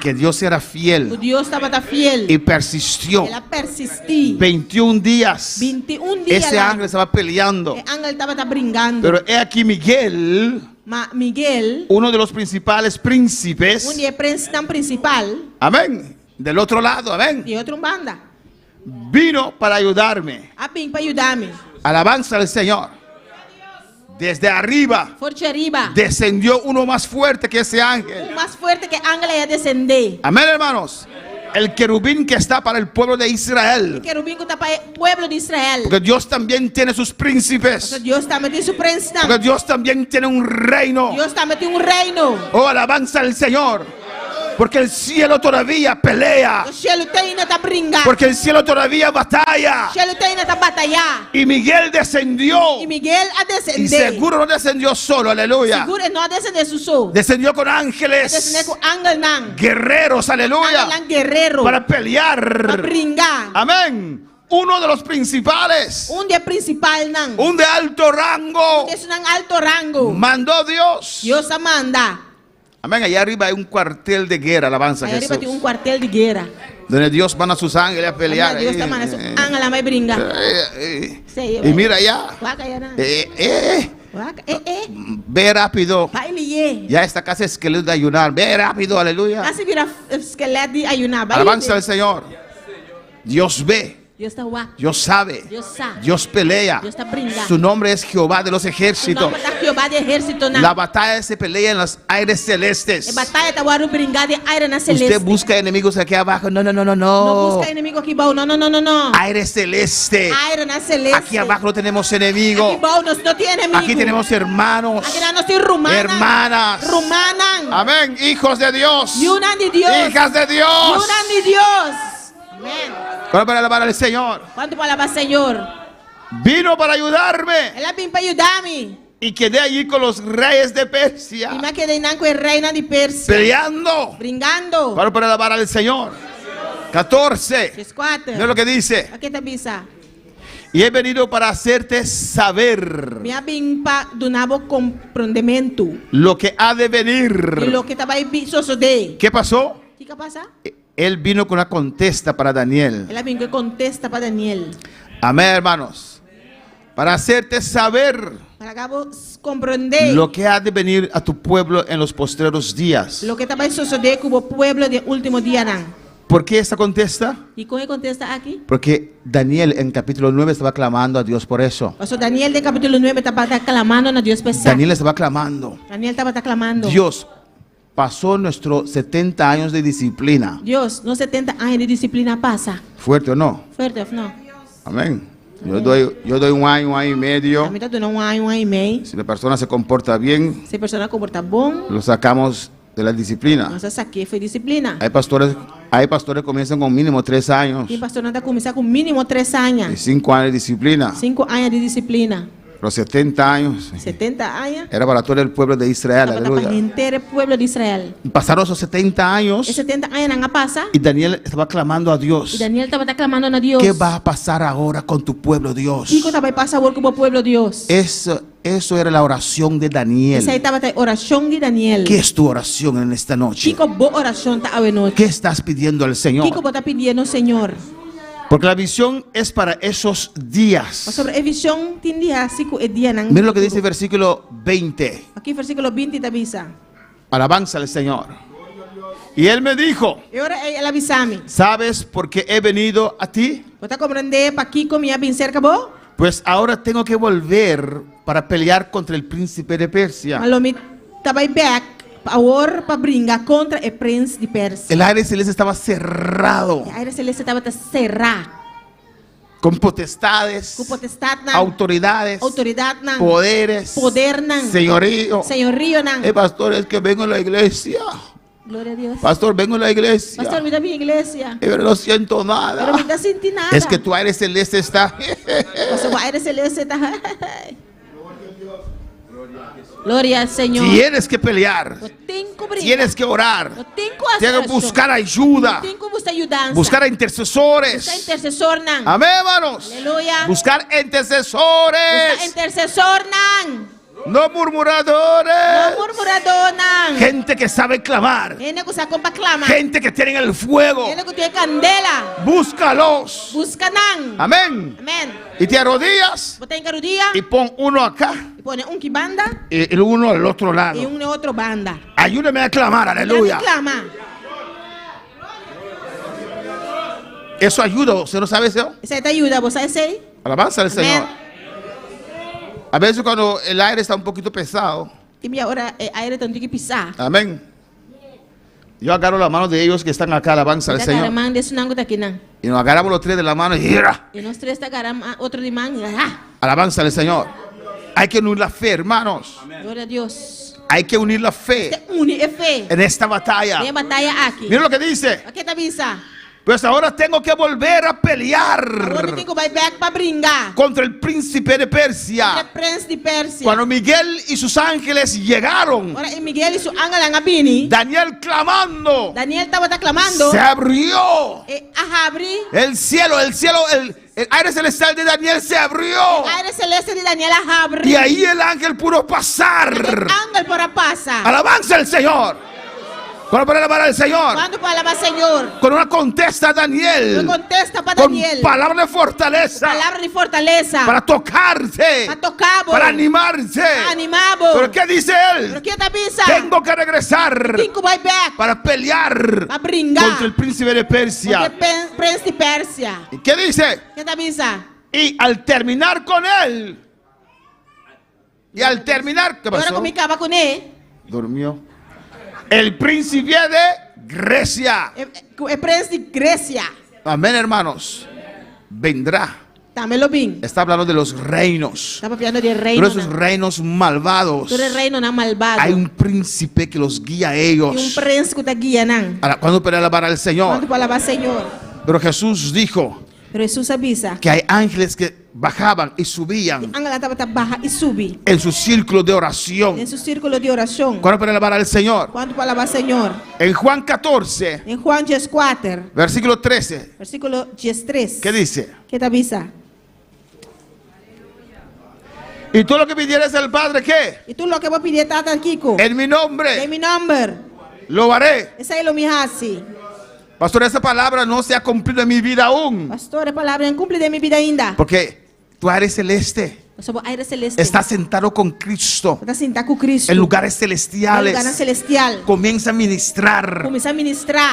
Speaker 12: que Dios era fiel.
Speaker 5: Que Dios estaba fiel.
Speaker 12: Y persistió.
Speaker 5: Él persistí.
Speaker 12: 21 días.
Speaker 5: 21 días.
Speaker 12: Ese ángel estaba peleando.
Speaker 5: El ángel estaba brincando.
Speaker 12: Pero he aquí Miguel.
Speaker 5: Miguel.
Speaker 12: Uno de los principales príncipes.
Speaker 5: Un príncipe tan principal.
Speaker 12: Amén. Del otro lado, amén.
Speaker 5: Y otro banda.
Speaker 12: Vino para ayudarme.
Speaker 5: Para ayudarme.
Speaker 12: Alabanza al Señor. Desde arriba. Descendió uno más fuerte que ese ángel.
Speaker 5: Más fuerte que ángel ya descendió.
Speaker 12: Amén, hermanos. El querubín que está para el pueblo de Israel.
Speaker 5: El querubín que está para el pueblo de Israel.
Speaker 12: Porque Dios también tiene sus príncipes.
Speaker 5: Porque Dios también tiene su príncipe.
Speaker 12: Porque Dios también tiene un reino.
Speaker 5: Dios también tiene un reino.
Speaker 12: Oh, alabanza al Señor. Porque el cielo todavía pelea. Porque el cielo todavía batalla. Y Miguel descendió. Y seguro no descendió solo, aleluya. Descendió con ángeles. Guerreros, aleluya. Para pelear. Amén. Uno de los principales. Un de alto rango. Mandó Dios. Amén. Allá arriba hay un cuartel de guerra, alabanza a Jesús.
Speaker 5: Un cuartel de guerra.
Speaker 12: Donde Dios manda a sus ángeles a pelear. Y mira allá. Ve rápido. Ya está casi esqueleto de ayunar. Ve rápido, aleluya. Alabanza al Señor. Dios ve. Dios sabe. Dios pelea. Su nombre es Jehová de los ejércitos. La batalla se pelea en los aires celestes. Usted busca enemigos aquí abajo. No.
Speaker 5: No busca enemigos aquí abajo. No.
Speaker 12: Aire celeste. Aquí abajo no tenemos enemigos. Aquí tenemos hermanos. Hermanas. Amén. Hijos de Dios. Hijas de Dios.
Speaker 5: Amén.
Speaker 12: ¿Cuánto para alabar al Señor?
Speaker 5: ¿Cuánto para alabar al Señor?
Speaker 12: Vino para ayudarme.
Speaker 5: Él vino para ayudarme.
Speaker 12: Y quedé allí con los reyes de Persia.
Speaker 5: Y me quedé con el reina de Persia.
Speaker 12: Peleando.
Speaker 5: Brincando.
Speaker 12: ¿Cuánto para alabar al Señor? 14. Mira lo que dice.
Speaker 5: Aquí te avisa.
Speaker 12: Y he venido para hacerte saber
Speaker 5: me ha venido para donar comprendimiento.
Speaker 12: Lo que ha de venir.
Speaker 5: Y lo que te va a suceder.
Speaker 12: ¿Qué pasó?
Speaker 5: ¿Qué pasa?
Speaker 12: Él vino con una contesta para Daniel.
Speaker 5: Él vino con contesta para Daniel.
Speaker 12: Amén, hermanos. Para hacerte saber
Speaker 5: comprender
Speaker 12: lo que ha de venir a tu pueblo en los postreros días.
Speaker 5: Lo que te va a suceder como pueblo de último día.
Speaker 12: ¿Por qué esta contesta?
Speaker 5: ¿Y con qué contesta aquí?
Speaker 12: Porque Daniel en capítulo 9 estaba clamando a Dios por eso.
Speaker 5: Daniel de capítulo 9 estaba clamando a Dios.
Speaker 12: Daniel estaba clamando. Dios, pasó nuestros 70 años de disciplina.
Speaker 5: Dios, no 70 años de disciplina pasa.
Speaker 12: ¿Fuerte o no?
Speaker 5: Fuerte o no.
Speaker 12: Amén. Yo doy un año y medio.
Speaker 5: A mí te doy un año y medio.
Speaker 12: Si la persona se comporta bien,
Speaker 5: si la persona se comporta bien,
Speaker 12: lo sacamos de la disciplina.
Speaker 5: Entonces aquí fue disciplina.
Speaker 12: Hay pastores que comienzan con mínimo 3 años.
Speaker 5: Y pastores comienzan con mínimo 3 años.
Speaker 12: Y 5 años de disciplina.
Speaker 5: 5 años de disciplina.
Speaker 12: Los 70 años.
Speaker 5: 70 años.
Speaker 12: Era para todo el pueblo de Israel.
Speaker 5: Para el entero pueblo de Israel.
Speaker 12: Pasaron esos 70 años.
Speaker 5: Y 70 años no pasa.
Speaker 12: Y Daniel estaba clamando a Dios.
Speaker 5: Y Daniel estaba clamando a Dios.
Speaker 12: ¿Qué va a pasar ahora con tu pueblo, Dios?
Speaker 5: ¿Qué va a pasar ahora con tu pueblo, Dios?
Speaker 12: Eso era la oración de Daniel.
Speaker 5: Esa estaba la oración de Daniel.
Speaker 12: ¿Qué es tu oración en esta noche? ¿Qué estás pidiendo al Señor?
Speaker 5: ¿Qué estás pidiendo, Señor?
Speaker 12: Porque la visión es para esos días. Mira lo que dice el versículo 20.
Speaker 5: Aquí versículo 20 te avisa.
Speaker 12: Alabanza al Señor. Y él me dijo, ¿sabes por qué he venido a ti? Pues ahora tengo que volver para pelear contra el príncipe de Persia.
Speaker 5: Ahora para brincar contra el príncipe de Persia.
Speaker 12: El aire celeste estaba cerrado.
Speaker 5: El aire celeste estaba cerrado.
Speaker 12: Con potestades, autoridades, poderes, señorío. Pastor, es que vengo a la iglesia.
Speaker 5: Gloria a Dios.
Speaker 12: Pastor, vengo a la iglesia.
Speaker 5: Pastor, mira mi iglesia.
Speaker 12: Pero no siento nada.
Speaker 5: Pero no siento nada.
Speaker 12: Es que tu aire celeste está.
Speaker 5: Tu aire celeste está. Gloria al Señor.
Speaker 12: Tienes que pelear. Tienes que orar. Tienes que buscar ayuda. Buscar a intercesores. Amén, hermanos.
Speaker 5: Aleluya.
Speaker 12: Buscar intercesores. No murmuradores. Gente que sabe clamar. Gente que tiene el fuego. Búscalos. Amén. Y te arrodillas. Y pon uno acá. Y uno al otro lado. Ayúdame a clamar, aleluya. Eso ayuda. ¿Usted no sabe eso?
Speaker 5: Eso te ayuda. ¿Vos sabes?
Speaker 12: Alabanza al Señor. A veces cuando el aire está un poquito pesado. Amén. Yo agarro las manos de ellos que están acá, alabanza al Señor. Y nos agarramos los tres de la mano y alabanza al Señor. Hay que unir la fe, hermanos.
Speaker 5: Gloria a Dios.
Speaker 12: Hay que unir la fe en esta batalla. Mira lo que dice. Pues ahora tengo que volver a pelear contra el príncipe de Persia. Cuando Miguel y sus ángeles llegaron, Daniel clamando, se abrió el cielo, el aire celestial de Daniel se abrió. Y ahí el ángel pudo pasar. Alabanza al Señor. ¿Cuándo para alabar al Señor? Con una contesta a Daniel. Con palabra de fortaleza. Para tocarte. Para animarte. ¿Pero qué dice él? Tengo que regresar para pelear contra el príncipe de Persia. ¿Y qué dice? Y al terminar con él. ¿Qué pasó? Durmió. El príncipe de Grecia. Amén, hermanos. Vendrá. Está hablando de los reinos. Pero esos reinos malvados. Hay un príncipe que los guía a ellos. ¿Cuándo puede alabar al Señor? Pero Jesús dijo que hay ángeles que bajaban y subían en su círculo de oración. ¿Cuándo puede alabar al Señor? En Juan 14, versículo 13. ¿Qué dice? Y tú lo que pidieres al Padre, ¿qué? En mi nombre lo haré. Pastor, esa palabra no se ha cumplido en mi vida aún. Porque tu aire celeste está sentado con Cristo en lugares celestiales. Comienza a ministrar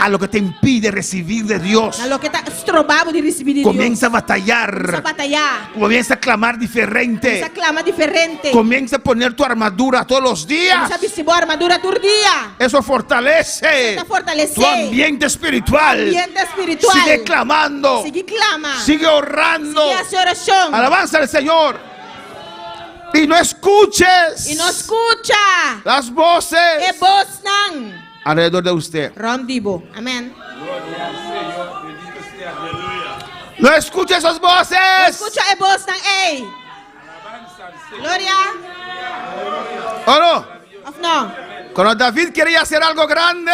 Speaker 12: a lo que te impide recibir de Dios. Comienza a batallar. Comienza a clamar diferente. Comienza a poner tu armadura todos los días. Eso fortalece tu ambiente espiritual. Sigue clamando. Sigue orando. Alabanza al Señor. Y no escuches las voces alrededor de usted.
Speaker 5: Amén.
Speaker 12: No escuches esas voces.
Speaker 5: Gloria.
Speaker 12: ¿O no? Cuando David quería hacer algo grande,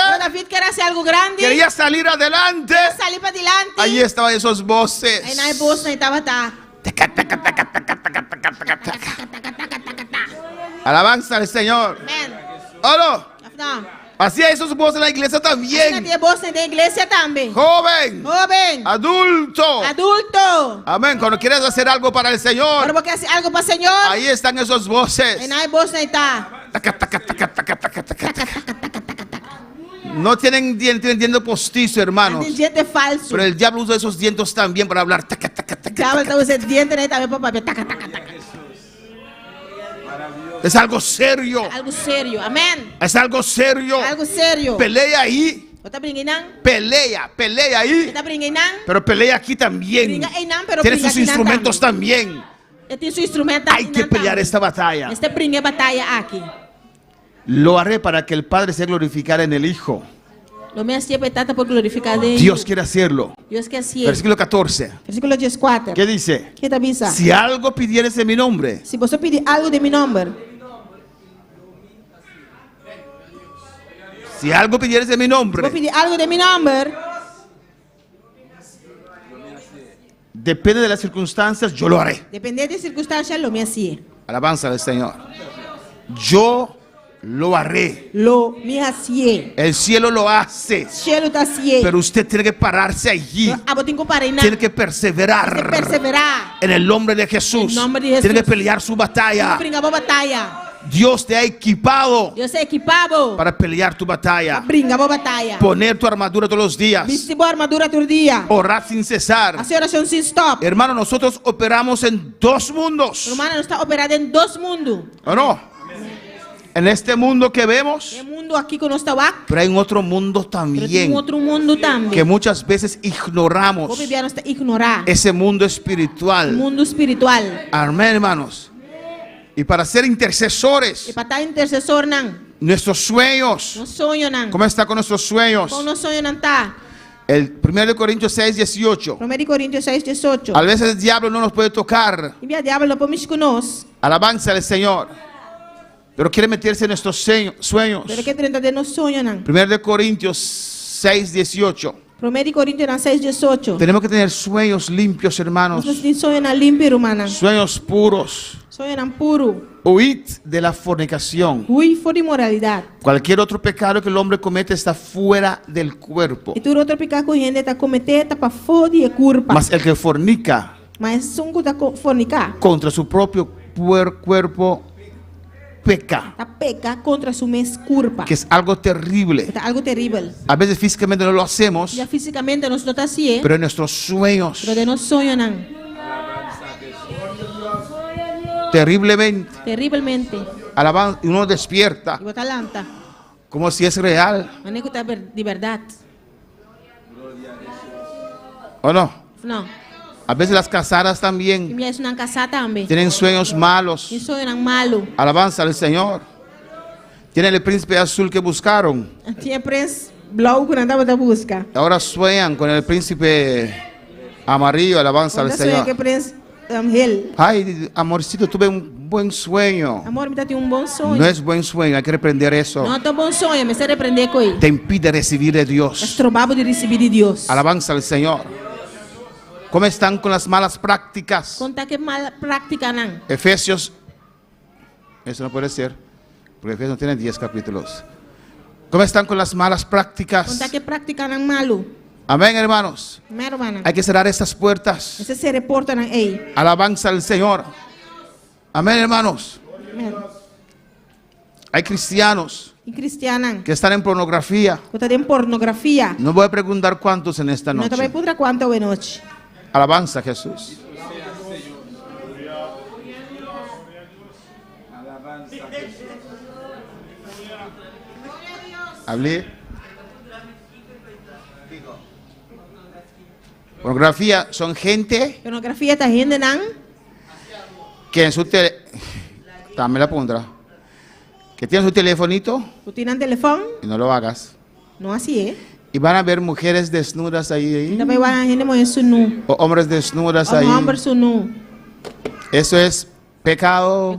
Speaker 12: quería salir adelante, allí estaban esas voces. Alabanza al Señor. ¿O no? Así hay esos voces en la iglesia también. Joven. Adulto. Amén. Cuando quieres hacer algo para el Señor, ahí están esos voces. No tienen dientes postizos, hermanos. Pero el diablo usa esos dientes también para hablar. Es algo serio.
Speaker 5: Amén.
Speaker 12: Es algo serio. Pelea ahí. Pelea ahí. Pero pelea aquí también. Tiene sus instrumentos también. Hay que pelear esta batalla. Lo haré para que el Padre sea glorificado en el Hijo. Dios quiere hacerlo. Versículo 14. ¿Qué dice? Si algo pidieres en mi nombre, si algo pidieres en mi nombre, depende de las circunstancias, yo lo haré. Alabanza al Señor. Yo lo haré. El cielo lo hace. Pero usted tiene que pararse allí. Tiene que perseverar. En el nombre de Jesús. Tiene que pelear su batalla. Dios te ha equipado para pelear tu batalla. Poner tu armadura todos los días. Orar sin cesar. Hermano, nosotros operamos en dos mundos. ¿O no? En este mundo que vemos, pero hay un otro mundo también, que muchas veces ignoramos. Ese mundo espiritual. Amén, hermanos. Y para ser intercesores, Nuestros sueños. ¿Cómo está con nuestros sueños? El 1 Corintios 6, 18. A veces el diablo no nos puede tocar. Alabanza al Señor. Pero quiere meterse en nuestros sueños. 1 Corintios 6, 18. Tenemos que tener sueños limpios, hermanos. Sueños puros. Huid de la fornicación. Cualquier otro pecado que el hombre comete está fuera del cuerpo. Mas el que fornica contra su propio cuerpo peca, que es algo terrible. A veces físicamente no lo hacemos, pero en nuestros sueños terriblemente. Alabanza, uno despierta como si es real. ¿O no? A veces las casadas también tienen sueños malos. Alabanza al Señor. Tienen el príncipe azul que buscaron. Ahora sueñan con el príncipe amarillo. Alabanza al Señor. Ay, amorcito, tuve un buen sueño. No es buen sueño, hay que reprender eso. Te impide recibir de Dios. Alabanza al Señor. ¿Cómo están con las malas prácticas? Efesios. Eso no puede ser, porque Efesios no tiene 10 capítulos. ¿Cómo están con las malas prácticas? Amén, hermanos. Hay que cerrar estas puertas. Alabanza al Señor. Amén, hermanos. Hay cristianos que están en pornografía. No voy a preguntar cuántos en esta noche. Alabanza a Jesús. Hablé. Pornografía son gente que en su dame la pondra, que tiene su telefonito y no lo hagas. Y van a ver mujeres desnudas ahí. O hombres desnudas ahí. Eso es pecado.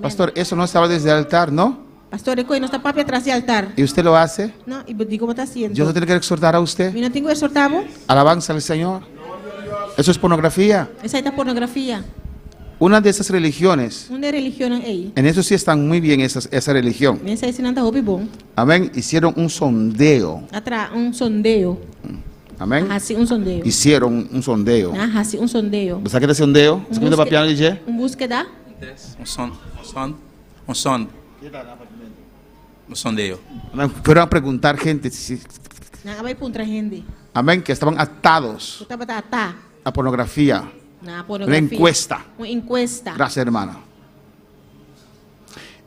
Speaker 12: Pastor, eso no estaba desde el altar, ¿no? ¿Y usted lo hace? Yo no tengo que exhortar a usted. Alabanza al Señor. Eso es pornografía. Una de esas religiones, en eso sí están muy bien esa religión. Amén. Hicieron un sondeo. Amén. Hicieron un sondeo. ¿Sabes qué es sondeo?
Speaker 13: Búsqueda. Un sondeo.
Speaker 12: Fueron a preguntar gente. Amén. Que estaban atados a pornografía. Una encuesta. Gracias, hermana.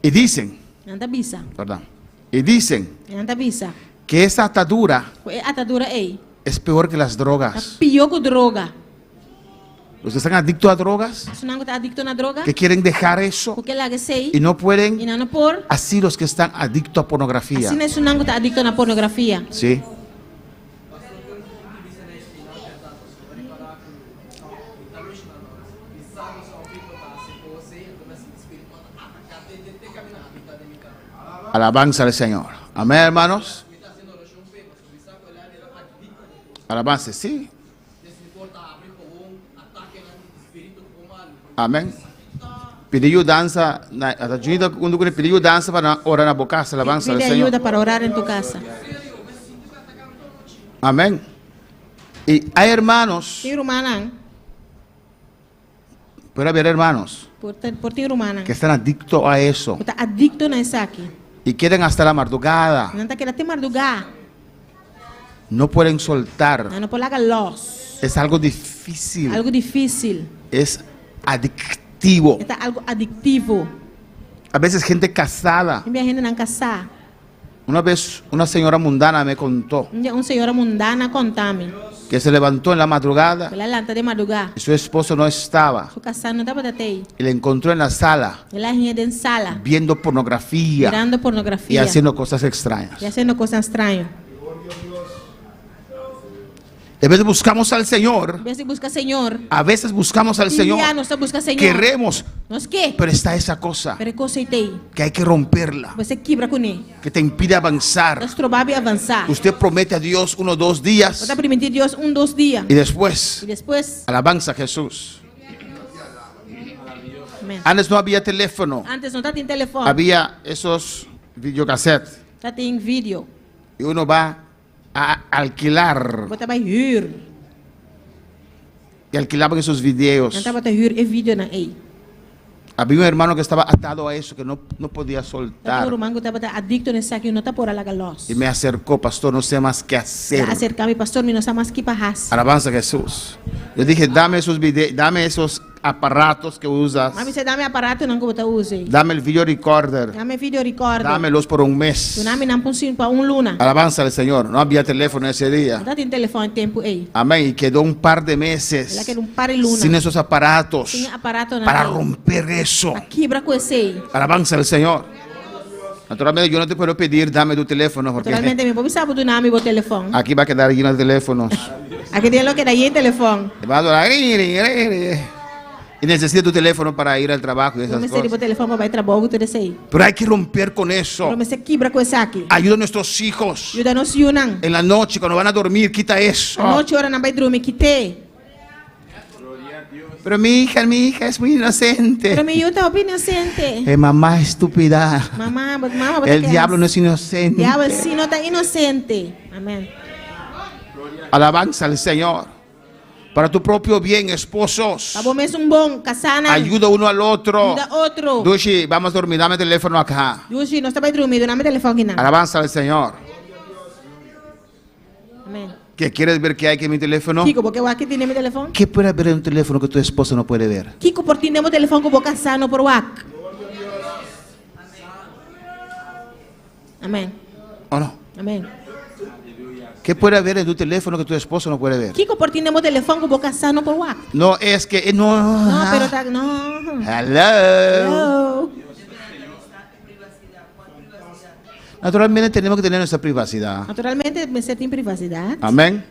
Speaker 12: Y dicen, ¿verdad? Y dicen que esa atadura es peor que las drogas. Los que están adictos a drogas, que quieren dejar eso y no pueden, así los que están adictos a pornografía. Sí. Alabanza al Señor. Amén, hermanos. Alabanza, sí. Amén. Pediu dança, ajuda quando pediu dança para orar na boca, alabanza al Señor.
Speaker 5: Ayuda para orar en tu casa.
Speaker 12: Amén. Y hay hermanos. Puede haber hermanos que están adictos a eso. Y quieren hasta la madrugada. No pueden soltar. Es algo difícil. Es adictivo. A veces gente casada. Una vez una señora mundana me contó que se levantó en la madrugada y su esposo no estaba y le encontró en la sala viendo pornografía y haciendo cosas extrañas. A veces buscamos al Señor. A veces buscamos al Señor. Queremos. Pero está esa cosa que hay que romperla, que te impide avanzar. Usted promete a Dios 1 o 2 días y después alabanza a Jesús. Antes no había teléfono. Había esos videocassettes. Y uno va a alquilar. Y alquilaban esos videos. Había un hermano que estaba atado a eso, que no podía soltar. Y me acercó, pastor, no sé más qué hacer. Alabanza a Jesús. Yo dije, dame esos videos, dame esos aparatos que usas. Dame el video recorder. Dámelos por un mes. Alabanza al Señor. No había teléfono ese día. Amén. Y quedó un par de meses sin esos aparatos para romper eso. Alabanza al Señor. Naturalmente yo no te puedo pedir dame tu teléfono porque aquí va a quedar lleno de teléfonos. Y necesita tu teléfono para ir al trabajo y esas cosas. Pero hay que romper con eso. Ayuda a nuestros hijos. En la noche cuando van a dormir, quita eso. Pero mi hija es muy inocente. Mamá estúpida. El diablo no es inocente. Alabanza al Señor. Para tu propio bien, esposos. Ayuda uno al otro. Dushi, vamos a dormir, dame el teléfono acá. Alabanza al Señor. ¿Qué quieres ver que hay que mi teléfono? ¿Qué puede ver en un teléfono que tu esposo no puede ver?
Speaker 5: Amén.
Speaker 12: ¿O no?
Speaker 5: Amén.
Speaker 12: ¿Qué puede haber en tu teléfono que tu esposo no puede ver? No, es que no.
Speaker 5: No, pero no.
Speaker 12: Hello. Naturalmente tenemos que tener nuestra privacidad.
Speaker 5: Naturalmente me sentí en privacidad.
Speaker 12: Amén.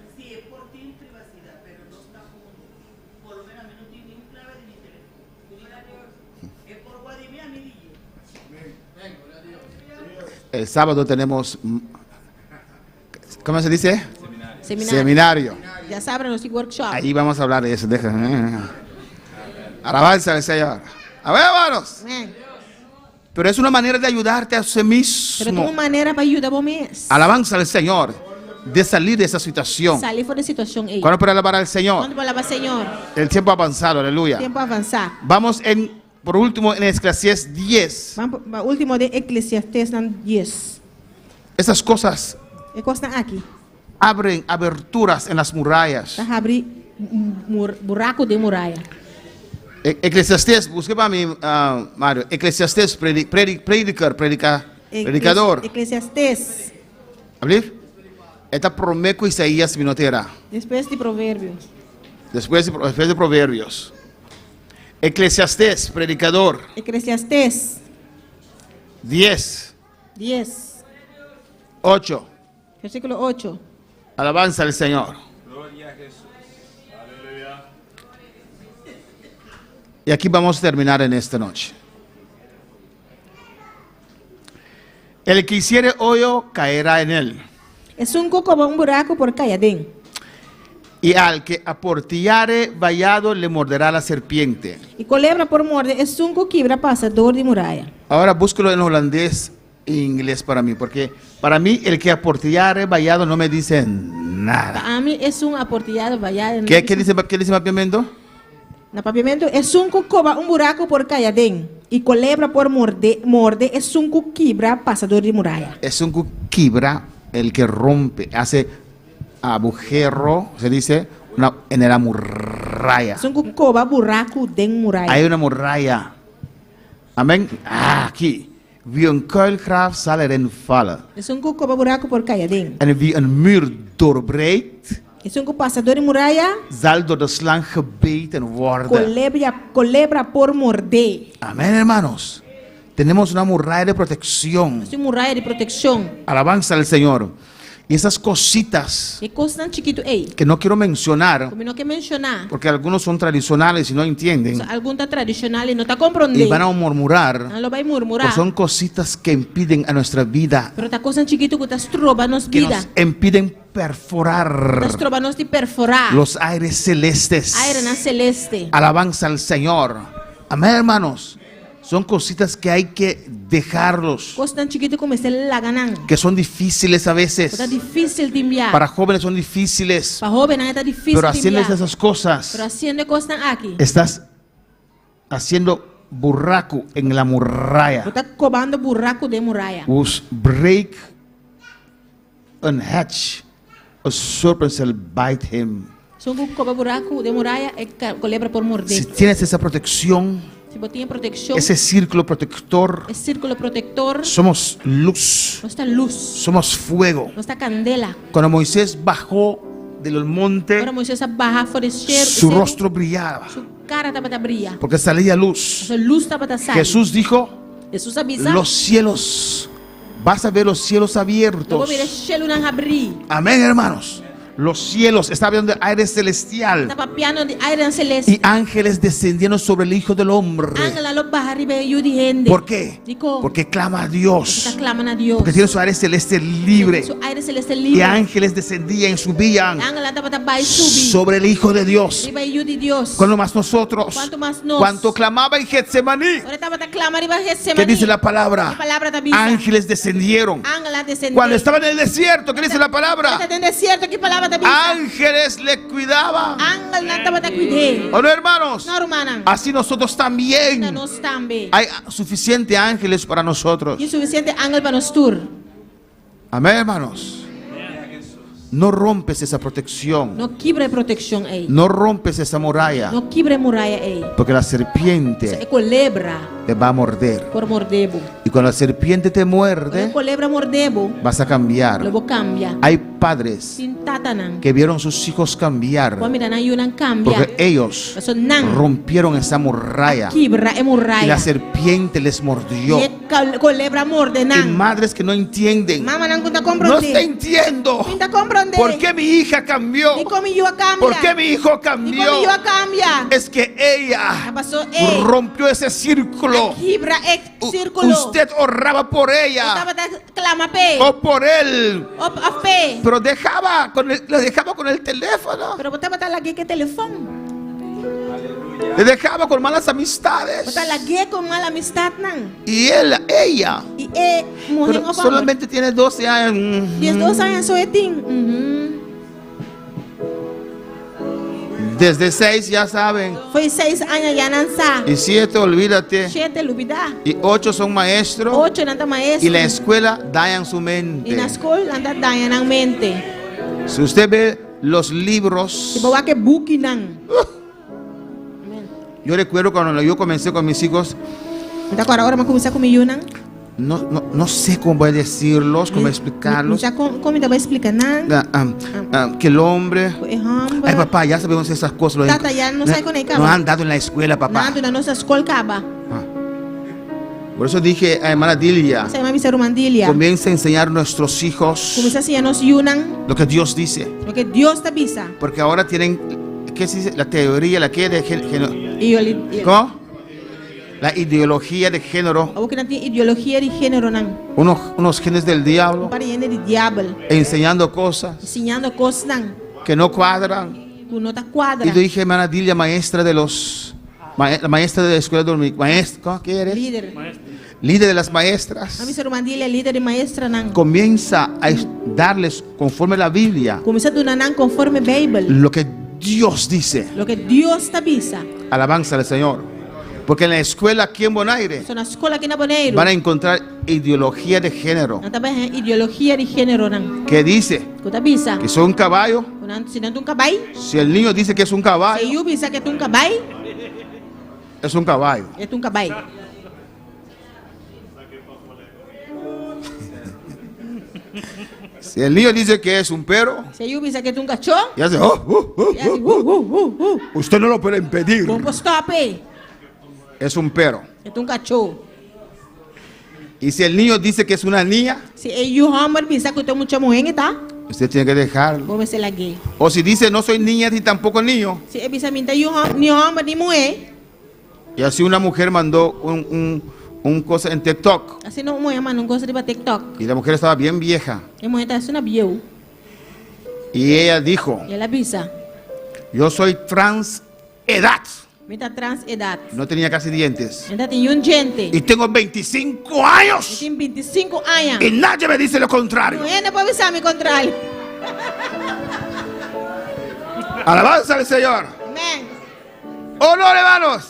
Speaker 12: El sábado tenemos, ¿cómo se dice? Seminario.
Speaker 5: Ya saben los workshops.
Speaker 12: Ahí vamos a hablar de eso. Alabanza al Señor. A ver, hermanos. Pero es una manera de ayudarte a usted mismo.
Speaker 5: Pero es una manera para ayudar a vos mismo.
Speaker 12: Alabanza al Señor. De salir de esa situación.
Speaker 5: Salir de situación.
Speaker 12: ¿Cuándo para alabar al Señor?
Speaker 5: ¿Cuándo para alabar al Señor?
Speaker 12: El tiempo avanzado, aleluya.
Speaker 5: Tiempo avanzado.
Speaker 12: Vamos por último en Eclesiastés 10.
Speaker 5: Vamos último de Eclesiastés 10.
Speaker 12: Esas cosas
Speaker 5: aquí
Speaker 12: abren aberturas en las murallas.
Speaker 5: Abrir buraco de muralla.
Speaker 12: Eclesiastés, busque para mí, Mario. Eclesiastés, predicador.
Speaker 5: Eclesiastés.
Speaker 12: ¿Abrir? Esta promeco Isaías minotera.
Speaker 5: Después de Proverbios.
Speaker 12: Después de Proverbios. Eclesiastés, predicador.
Speaker 5: Eclesiastés
Speaker 12: 10. 8.
Speaker 5: Versículo 8.
Speaker 12: Alabanza al Señor.
Speaker 7: Gloria a Jesús. Aleluya.
Speaker 12: Y aquí vamos a terminar en esta noche. El que hiciere hoyo caerá en él.
Speaker 5: Es un buraco por calladín.
Speaker 12: Y al que aportillare vallado le morderá la serpiente.
Speaker 5: Y culebra por morde es un quibra pasador de muralla.
Speaker 12: Ahora búscalo en holandés e inglés para mí, porque para mí el que aportillare vallado no me dice nada.
Speaker 5: Para mí es un aportillado vallado.
Speaker 12: ¿Qué dice papiamento?
Speaker 5: No, papiamento es un buraco por calladín. Y culebra por morde es un quibra pasador de muralla.
Speaker 12: Es un quibra el que rompe, hace agujero, se dice, en la muralla.
Speaker 5: Es un buraco de muralla.
Speaker 12: Hay una muralla. Amén. Aquí. Wie een kuilgraaf zal erin vallen.
Speaker 5: Es un buraco por calladín.
Speaker 12: En wie een muur doorbreekt,
Speaker 5: is een passador de muralla.
Speaker 12: Zal door de slang gebeten worden.
Speaker 5: Culebra por morder.
Speaker 12: Amén, hermanos. Tenemos una muralla de protección.
Speaker 5: Es una muralla de protección.
Speaker 12: Alabanza al Señor. Y esas cositas que no quiero mencionar, porque algunos son tradicionales y no entienden, y van a murmurar, pues son cositas que impiden a nuestra vida, que nos impiden perforar los aires celestes. Alabanza al Señor. Amén, hermanos. Son cositas que hay que dejarlos, que son difíciles a veces. Para jóvenes son difíciles, pero haciendo esas cosas, estás haciendo burraco en la muralla. Break an hedge, a serpent shall bite him. Si tienes esa protección, ese círculo protector, somos luz, somos fuego. Cuando Moisés bajó del monte, su rostro brillaba, porque salía luz. Jesús dijo, los cielos, vas a ver los cielos abiertos. Amén, hermanos. Los cielos, está hablando de aire celestial, y ángeles descendiendo sobre el Hijo del Hombre. ¿Por qué? Porque clama a Dios, porque tiene su aire celeste libre, y ángeles descendían y subían sobre el Hijo de Dios. Cuando más nosotros, cuando clamaba en Getsemaní, ¿qué dice la palabra? Ángeles descendieron. Cuando estaba en el desierto, ¿qué dice la palabra? Ángeles le cuidaban. ¿O no, hermanos? Así nosotros también. Hay suficientes ángeles para nosotros. Amén, hermanos. No rompes esa protección. No rompes esa muralla. Porque la serpiente te va a morder. Y cuando la serpiente te muerde, vas a cambiar. Hay padres que vieron sus hijos cambiar, porque ellos rompieron esa muralla y la serpiente les mordió. Y madres que no entienden, no te entiendo. ¿Por qué mi hija cambió? ¿Por qué mi hijo cambió? Es que ella rompió ese círculo. Usted oraba por ella o por él, pero le dejaba con el teléfono, le dejaba con malas amistades, y ella pero solamente tiene 12 años. Desde 6 ya saben.
Speaker 5: Foi 6 anos já não sabe.
Speaker 12: Y 7 olvídate.
Speaker 5: 7 olvidar.
Speaker 12: Y 8 son maestros.
Speaker 5: 8 não maestro.
Speaker 12: Y la escuela dañan su mente.
Speaker 5: Y la escuela anda dañan mente.
Speaker 12: Si usted ve los libros. Yo recuerdo cuando yo comencé con mis hijos.
Speaker 5: Ahora me comencé con mi Yunan.
Speaker 12: No sé cómo voy a decirlos, cómo explicarlos.
Speaker 5: ¿Cómo te voy a explicar?
Speaker 12: Que el hombre. Ay, papá, ya sabemos esas cosas.
Speaker 5: Tata, ya no sabe con el
Speaker 12: no han dado en la escuela, papá. Por eso dije a hermana Dilia, comienza a enseñar a nuestros hijos lo que Dios dice. Porque ahora tienen, ¿qué se dice? La teoría, la que de género. ¿Cómo? La ideología de género. Unos genes del diablo. Enseñando cosas que no cuadran. Y yo dije, hermana Dilia, maestra de los, la maestra de la escuela dominical, maestra, ¿qué eres? Líder de las maestras. Comienza a darles conforme a la Biblia lo que Dios dice. Alabanza al Señor. Porque en la escuela aquí en Bonaire van a encontrar ideología de género. ¿Qué dice? Que son un caballo. Si el niño dice que es un caballo, es un caballo. Si el niño dice que es un perro,
Speaker 5: Se yo dice que es un cachorro.
Speaker 12: y hace, usted no lo puede impedir.
Speaker 5: Vamos stop.
Speaker 12: Es un perro.
Speaker 5: Es un cachorro.
Speaker 12: Y si el niño dice que es una niña,
Speaker 5: Si yo hombre dice que usted es mucha mujer, ¿está?
Speaker 12: usted tiene que dejarlo.
Speaker 5: Vamos a ser la gay.
Speaker 12: O si dice no soy niña ni tampoco niño,
Speaker 5: Si él dice ni hombre ni mujer,
Speaker 12: y así una mujer mandó un cosa en TikTok,
Speaker 5: así no mujer manda un cosa de TikTok.
Speaker 12: y la mujer estaba bien vieja,
Speaker 5: La mujer está haciendo una bio.
Speaker 12: y ella dijo,
Speaker 5: Y él avisa.
Speaker 12: yo soy trans edad,
Speaker 5: Mita trans edad.
Speaker 12: no tenía casi dientes,
Speaker 5: Ella tiene un gente.
Speaker 12: y tengo 25 años,
Speaker 5: Tiene 25 años.
Speaker 12: y nadie me dice lo contrario.
Speaker 5: No, ella no puede avisar mi contrario.
Speaker 12: Alabanza al Señor.
Speaker 5: Amén.
Speaker 12: Oh no, hermanos,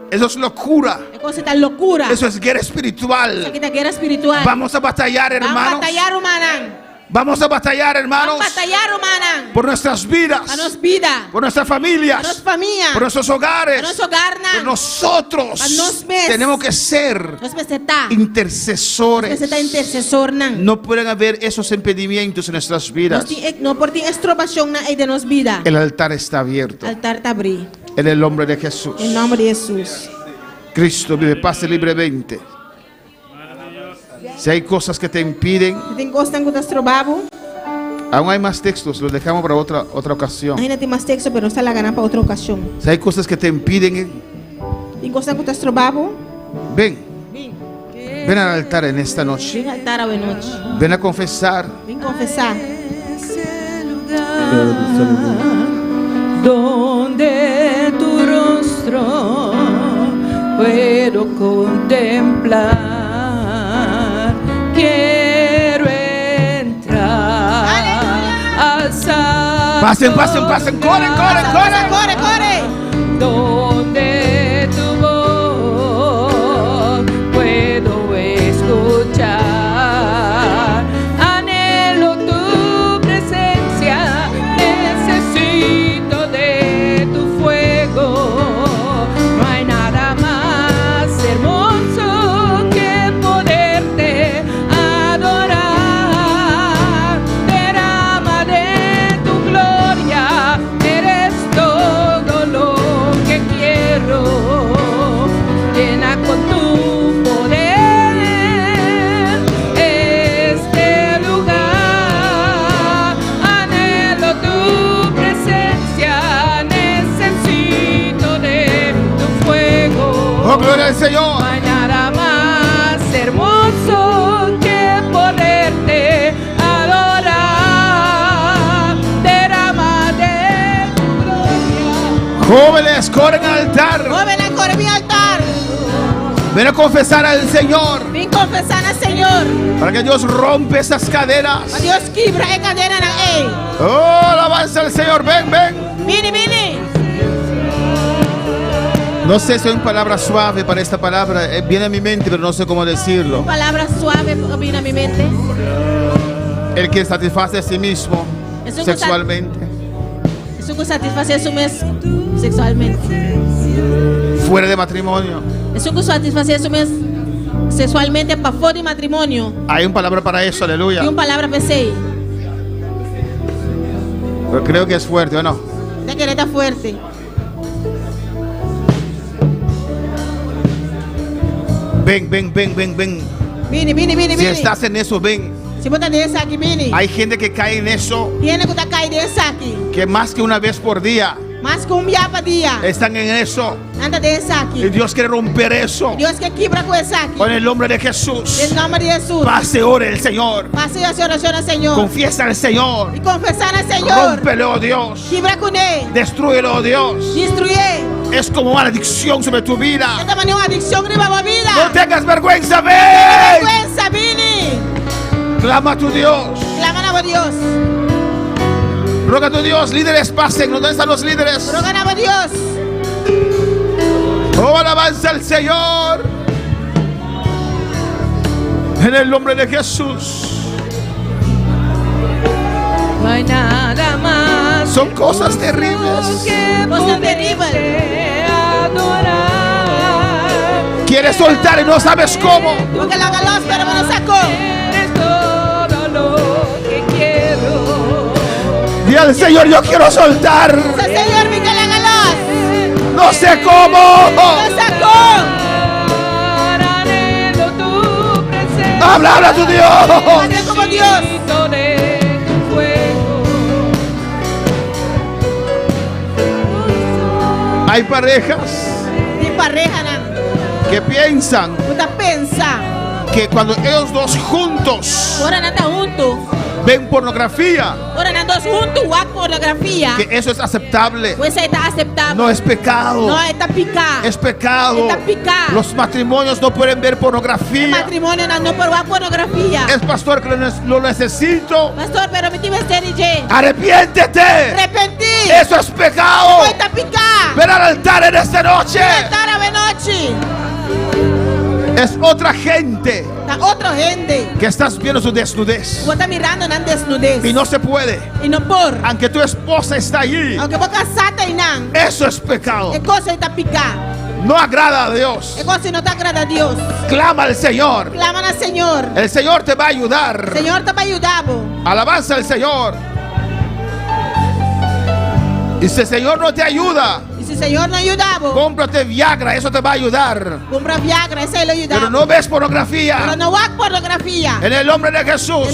Speaker 12: eso es locura.
Speaker 5: Es cosa tan locura.
Speaker 12: Eso es guerra espiritual.
Speaker 5: Esa guerra espiritual.
Speaker 12: Vamos a batallar,
Speaker 5: Vamos a
Speaker 12: hermanos.
Speaker 5: batallar, humanan.
Speaker 12: Vamos a batallar, hermanos,
Speaker 5: Vamos a batallar, humanan.
Speaker 12: por nuestras vidas,
Speaker 5: A nos vida.
Speaker 12: por nuestras
Speaker 5: A
Speaker 12: familias,
Speaker 5: nos familia.
Speaker 12: por nuestros hogares,
Speaker 5: A nos hogar.
Speaker 12: por nosotros.
Speaker 5: A nos mes.
Speaker 12: Tenemos que ser
Speaker 5: Nos peseta.
Speaker 12: intercesores.
Speaker 5: Peseta intercesor nan.
Speaker 12: No pueden haber esos impedimentos en nuestras vidas.
Speaker 5: No por ti estrobación na de nos vida.
Speaker 12: El altar está abierto.
Speaker 5: Altar te abrí.
Speaker 12: En el nombre de Jesús.
Speaker 5: En nombre de Jesús.
Speaker 12: Cristo vive, pase libremente. Si hay cosas que te impiden,
Speaker 5: Si tem gostan que estás trobavo,
Speaker 12: aún hay más textos, los dejamos para otra ocasión.
Speaker 5: ainda tem mais texto, pero está la gana para outra ocasião.
Speaker 12: Si hay cosas que te impiden,
Speaker 5: Tem gostan que estás trobavo,
Speaker 12: ven. Ven al altar en esta noche.
Speaker 5: vem altar a noite.
Speaker 12: Ven a confesar.
Speaker 5: Vem confessar.
Speaker 10: Donde tu rostro puedo contemplar, quiero entrar al santo.
Speaker 12: Pasen, corren.
Speaker 5: Corre.
Speaker 10: Donde tu voz puedo escuchar, anhelo tu presencia, necesito de tu fuego. No hay nada más hermoso que poderte adorar. Derrama de tu gloria, eres todo lo que quiero. Llena con tu poder este lugar. Anhelo tu presencia, necesito de tu fuego.
Speaker 12: Oh, gloria al Señor.
Speaker 10: No hay nada más hermoso que poderte adorar. Derrama de tu gloria.
Speaker 12: Jóvenes, corren al altar.
Speaker 5: Joven, corre mi altar.
Speaker 12: Ven a confesar al Señor.
Speaker 5: Vem confessar al Señor.
Speaker 12: Para que Dios rompe esas cadenas.
Speaker 5: Para Dios quebra a cadena na ei.
Speaker 12: Oh, alabanza al Señor. Ven.
Speaker 5: Vini.
Speaker 12: No sé si hay una palabra suave para esta palabra. Viene a mi mente, pero no sé cómo decirlo.
Speaker 5: Palabra suave viene a mi mente.
Speaker 12: El que satisface a sí mismo
Speaker 5: Es un
Speaker 12: sexualmente.
Speaker 5: Eso que satisface a su mes sexualmente.
Speaker 12: Fuera de matrimonio.
Speaker 5: Eso que satisface a su mes sexualmente para fuera de matrimonio.
Speaker 12: Hay una palabra para eso, aleluya.
Speaker 5: Y una palabra pensé.
Speaker 12: Pero creo que es fuerte, ¿o no?
Speaker 5: De que está fuerte.
Speaker 12: Ven.
Speaker 5: Vini.
Speaker 12: Si estás en eso, ven.
Speaker 5: Si botas de esa aquí, vini.
Speaker 12: Hay gente que cae en eso,
Speaker 5: Tiene que estar caído de esa aquí.
Speaker 12: que más que una vez por día
Speaker 5: Más que un día para día.
Speaker 12: están en eso.
Speaker 5: Anda de esa aquí.
Speaker 12: Y Dios quiere romper eso.
Speaker 5: Dios que quiebra con esa aquí.
Speaker 12: En el nombre de Jesús.
Speaker 5: En nombre de Jesús.
Speaker 12: Pase, ore el Señor.
Speaker 5: Pase a oración al Señor.
Speaker 12: Confiesa al Señor.
Speaker 5: Y confesar al Señor.
Speaker 12: Rómpelo, oh Dios.
Speaker 5: Quiebra con él.
Speaker 12: Destrúyelo, oh Dios.
Speaker 5: Destruye.
Speaker 12: Es como una adicción sobre tu vida.
Speaker 5: Esta manera una adicción riba la vida.
Speaker 12: No tengas vergüenza, ven.
Speaker 5: Vergüenza, vini.
Speaker 12: Clama a tu Dios.
Speaker 5: Clama a Dios.
Speaker 12: Roga a tu Dios. Líderes, pasen. ¿Dónde están los líderes?
Speaker 5: Roga a Dios.
Speaker 12: Oh, alabanza al Señor. En el nombre de Jesús.
Speaker 10: No hay nada más.
Speaker 12: Son cosas terribles.
Speaker 5: Cosas terribles.
Speaker 12: Quieres soltar y no sabes cómo.
Speaker 5: Porque la galos pero me lo sacó.
Speaker 12: Dígale, Señor, yo quiero soltar.
Speaker 5: Señor, mi calagalos.
Speaker 12: No sé cómo.
Speaker 5: No sé cómo.
Speaker 12: Habla a tu Dios.
Speaker 5: Habla como Dios.
Speaker 12: Hay parejas que piensan que cuando ellos dos juntos ven pornografía, que eso es aceptable. No es pecado. Es pecado. Los matrimonios no pueden ver pornografía. Es pastor que lo necesito.
Speaker 5: Pastor, pero me tienes que decir.
Speaker 12: Arrepiéntete.
Speaker 5: Arrepentir.
Speaker 12: Eso es pecado. Ven al altar en esta noche. Es otra gente que estás viendo su desnudez y no se puede, aunque tu esposa está allí. Eso es pecado. No agrada a Dios. Clama al Señor. El Señor te va a ayudar. Alabanza al Señor. Y si el Señor no te ayuda, cómprate Viagra, eso te va a ayudar. Pero no ves pornografía. En el nombre de Jesús.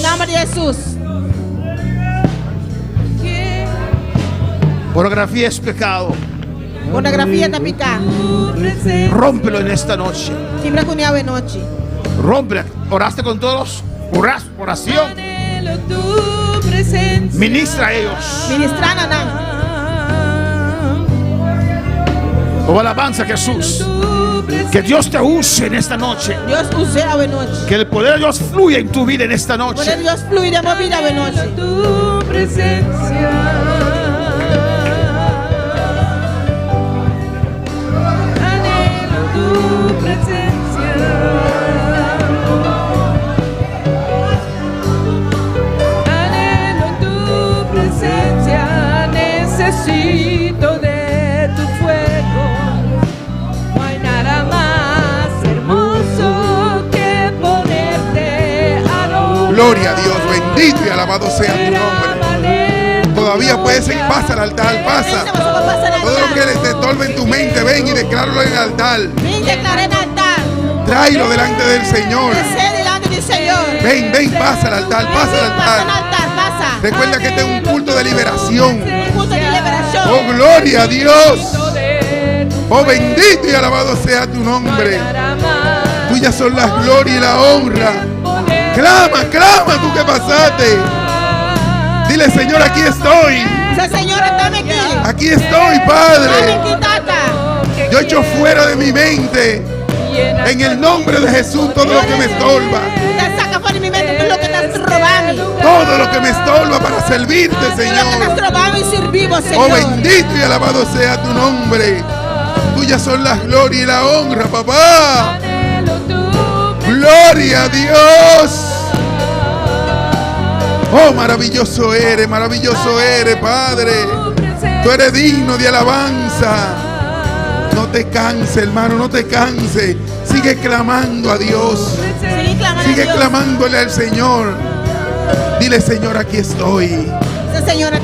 Speaker 12: Pornografía es pecado. Rómpelo en esta noche. Rompe. Oraste con todos. Oración. Ministra a ellos. Oh, alabanza a Jesús. Que Dios te use en esta noche. Que el poder de Dios fluya en tu vida en esta noche.
Speaker 10: Tu presencia. Anhelo tu presencia. Anhelo tu presencia. Necesito de tu fuego. No hay nada más hermoso que ponerte a adorar.
Speaker 14: Gloria a Dios, bendito y alabado sea tu nombre. Todavía puedes ir, pasa al altar, pasa. Todo lo que te estorbe en tu mente, ven y decláralo en el altar. Tráelo delante del Señor. Ven, pasa al altar, pasa al altar. Recuerda que este es un culto de liberación. Oh, gloria a Dios. Oh, bendito y alabado sea tu nombre. Tuyas son las glorias y la honra. Clama, tú que pasaste. Dile, Señor, aquí estoy. Aquí estoy, Padre. Yo echo fuera de mi mente, en el nombre de Jesús, todo lo que me estorba. Todo lo que me estorba para servirte, Señor. Oh, bendito y alabado sea tu nombre. Tuyas son las glorias y la honra, papá. Gloria a Dios. Oh, maravilloso eres, Padre. Tú eres digno de alabanza. No te canses, hermano, no te canses. Sigue clamando a Dios. Sigue clamándole al Señor. Dile, Señor, aquí estoy.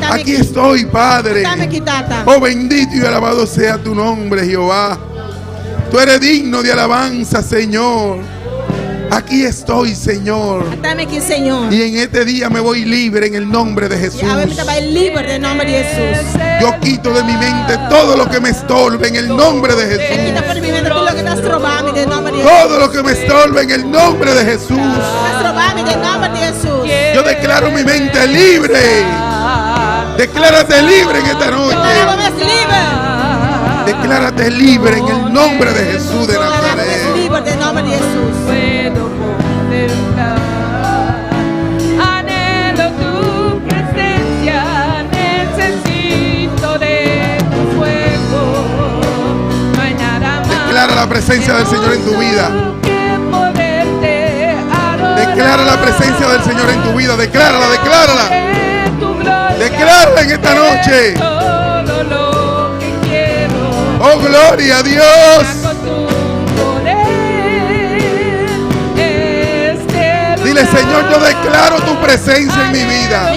Speaker 14: Aquí estoy, Padre. Oh, bendito y alabado sea tu nombre, Jehová. Tú eres digno de alabanza, Señor. Aquí estoy, Señor. Y en este día me voy libre en el nombre de Jesús. Yo quito de mi mente todo lo que me estorbe en el nombre de Jesús. Todo lo que me estorbe en el nombre de Jesús. Yo declaro mi mente libre. Declárate libre en esta noche. Declárate libre en el nombre de Jesús de Nazaret.
Speaker 10: Anhelo tu presencia, necesito de tu fuego. No hay nada más.
Speaker 14: Declara la presencia del Señor en tu vida. Declara la presencia del Señor en tu vida. Declárala. Declárala en esta noche. Oh, gloria a Dios. Dile, Señor, yo declaro tu presencia en mi vida.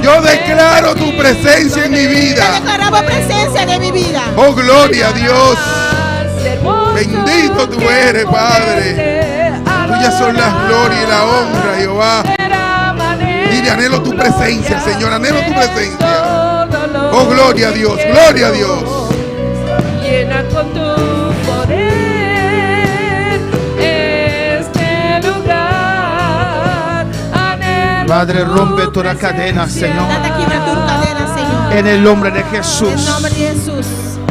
Speaker 14: Yo declaro tu presencia en mi vida.
Speaker 5: Declaramos presencia de mi vida.
Speaker 14: Oh, gloria a Dios. Bendito tú eres, Padre. Tuyas son las glorias y la honra, Jehová. Dile, anhelo tu presencia, Señor, anhelo tu presencia. Oh, gloria a Dios, gloria a Dios.
Speaker 10: Llena con tu poder este lugar.
Speaker 12: Padre, rompe toda cadena, Señor. En el nombre de Jesús.
Speaker 5: En el nombre de Jesús.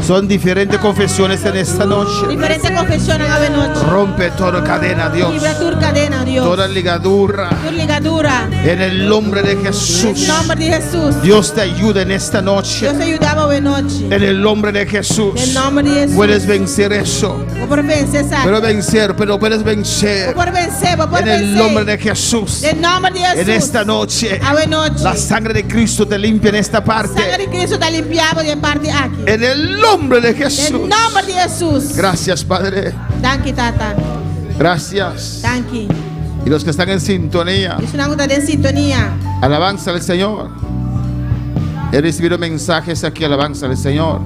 Speaker 12: Son diferentes confesiones en esta noche.
Speaker 5: Diferentes confesiones en esta noche.
Speaker 12: Rompe toda cadena, Dios.
Speaker 5: Libra tu cadena, Dios.
Speaker 12: Toda ligadura.
Speaker 5: Tu ligadura.
Speaker 12: En el nombre de Jesús.
Speaker 5: En el nombre de Jesús.
Speaker 12: Dios te ayuda en esta noche.
Speaker 5: Dios te ayudaba hoy noche.
Speaker 12: En el nombre de Jesús.
Speaker 5: En el nombre de Jesús.
Speaker 12: Puedes vencer eso. Pero puedes vencer. En el nombre de Jesús.
Speaker 5: En el nombre de Jesús.
Speaker 12: En esta noche. La sangre de Cristo te limpia en esta parte.
Speaker 5: La sangre de Cristo te limpiaba de parte aquí.
Speaker 12: En el nombre de Jesús.
Speaker 5: En el nombre de Jesús.
Speaker 12: Gracias, Padre.
Speaker 5: Thank you, Tata.
Speaker 12: Gracias.
Speaker 5: Thank you.
Speaker 12: Y los que están en sintonía. Alabanza al Señor. He recibido mensajes aquí, alabanza al Señor.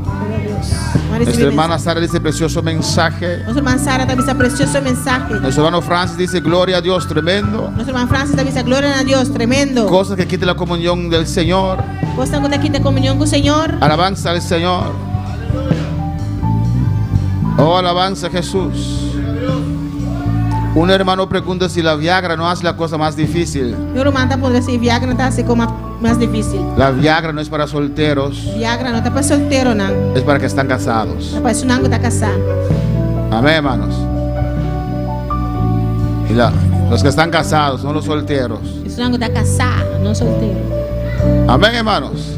Speaker 12: Nuestra hermana Sara dice precioso mensaje.
Speaker 5: Nuestra hermana Sara también dice precioso mensaje.
Speaker 12: Nuestro hermano Francis dice gloria a Dios, tremendo.
Speaker 5: Nuestro hermano Francis también dice gloria a Dios, tremendo.
Speaker 12: Cosas que quiten la comunión del Señor.
Speaker 5: Cosas que quiten comunión con el Señor.
Speaker 12: Alabanza al Señor. Oh, alabanza a Jesús. Un hermano pregunta si la Viagra no hace la cosa más difícil.
Speaker 5: Yo lo manda por decir Viagra no hace como más difícil.
Speaker 12: La Viagra no es para solteros.
Speaker 5: Viagra no está para soltero, no.
Speaker 12: Es para que están casados.
Speaker 5: Para eso no está casado.
Speaker 12: Amén, hermanos. Y los que están casados, no los solteros.
Speaker 5: Eso no está casado, no soltero.
Speaker 12: Amén, hermanos.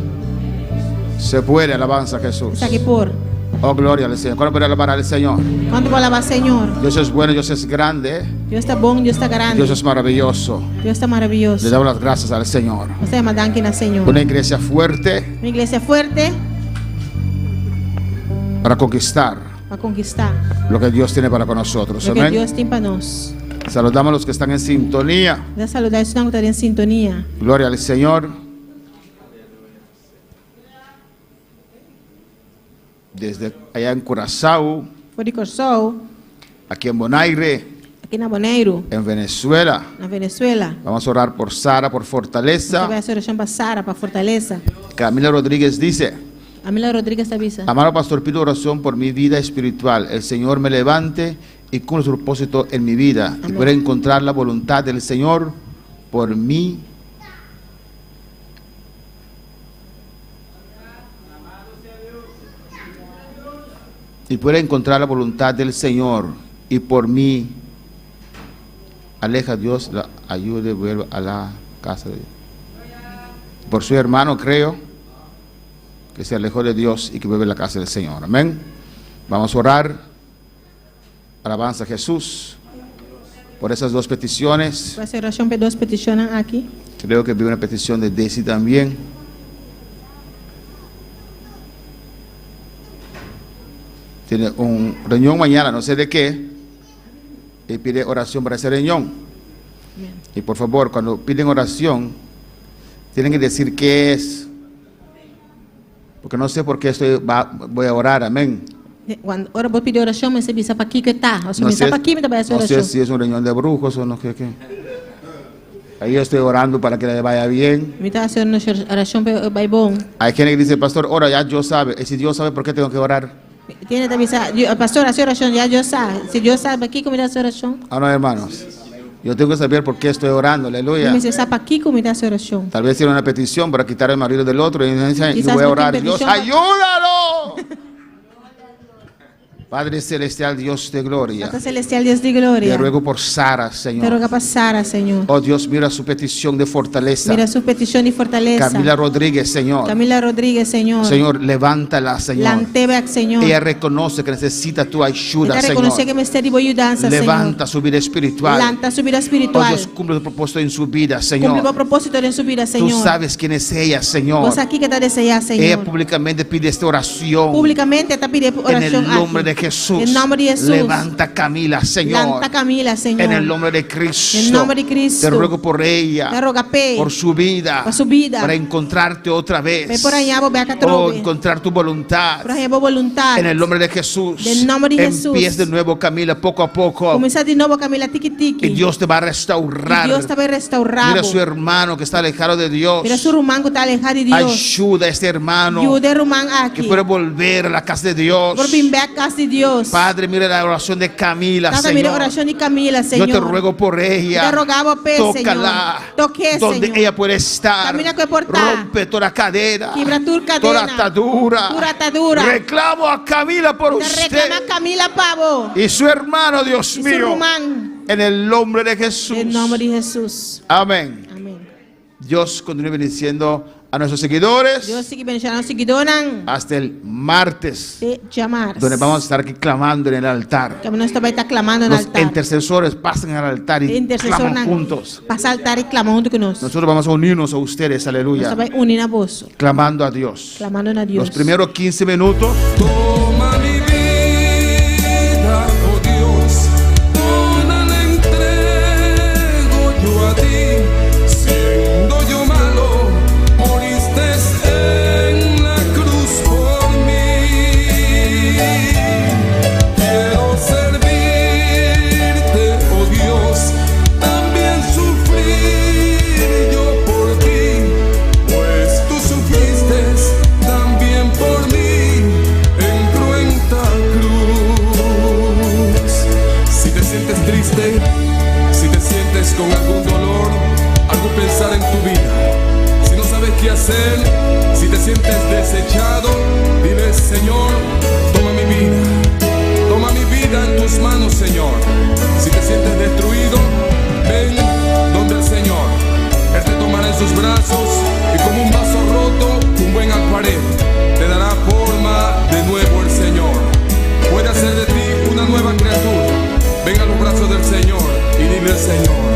Speaker 12: Se puede, alabanza a Jesús.
Speaker 5: Está aquí por.
Speaker 12: Oh, gloria al Señor. ¿Cuándo puede alabar al Señor?
Speaker 5: ¿Cuándo puede alabar al Señor?
Speaker 12: Dios es bueno, Dios es grande.
Speaker 5: Dios está bueno, Dios está grande.
Speaker 12: Dios es maravilloso.
Speaker 5: Dios está maravilloso.
Speaker 12: Le damos las gracias al Señor.
Speaker 5: Señor.
Speaker 12: Una iglesia fuerte.
Speaker 5: Una iglesia fuerte.
Speaker 12: Para conquistar.
Speaker 5: Para conquistar.
Speaker 12: Lo que Dios tiene para con nosotros.
Speaker 5: Lo
Speaker 12: Amén.
Speaker 5: que Dios tiene para nosotros.
Speaker 12: Saludamos a los que están en sintonía.
Speaker 5: Saludar a los que están en sintonía.
Speaker 12: Gloria al Señor. Desde allá en Curazao, aquí en Bonaire, en Venezuela. Vamos a orar por Sara, por fortaleza. Camila Rodríguez dice: amado pastor, pido oración por mi vida espiritual. El Señor me levante y cumpla su propósito en mi vida. Amén. Y pueda encontrar la voluntad del Señor por mí. Y pueda encontrar la voluntad del Señor y por mí. Aleja a Dios, la ayude, vuelva a la casa de Dios. Por su hermano creo que se alejó de Dios y que vuelve a la casa del Señor. Amén. Vamos a orar. Alabanza a Jesús por esas dos peticiones. Creo que vi una petición de Daisy también. Tiene un riñón mañana, no sé de qué, y pide oración para ese riñón. Bien. Y por favor, cuando piden oración, tienen que decir qué es, porque no sé por qué voy a orar, amén.
Speaker 5: Cuando ahora vos pides oración, me dice para aquí que está, o sea,
Speaker 12: no sé si es un riñón de brujos o no sé qué. Ahí yo estoy orando para que le vaya bien. Hay gente que dice, pastor, ora, ya Dios sabe. Y si Dios sabe, ¿por qué tengo que orar?
Speaker 5: Tiene que avisar, pastor, hace oración, ya Dios sabe. Si Dios sabe aquí, ¿cómo hace oración?
Speaker 12: Ah, no, hermanos. Yo tengo que saber por qué estoy orando, aleluya. Tal vez tiene una petición para quitar el marido del otro y yo voy a orar. Dios, ayúdalo. Padre celestial, Dios de gloria.
Speaker 5: Padre celestial, Dios de gloria.
Speaker 12: Te ruego por Sara, Señor.
Speaker 5: Te ruego por Sara, Señor.
Speaker 12: Oh Dios, mira su petición de fortaleza.
Speaker 5: Mira su petición de fortaleza.
Speaker 12: Camila Rodríguez, Señor.
Speaker 5: Camila Rodríguez, Señor.
Speaker 12: Señor, levántala, Señor.
Speaker 5: Lantebe, Señor.
Speaker 12: Ella reconoce que necesita tu ayuda,
Speaker 5: ella
Speaker 12: Señor.
Speaker 5: Reconoce que me está de ayudanza,
Speaker 12: levanta su vida espiritual.
Speaker 5: Levanta su vida espiritual.
Speaker 12: Oh Dios, cumple tu propósito en su vida, Señor.
Speaker 5: Cumple tu propósito en su vida, Señor.
Speaker 12: Tú sabes quién es ella, Señor.
Speaker 5: Vos aquí que está de ella, Señor.
Speaker 12: Ella públicamente pide esta oración.
Speaker 5: Públicamente te pide oración.
Speaker 12: En el nombre de Jesús.
Speaker 5: En nombre de Jesús.
Speaker 12: Levanta a Camila, Señor.
Speaker 5: Levanta a Camila, Señor.
Speaker 12: En el nombre de Cristo.
Speaker 5: En nombre de Cristo.
Speaker 12: Te ruego por ella.
Speaker 5: Te ruego
Speaker 12: por su vida.
Speaker 5: Por su vida.
Speaker 12: Para encontrarte otra vez. Encontrar tu voluntad. En el nombre de Jesús. Empieza de nuevo, Camila, poco a poco.
Speaker 5: Comienza de nuevo, Camila, tiki tiki.
Speaker 12: Y Dios te va a restaurar.
Speaker 5: Dios te va a restaurar.
Speaker 12: Mira a su hermano que está alejado de Dios.
Speaker 5: Mira a su hermano que está alejado de Dios.
Speaker 12: Ayuda a este hermano. Que puede volver a la casa de Dios. Padre, mira la oración de Camila, Señor. Yo te ruego por ella. Tócala. Donde ella puede estar. Rompe toda cadena. Toda atadura. Reclamo a Camila por usted. Y su hermano, Dios mío. En el nombre de Jesús.
Speaker 5: En nombre de Jesús.
Speaker 12: Amén. Dios continúe bendiciendo a nuestros seguidores.
Speaker 5: Dios sigue bendiciendo a los seguidores.
Speaker 12: Hasta el martes. Donde vamos a estar aquí clamando en el altar. Los intercesores pasan al altar y claman juntos. Nosotros vamos a unirnos a ustedes, aleluya. Clamando a Dios. Los primeros 15 minutos.
Speaker 1: Toma mi vida, oh Dios, toda la entrego yo a ti. Siendo yo malo, moriste en la cruz por mí. Quiero servirte, oh Dios, también sufrir yo por ti, pues tú sufriste también por mí. Triste, si te sientes con algún dolor, algún pensar en tu vida, si no sabes qué hacer, si te sientes desechado, dile: Señor, toma mi vida en tus manos, Señor. Si te sientes destruido, ven donde el Señor. Él te tomará en sus brazos y como un vaso roto, un buen alfarero, te dará forma de nuevo el Señor. Puede hacer de ti una nueva criatura. Ven a los brazos del Señor y dile al Señor: